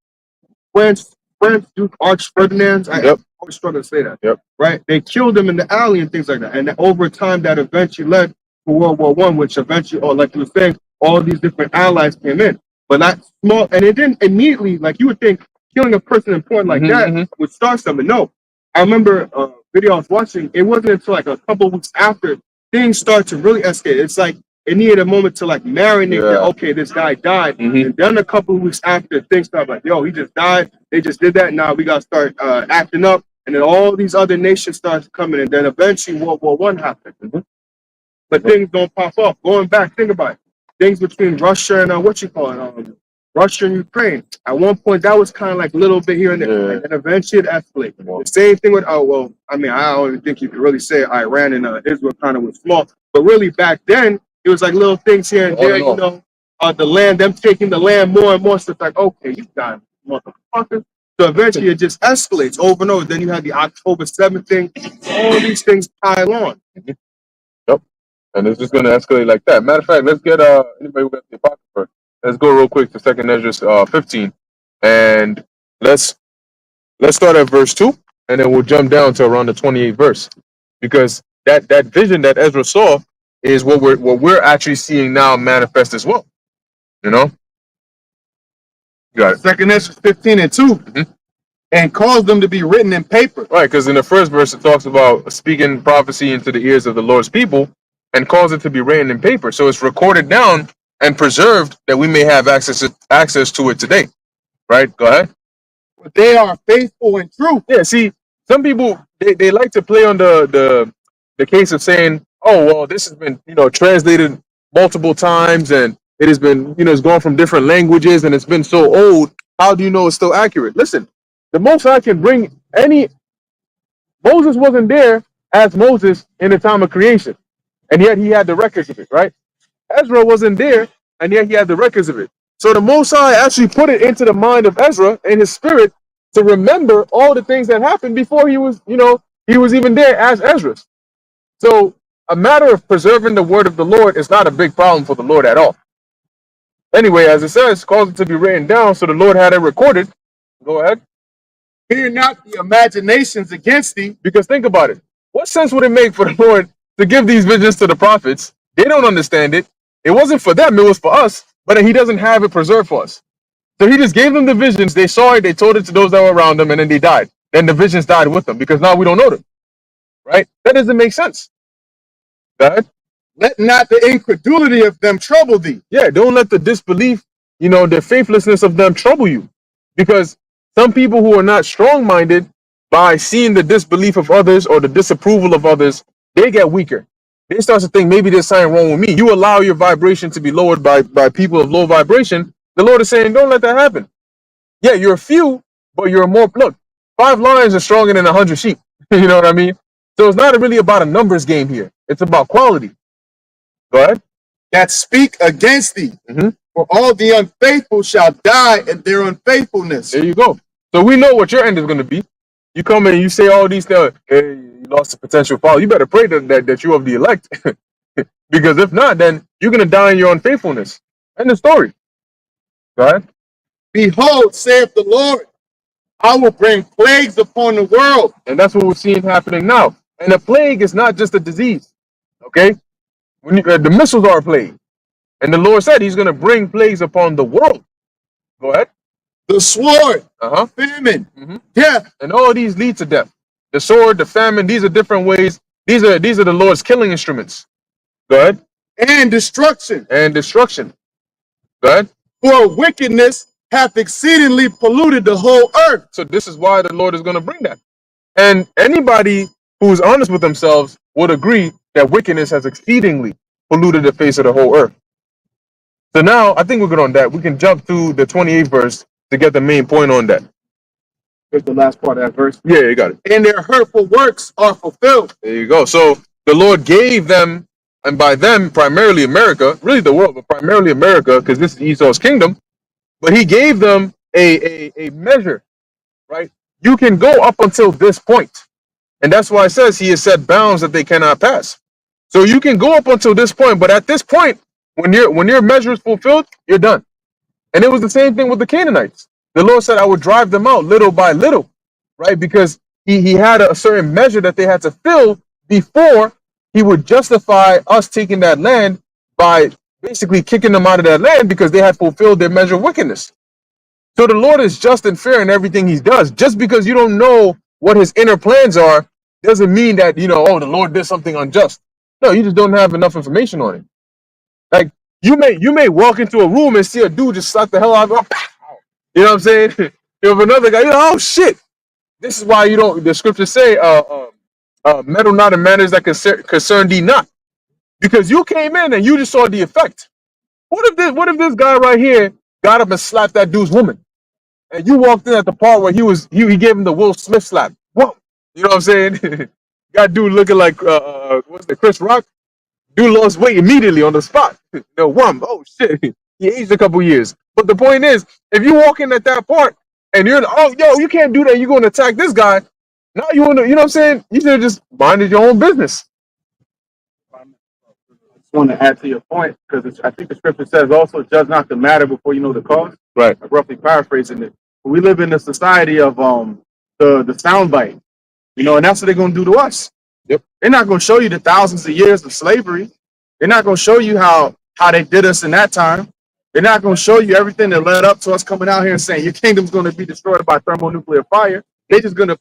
E: France Duke Arch Ferdinand. I
C: Yep.
E: always struggle to say that.
C: Yep.
E: Right? They killed them in the alley and things like that. And over time, that eventually led to World War One, which eventually, or like you were saying, all these different allies came in. But not small, and it didn't immediately, like you would think, killing a person important like that would start something. No. I remember a video I was watching, it wasn't until like a couple of weeks after things started to really escalate. It's like it needed a moment to like marinate that, okay, this guy died. And then a couple of weeks after, things started like, yo, he just died. They just did that. Now we got to start acting up. And then all these other nations started coming. And then eventually World War One happened. But things don't pop up. Going back, think about it. Things between Russia and Russia and Ukraine. At one point, that was kind of like a little bit here and there, and then eventually it escalated. The same thing with, I don't even think you could really say Iran and Israel kind of was small, but really back then, it was like little things here and there, you know, the land, them taking the land more and more. So it's like, okay, you got motherfuckers. So eventually it just escalates over and over. Then you had the October 7th thing. All these things pile on.
C: Yep. And it's just going to escalate like that. Matter of fact, let's get anybody who got the Apocrypha. Let's go real quick to 2nd Ezra 15, and let's start at verse 2, and then we'll jump down to around the 28th verse, because that vision that Ezra saw is what we're actually seeing now manifest as well. You know, you got it.
F: 2nd Ezra 15 and 2, and cause them to be written in paper.
C: Right, because in the first verse it talks about speaking prophecy into the ears of the Lord's people, and cause it to be written in paper, so it's recorded down and preserved that we may have access to it today. Right? Go ahead.
F: But they are faithful and true.
C: Yeah, see, some people they like to play on the case of saying, oh well, this has been, you know, translated multiple times and it has been, you know, it's gone from different languages and it's been so old. How do you know it's still accurate? Listen, the Most High can bring any. Moses wasn't there as Moses in the time of creation, and yet he had the records of it, right? Ezra wasn't there, and yet he had the records of it. So the Most High actually put it into the mind of Ezra and his spirit to remember all the things that happened before he was, you know, he was even there as Ezra. So a matter of preserving the word of the Lord is not a big problem for the Lord at all. Anyway, as it says, cause it to be written down, so the Lord had it recorded. Go ahead.
F: Fear not the imaginations against thee.
C: Because think about it. What sense would it make for the Lord to give these visions to the prophets? They don't understand it. It wasn't for them, it was for us, but he doesn't have it preserved for us. So he just gave them the visions, they saw it, they told it to those that were around them, and then they died. Then the visions died with them, because now we don't know them. Right? That doesn't make sense. Go ahead.
F: Let not the incredulity of them trouble thee.
C: Yeah, don't let the disbelief, you know, the faithlessness of them trouble you. Because some people who are not strong-minded, by seeing the disbelief of others or the disapproval of others, they get weaker. They start to think maybe there's something wrong with me. You allow your vibration to be lowered by people of low vibration. The Lord is saying, don't let that happen. Yeah, you're a few, but you're more. Look, 5 lions are stronger than 100 sheep. You know what I mean? So it's not really about a numbers game here. It's about quality. Go ahead.
F: That speak against thee. For all the unfaithful shall die in their unfaithfulness.
C: There you go. So we know what your end is going to be. You come in and you say all these things. Hey, you lost a potential follow. You better pray that you're of the elect. Because if not, then you're going to die in your unfaithfulness. End the story. Go ahead.
F: Behold, saith the Lord, I will bring plagues upon the world.
C: And that's what we're seeing happening now. And a plague is not just a disease. Okay? When the missiles are a plague. And the Lord said he's going to bring plagues upon the world. Go ahead.
F: The sword,
C: Uh-huh.
F: famine, death.
C: And all these lead to death. The sword, the famine, these are different ways. These are the Lord's killing instruments. Go ahead.
F: And destruction.
C: And destruction. Go ahead.
F: For wickedness hath exceedingly polluted the whole earth.
C: So this is why the Lord is going to bring that. And anybody who's honest with themselves would agree that wickedness has exceedingly polluted the face of the whole earth. So now I think we're good on that. We can jump to the 28th verse to get the main point on that.
E: Here's the last part of that verse.
C: Yeah, you got it.
F: And their hurtful works are fulfilled.
C: There you go. So the Lord gave them and by them primarily America, really the world, but primarily America, because this is Esau's kingdom. But he gave them a measure, right? You can go up until this point, and that's why it says he has set bounds that they cannot pass. So you can go up until this point, but at this point, when your measure is fulfilled, you're done. And it was the same thing with the Canaanites. The Lord said, I would drive them out little by little, right? Because he had a certain measure that they had to fill before he would justify us taking that land by basically kicking them out of that land because they had fulfilled their measure of wickedness. So the Lord is just and fair in everything he does. Just because you don't know what his inner plans are doesn't mean that, oh, the Lord did something unjust. No, you just don't have enough information on it. Like, you may walk into a room and see a dude just slap the hell out of him. You know what I'm saying? If another guy, oh shit. This is why the scriptures say, meddle not in matters that concern thee not. Because you came in and you just saw the effect. What if this guy right here got up and slapped that dude's woman? And you walked in at the part where he gave him the Will Smith slap. Whoa. You know what I'm saying? Got dude looking like what's the Chris Rock? Dude lost weight immediately on the spot. Oh shit. He aged a couple years. But the point is, if you walk in at that part and you're you can't do that, you're going to attack this guy. Now you want to, you know what I'm saying? You should have just minded your own business.
D: I just want to add to your point because I think the scripture says also judge not the matter before you know the cause.
C: Right.
D: I'm roughly paraphrasing it. We live in a society of the soundbite, and that's what they're going to do to us.
C: Yep.
D: They're not going to show you the thousands of years of slavery. They're not going to show you how they did us in that time. They're not going to show you everything that led up to us coming out here and saying your kingdom's going to be destroyed by thermonuclear fire. They're just going to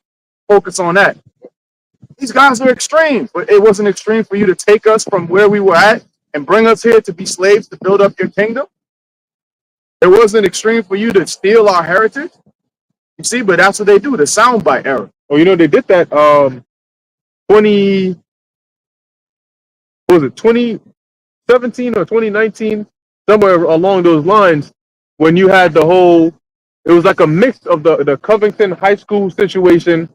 D: focus on that. These guys are extreme, but it wasn't extreme for you to take us from where we were at and bring us here to be slaves to build up your kingdom. It wasn't extreme for you to steal our heritage. You see, but that's what they do, the soundbite era.
C: Well, they did that 2017 or 2019, somewhere along those lines, when you had it was like a mix of the Covington High School situation,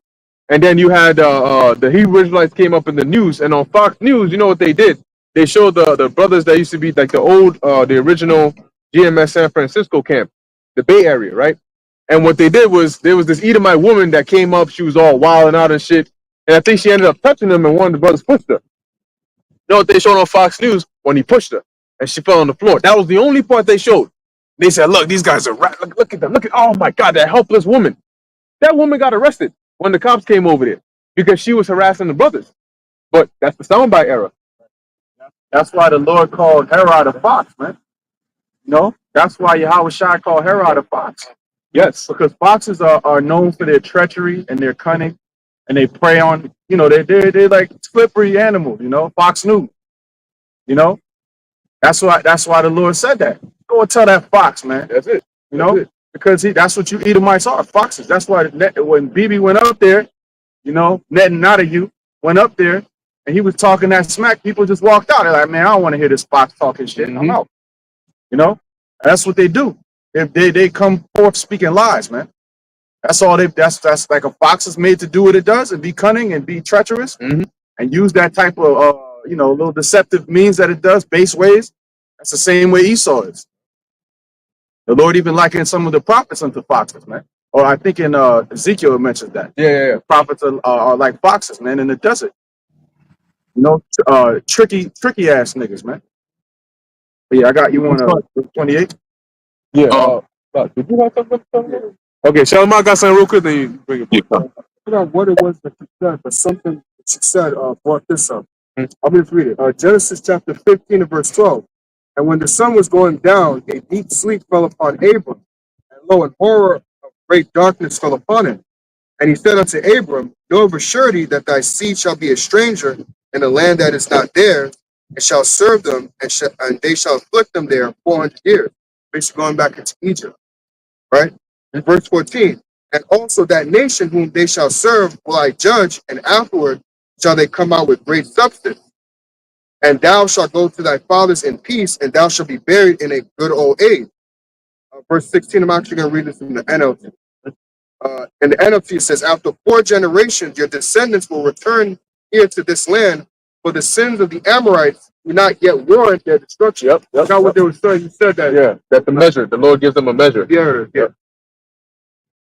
C: and then you had the Hebrew Israelites came up in the news, and on Fox News, you know what they did? They showed the brothers that used to be like the original GMS San Francisco camp, the Bay Area, right? And what they did was there was this Edomite woman that came up, she was all wild and out and shit, and I think she ended up touching him, and one of the brothers pushed her. You know what they showed on Fox News? When he pushed her and she fell on the floor. That was the only part they showed. They said, look, these guys are look at them. Oh my God, that helpless woman. That woman got arrested when the cops came over there because she was harassing the brothers. But that's the soundbite era.
D: That's why the Lord called Herod a fox, man. That's why Yahweh Shai called Herod a fox.
C: Yes.
D: Because foxes are known for their treachery and their cunning, and they prey on, they're like slippery animals, Fox News. That's why the Lord said that. Go and tell that fox, man.
C: That's it.
D: Because that's what you Edomites are, foxes. That's why when BB went up there, Net and not of you went up there and he was talking that smack, people just walked out. They're like, man, I don't want to hear this fox talking shit. I'm out. That's what they do. They come forth speaking lies, man. That's all that's like a fox is made to do what it does and be cunning and be treacherous and use that type of little deceptive means that it does, base ways. That's the same way Esau is. The Lord even likened some of the prophets unto foxes, man. Or I think in Ezekiel it mentions that.
C: Yeah.
D: Prophets are like foxes, man, in the desert. Tricky ass niggas, man. But yeah, I got you on 28.
C: Yeah. Did you have something? Okay, Shalom, I got something real quick, then you bring it.
B: Yeah.
E: I forgot what it was that you said, but something that you said brought this up. I'll just read it. Genesis chapter 15 and verse 12. And when the sun was going down, a deep sleep fell upon Abram, and lo, an horror of great darkness fell upon him. And he said unto Abram, know of a surety that thy seed shall be a stranger in a land that is not theirs, and shall serve them, and they shall afflict them there 400 years. Basically going back into Egypt, right? In verse 14, and also that nation whom they shall serve will I judge, and afterward shall they come out with great substance. And thou shalt go to thy fathers in peace, and thou shalt be buried in a good old age. Verse 16, I'm actually going to read this from the NLT. In the NLT, it says, after 4 generations, your descendants will return here to this land, for the sins of the Amorites not yet warned their destruction.
C: Yep.
E: That's not what they were saying. He said that.
C: Yeah, that's the measure. The Lord gives them a measure.
E: Yeah.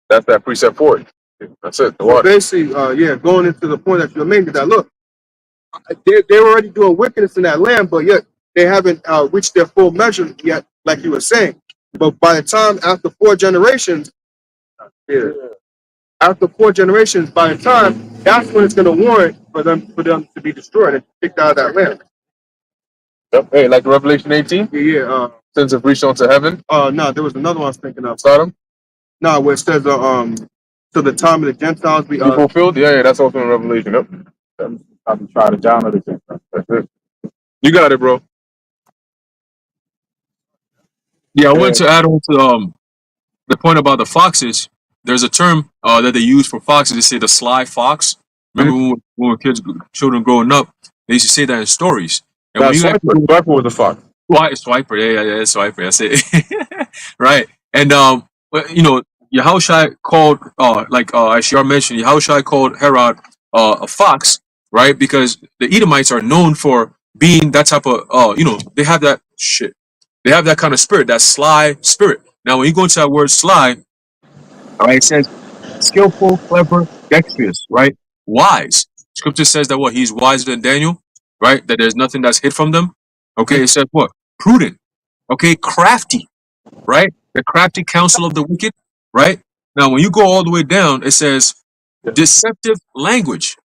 C: That's that precept for it. That's it. The
E: So
C: water.
E: basically, going into the point that you're making, that look, they're already doing wickedness in that land, but yet they haven't reached their full measure yet, like you were saying. But by the time after 4 generations, after 4 generations, by the time that's when it's going to warrant for them to be destroyed and kicked out of that land.
C: Yep. Hey, like Revelation 18,
E: Yeah.
C: sins have reached onto heaven.
E: No, there was another one I was thinking of.
C: Sodom,
E: No, where it says to the time of the Gentiles be
C: be fulfilled. Yeah, that's also in Revelation. Yep.
A: I'm trying to John of the Gentiles.
C: That's it. You got it, bro.
B: Yeah, I wanted to add on to the point about the foxes. There's a term that they use for foxes. They say the sly fox. Remember when we were children growing up, they used to say that in stories. And
C: Now,
B: when you
C: Swiper was a fox.
B: Swiper, yeah, Swiper, that's it. Right. And you know, Yahushua called as Shar mentioned, Yahushua called Herod a fox, right? Because the Edomites are known for being that type of they have that shit. They have that kind of spirit, that sly spirit. Now when you go into that word sly, all right, it says skillful, clever, dexterous, right? Wise. Scripture says that what he's wiser than Daniel, right? That there's nothing that's hid from them. Okay, it says what? Prudent. Okay, crafty, right? The crafty counsel of the wicked, right? Now, when you go all the way down, it says deceptive language.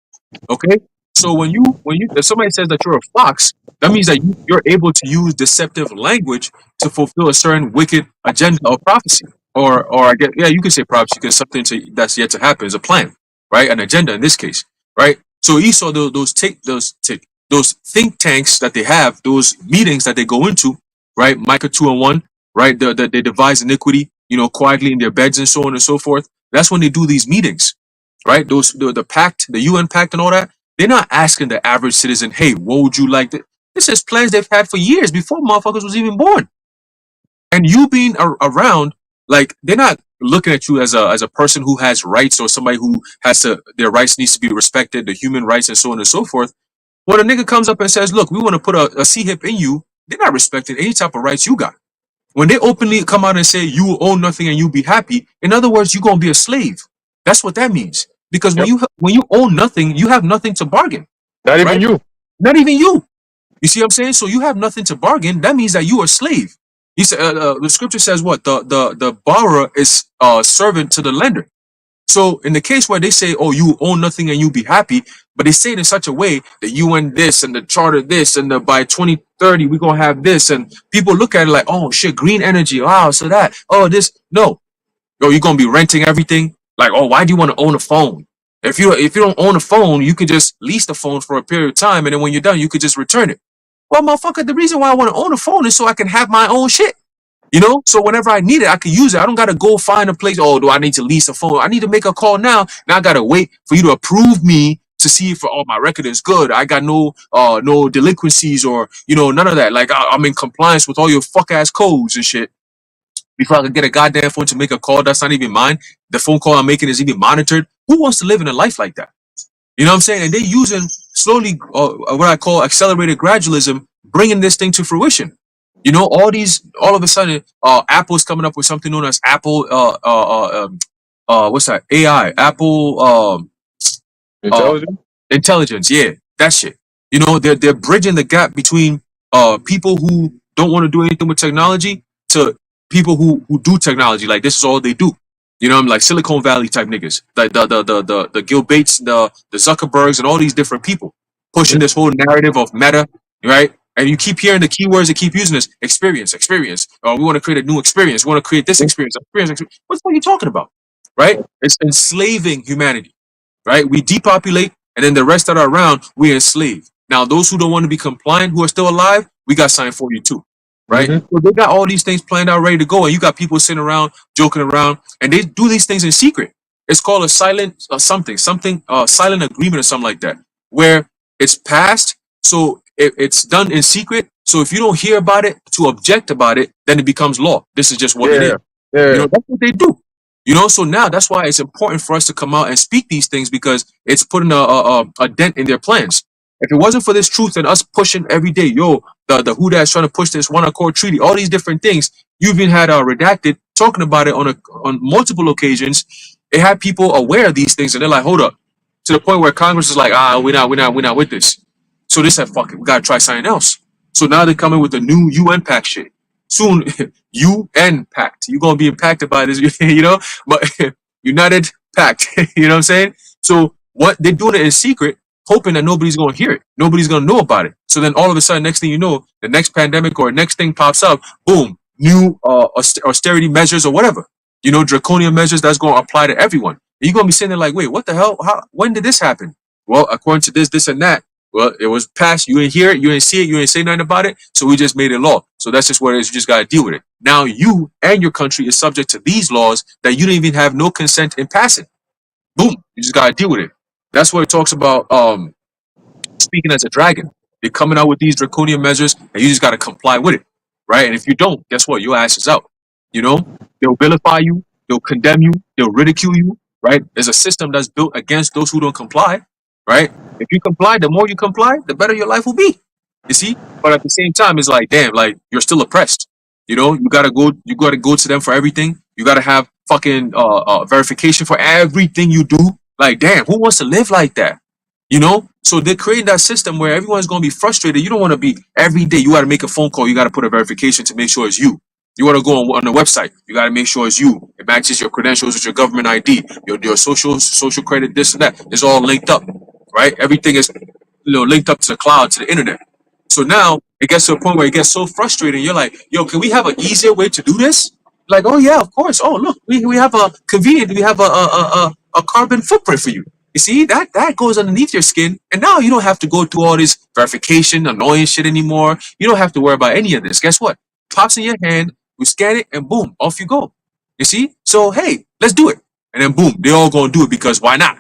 B: Okay, so when you if somebody says that you're a fox, that means that you're able to use deceptive language to fulfill a certain wicked agenda or prophecy, or I guess you can say prophecy because something that's yet to happen is a plan, right? An agenda in this case, right? So Esau, those think tanks that they have, those meetings that they go into, right? Micah 2:1, right? They devise iniquity, quietly in their beds and so on and so forth. That's when they do these meetings, right? The pact, the UN pact, and all that. They're not asking the average citizen, "Hey, what would you like to?" This is plans they've had for years before motherfuckers was even born. And you being around, like they're not looking at you as a person who has rights or somebody who their rights needs to be respected, the human rights and so on and so forth. When a nigga comes up and says, "Look, we want to put a C-hip in you," they're not respecting any type of rights you got. When they openly come out and say you will own nothing and you be happy, in other words, you're gonna be a slave. That's what that means. Because when you own nothing, you have nothing to bargain.
C: Not even
B: Right?
C: you.
B: Not even you. You see what I'm saying? So you have nothing to bargain. That means that you are a slave. He said the scripture says what the borrower is servant to the lender. So in the case where they say, "Oh, you own nothing and you be happy," but they say it in such a way that you and this and the charter this and by 2030 we're gonna have this, and people look at it like, "Oh shit, green energy, wow, so that, oh this." No, you're gonna be renting everything. Like, "Oh, why do you want to own a phone? If you don't own a phone, you can just lease the phone for a period of time, and then when you're done, you could just return it." Well, motherfucker, the reason why I want to own a phone is so I can have my own shit. So whenever I need it, I can use it. I don't gotta go find a place. "Oh, do I need to lease a phone? I need to make a call now. Now I gotta wait for you to approve me to see if my record is good. I got no delinquencies or none of that. Like I'm in compliance with all your fuck ass codes and shit before I can get a goddamn phone to make a call that's not even mine. The phone call I'm making is even monitored. Who wants to live in a life like that? You know what I'm saying? And they're using slowly what I call accelerated gradualism, bringing this thing to fruition. All of a sudden, Apple's coming up with something known as Apple, what's that? AI, Apple,
C: Intelligent.
B: intelligence. Yeah, that shit. They're bridging the gap between people who don't want to do anything with technology to people who do technology. Like this is all they do. I'm like Silicon Valley type niggas, like the Gil Bates, the Zuckerbergs, and all these different people pushing this whole narrative of meta, right? And you keep hearing the keywords they keep using is experience. We want to create a new experience. We want to create this experience. What the fuck are you talking about? Right? It's enslaving humanity. Right? We depopulate, and then the rest that are around, we enslave. Now, those who don't want to be compliant, who are still alive, we got signed for you too. Right? So they got all these things planned out, ready to go, and you got people sitting around, joking around, and they do these things in secret. It's called a silent silent agreement or something like that, where it's passed, so it's done in secret. So if you don't hear about it to object about it, then it becomes law. This is just what it is.
C: Yeah.
B: That's what they do. So now that's why it's important for us to come out and speak these things, because it's putting a dent in their plans. If it wasn't for this truth and us pushing every day, yo, the who that's trying to push this one accord treaty, all these different things, you even had redacted talking about it on multiple occasions. It had people aware of these things, and they're like, hold up, to the point where Congress is like, we're not with this. So they said, fuck it, we gotta try something else. So now they're coming with the new UN pact shit. Soon, UN pact, you're gonna be impacted by this, you know, but United pact, you know what I'm saying? So what they're doing it in secret, hoping that nobody's gonna hear it, nobody's gonna know about it. So then all of a sudden, next thing you know, the next pandemic or next thing pops up, boom, new austerity measures or whatever, you know, draconian measures that's gonna apply to everyone. You're gonna be sitting there like, wait, what the hell? How? When did this happen? Well, according to this, and that. Well, it was passed. You ain't hear it. You ain't see it. You ain't say nothing about it. So we just made it law. So that's just what it is. You just gotta deal with it. Now you and your country is subject to these laws that you didn't even have no consent in passing. Boom. You just gotta deal with it. That's what it talks about. Speaking as a dragon, they're coming out with these draconian measures, and you just gotta comply with it, right? And if you don't, guess what? Your ass is out. You know, they'll vilify you, they'll condemn you, they'll ridicule you, right? There's a system that's built against those who don't comply, right? If you comply, the more you comply, the better your life will be. You see? But at the same time, it's like, damn, like you're still oppressed. You know, you gotta go to them for everything. You gotta have fucking verification for everything you do. Like, damn, who wants to live like that? You know? So they're creating that system where everyone's gonna be frustrated. You don't want to be every day, you gotta make a phone call, you gotta put a verification to make sure it's you. You want to go on the website, you got to make sure it's you. It matches your credentials with your government ID, your social credit, this and that. It's all linked up, right? Everything is, linked up to the cloud, to the internet. So now it gets to a point where it gets so frustrating. You're like, yo, can we have an easier way to do this? Like, oh yeah, of course. Oh look, we have a convenient, we have a carbon footprint for you. You see, that goes underneath your skin, and now you don't have to go through all this verification, annoying shit anymore. You don't have to worry about any of this. Guess what? Pops in your hand, you scan it, and boom, off you go. You see? So hey, let's do it. And then boom, they're all gonna do it because why not?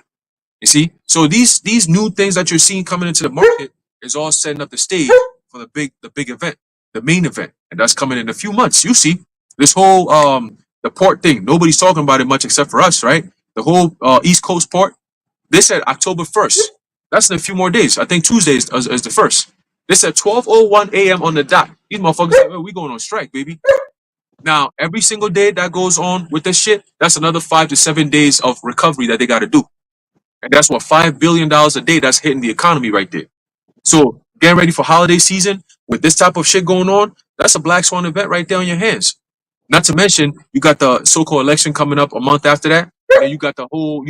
B: You see? So these new things that you're seeing coming into the market is all setting up the stage for the big event, the main event. And that's coming in a few months. You see, this whole the port thing, nobody's talking about it much except for us, right? The whole East Coast port. They said October 1st. That's in a few more days. I think Tuesday is the 1st. They said 12:01 a.m. on the dot. These motherfuckers said, well, we going on strike, baby. Now, every single day that goes on with this shit, that's another 5 to 7 days of recovery that they got to do. And that's what $5 billion a day that's hitting the economy right there. So getting ready for holiday season with this type of shit going on, that's a black swan event right there on your hands. Not to mention, you got the so-called election coming up a month after that. And you got the whole,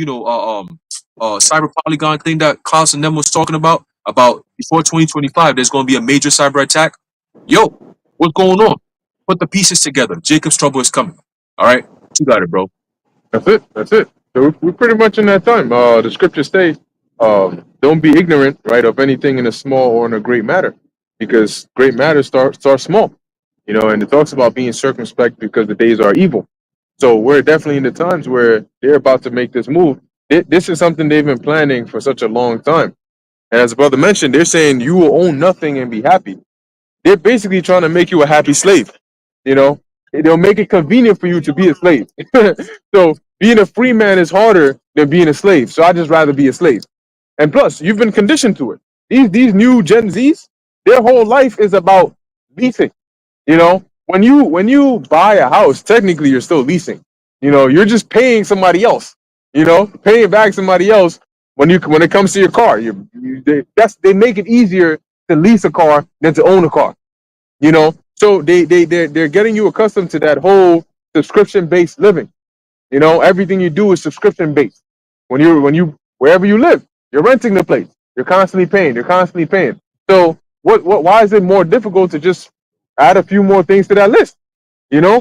B: cyber polygon thing that Klaus and them was talking about before 2025, there's going to be a major cyber attack. Yo, what's going on? Put the pieces together. Jacob's trouble is coming. All right? You got it, bro.
C: That's it. That's it. So we're pretty much in that time. The scriptures say, don't be ignorant, right, of anything in a small or in a great matter, because great matters start small, and it talks about being circumspect because the days are evil. So we're definitely in the times where they're about to make this move. This is something they've been planning for such a long time. And as the brother mentioned, they're saying you will own nothing and be happy. They're basically trying to make you a happy slave. They'll make it convenient for you to be a slave. So being a free man is harder than being a slave. So I just rather be a slave. And plus, you've been conditioned to it. These new Gen Zs, their whole life is about leasing. When you buy a house, technically you're still leasing. You're just paying somebody else. Paying back somebody else when it comes to your car. They make it easier to lease a car than to own a car. So they're getting you accustomed to that whole subscription based living. Everything you do is subscription based. When you wherever you live, you're renting the place. You're constantly paying. So why is it more difficult to just add a few more things to that list? So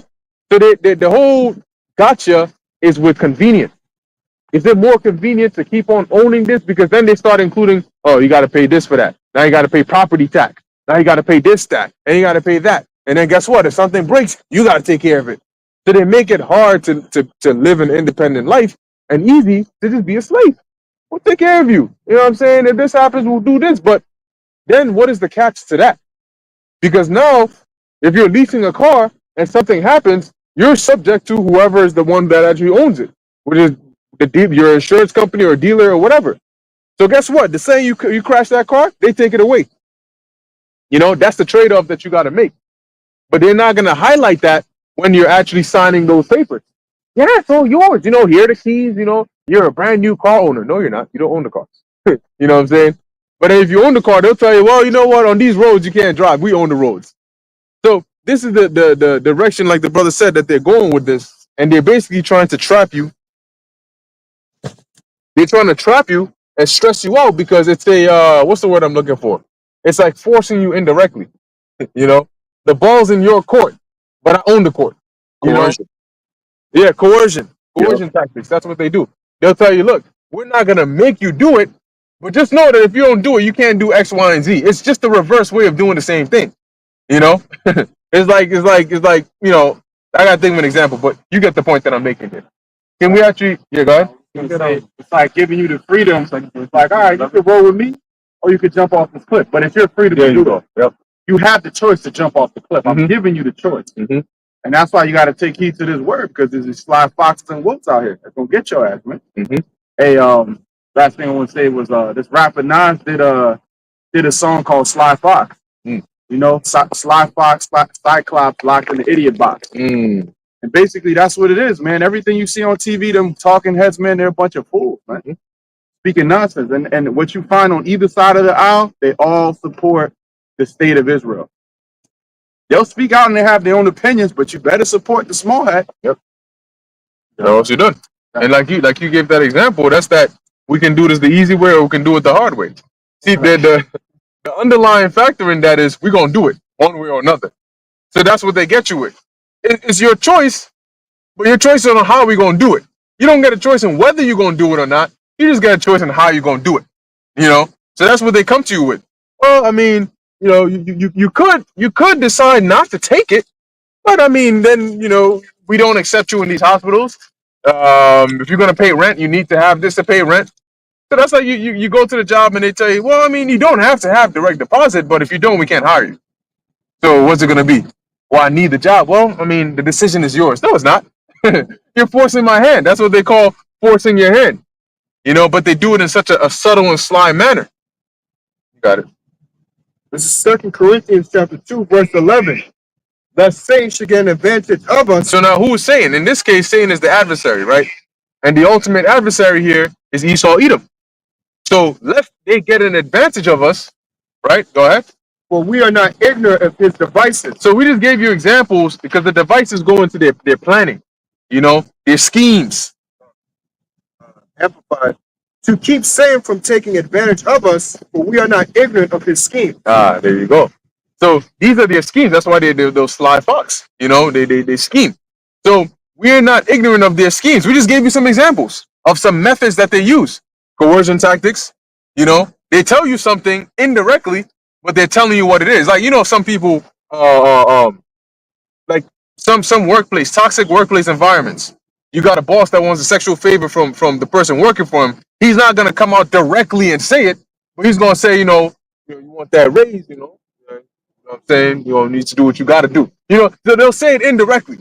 C: the whole gotcha is with convenience. Is it more convenient to keep on owning this? Because then they start including, oh, you got to pay this for that. Now you got to pay property tax. Now you got to pay this tax. And you got to pay that. And then guess what? If something breaks, you got to take care of it. So they make it hard to live an independent life and easy to just be a slave. We'll take care of you. You know what I'm saying? If this happens, we'll do this. But then what is the catch to that? Because now, if you're leasing a car and something happens, you're subject to whoever is the one that actually owns it, which is your insurance company or dealer or whatever. So guess what? The saying you crash that car, they take it away. You know, that's the trade-off that you got to make. But they're not going to highlight that when you're actually signing those papers. Yeah, it's all yours. You know, here are the keys. You know, you're a brand new car owner. No, you're not. You don't own the car. You know what I'm saying? But if you own the car, they'll tell you, well, you know what? On these roads, you can't drive. We own the roads. So this is the direction, like the brother said, that they're going with this. And they're basically trying to trap you. They're trying to trap you and stress you out because it's a, what's the word I'm looking for? It's like forcing you indirectly. You know, the ball's in your court, but I own the court. You know?
B: Coercion.
C: Yeah, coercion.
B: Yep.
C: Coercion tactics. That's what they do. They'll tell you, look, we're not going to make you do it, but just know that if you don't do it, you can't do X, Y, and Z. It's just the reverse way of doing the same thing. You know? It's like, you know, I got to think of an example, but you get the point that I'm making here. Can we actually, yeah, go ahead.
D: It's like giving you the freedom. It's like, all right, you could roll with me, or you could jump off this cliff. But it's your freedom
C: There
D: to
C: you
D: do it.
C: go. Yep.
D: You have the choice to jump off the cliff. I'm
C: Mhm.
D: giving you the choice.
C: Mhm.
D: And that's why you got to take heed to this word, because there's these sly foxes and wolves out here that's gonna get your ass, man.
C: Mhm.
D: Hey, last thing I want to say was this rapper Nas did a song called Sly Fox.
C: Mm.
D: You know, Sly Fox, Cyclops locked in the idiot box.
C: Mm.
D: And basically that's what it is, man. Everything you see on TV, them talking heads, man, they're a bunch of fools, man.
C: Mhm.
D: Speaking nonsense. And what you find on either side of the aisle, they all support the state of Israel. They'll speak out and they have their own opinions, but you better support the small hat.
C: You know what you're doing. And like you gave that example, that's that we can do this the easy way or we can do it the hard way. See, the underlying factor in that is we're going to do it one way or another. So that's what they get you with. It's your choice, but your choice is on how we're going to do it. You don't get a choice in whether you're going to do it or not. You just get a choice in how you're going to do it. You know? So that's what they come to you with. Well, I mean, you know, you could decide not to take it, but I mean, then, you know, we don't accept you in these hospitals. If you're going to pay rent, you need to have this to pay rent. So that's like you go to the job and they tell you, well, I mean, you don't have to have direct deposit, but if you don't, we can't hire you. So what's it going to be? Well, I need the job. Well, I mean, the decision is yours. No, it's not. You're forcing my hand. That's what they call forcing your hand. You know, but they do it in such a subtle and sly manner. You got it.
E: This is 2 Corinthians chapter 2, verse 11. That Satan should get an advantage of us.
C: So now who is Satan? In this case, Satan is the adversary, right? And the ultimate adversary here is Esau Edom. So lest they get an advantage of us, right? Go ahead.
E: For we are not ignorant of his devices.
C: So we just gave you examples because the devices go into their planning, you know, their schemes.
E: Amplified. To keep Satan from taking advantage of us, for we are not ignorant of his scheme.
C: Ah, there you go. So these are their schemes. That's why they're those sly fox. You know, they scheme. So we're not ignorant of their schemes. We just gave you some examples of some methods that they use. Coercion tactics. You know, they tell you something indirectly, but they're telling you what it is. Like, you know, some people, like some workplace, toxic workplace environments. You got a boss that wants a sexual favor from the person working for him. He's not gonna come out directly and say it, but he's gonna say, you want that raise, you know what I'm saying? You need to do what you gotta do. You know, so they'll say it indirectly.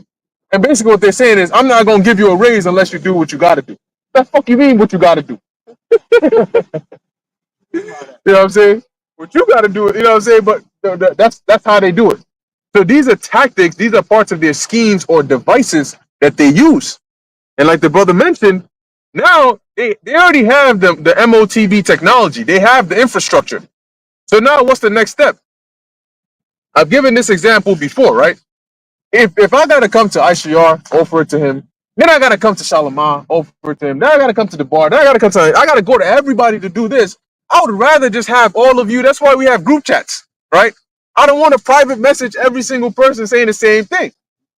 C: And basically what they're saying is, I'm not gonna give you a raise unless you do what you gotta do. What the fuck you mean what you gotta do? You know what I'm saying? What you gotta do, you know what I'm saying? But that's how they do it. So these are tactics, these are parts of their schemes or devices that they use. And like the brother mentioned, now they already have the MOTB technology. They have the infrastructure. So now what's the next step? I've given this example before, right? If I gotta come to ICR, offer it to him, then I gotta come to Shalimar, offer it to him, then I gotta come to the bar, then I gotta go to everybody to do this. I would rather just have all of you. That's why we have group chats, right? I don't want to private message every single person saying the same thing.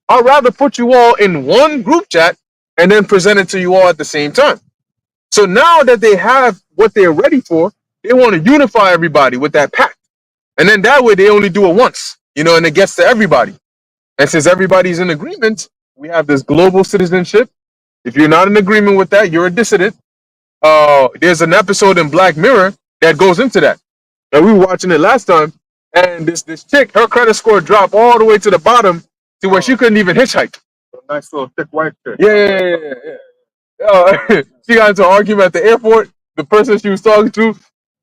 C: I'd rather put you all in one group chat and then present it to you all at the same time. So now that they have what they're ready for, they want to unify everybody with that pact. And then that way they only do it once, and it gets to everybody. And since everybody's in agreement, we have this global citizenship. If you're not in agreement with that, you're a dissident. There's an episode in Black Mirror that goes into that. And we were watching it last time, and this chick, her credit score dropped all the way to the bottom to where she couldn't even hitchhike.
E: Nice little thick white chick.
C: Yeah. She got into an argument at the airport, the person she was talking to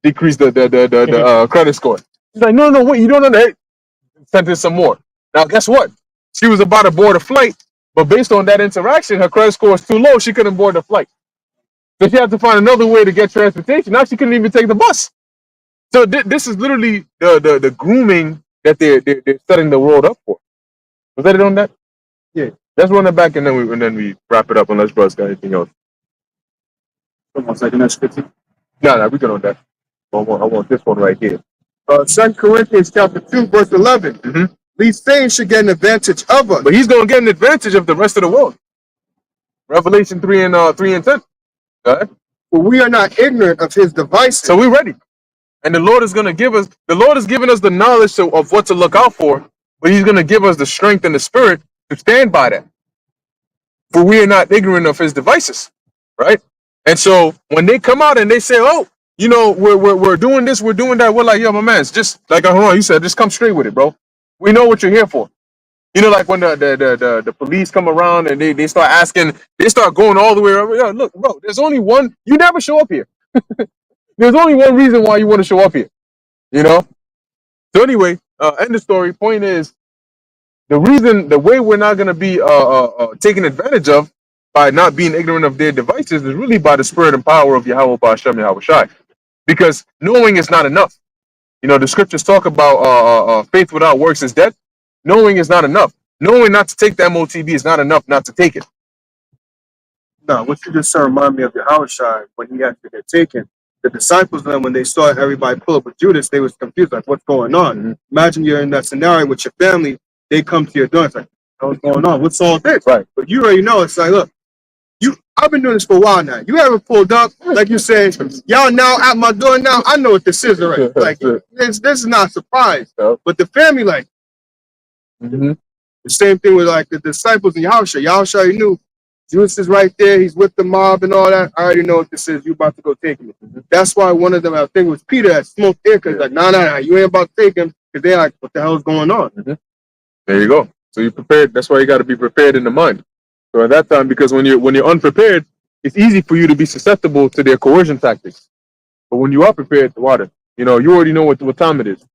C: decreased the credit score. She's like, no, wait, you don't know that. Sent in some more. Now, guess what? She was about to board a flight, but based on that interaction, her credit score was too low. She couldn't board the flight. So she had to find another way to get transportation. Now she couldn't even take the bus. So this is literally the grooming that they're setting the world up for. Was that it on that? Yeah. Let's run it back and then we wrap it up unless brothers got anything else.
D: 1 second, that's 15.
C: No, we good on that. I want this one right here.
E: 2 Corinthians chapter 2, verse 11.
C: Mhm.
E: These things should get an advantage of us.
C: But he's going to get an advantage of the rest of the world. Revelation 3 and 10. Go ahead.
E: For we are not ignorant of his devices.
C: So we're ready. And the Lord is going to give us, the Lord has given us the knowledge of what to look out for, but he's going to give us the strength and the spirit to stand by that. For we are not ignorant of his devices, right? And so when they come out and they say, oh, you know, we're doing this, we're doing that, we're like, yo, my man, it's just like you said, just come straight with it, bro. We know what you're here for. You know, like when the police come around and they start asking, they start going all the way around. Yo, look, bro, there's only one, you never show up here. There's only one reason why you want to show up here, you know? So anyway, end of story. Point is, the way we're not going to be taken advantage of by not being ignorant of their devices is really by the spirit and power of Yahweh Ba'ashem Yahweh Shai. Because knowing is not enough. You know, the scriptures talk about faith without works is dead. Knowing is not enough. Knowing not to take the MOTB is not enough not to take it.
E: No, what you just said remind me of Yahushua when he had to get taken. The disciples then, when they saw everybody pull up with Judas, they was confused, like, what's going on?
C: Mm-hmm.
E: Imagine you're in that scenario with your family, they come to your door, it's like, what's going on? What's all this?
C: Right.
E: But you already know, it's like, look, I've been doing this for a while now. You haven't pulled up, like you said, y'all now at my door now, I know what this is already. Like, this is not a surprise.
C: Yep.
E: But the family, like,
C: Mm-hmm.
E: the same thing with like the disciples in Yahushua. Yahushua already knew Judas is right there. He's with the mob and all that. I already know what this is. You about to go take him.
C: Mm-hmm.
E: That's why one of them, I think it was Peter, that smoked air because like, nah, you ain't about to take him. Because they're like, what the hell is going on?
C: Mm-hmm. There you go. So you're prepared. That's why you got to be prepared in the mind. So at that time, because when you're unprepared, it's easy for you to be susceptible to their coercion tactics. But when you are prepared, water, you know, you already know what time it is.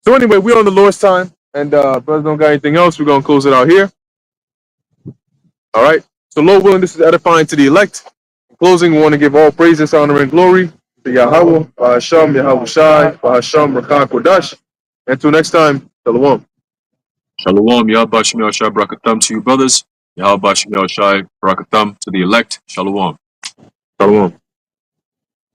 C: So anyway, we're on the Lord's time. And brothers don't got anything else, we're going to close it out here. All right. So Lord willing, this is edifying to the elect. In closing, we want to give all praises, honor, and glory to Yahweh, Bahasham, Yahweh Shai, Bahasham, Rakah, Kodash. Until next time, Shalom.
B: Shalom, Yahweh Shem Yahushai Barakatam to you, brothers. Yahweh Shem Yahushai Barakatam to the elect. Shalom.
C: Shalom.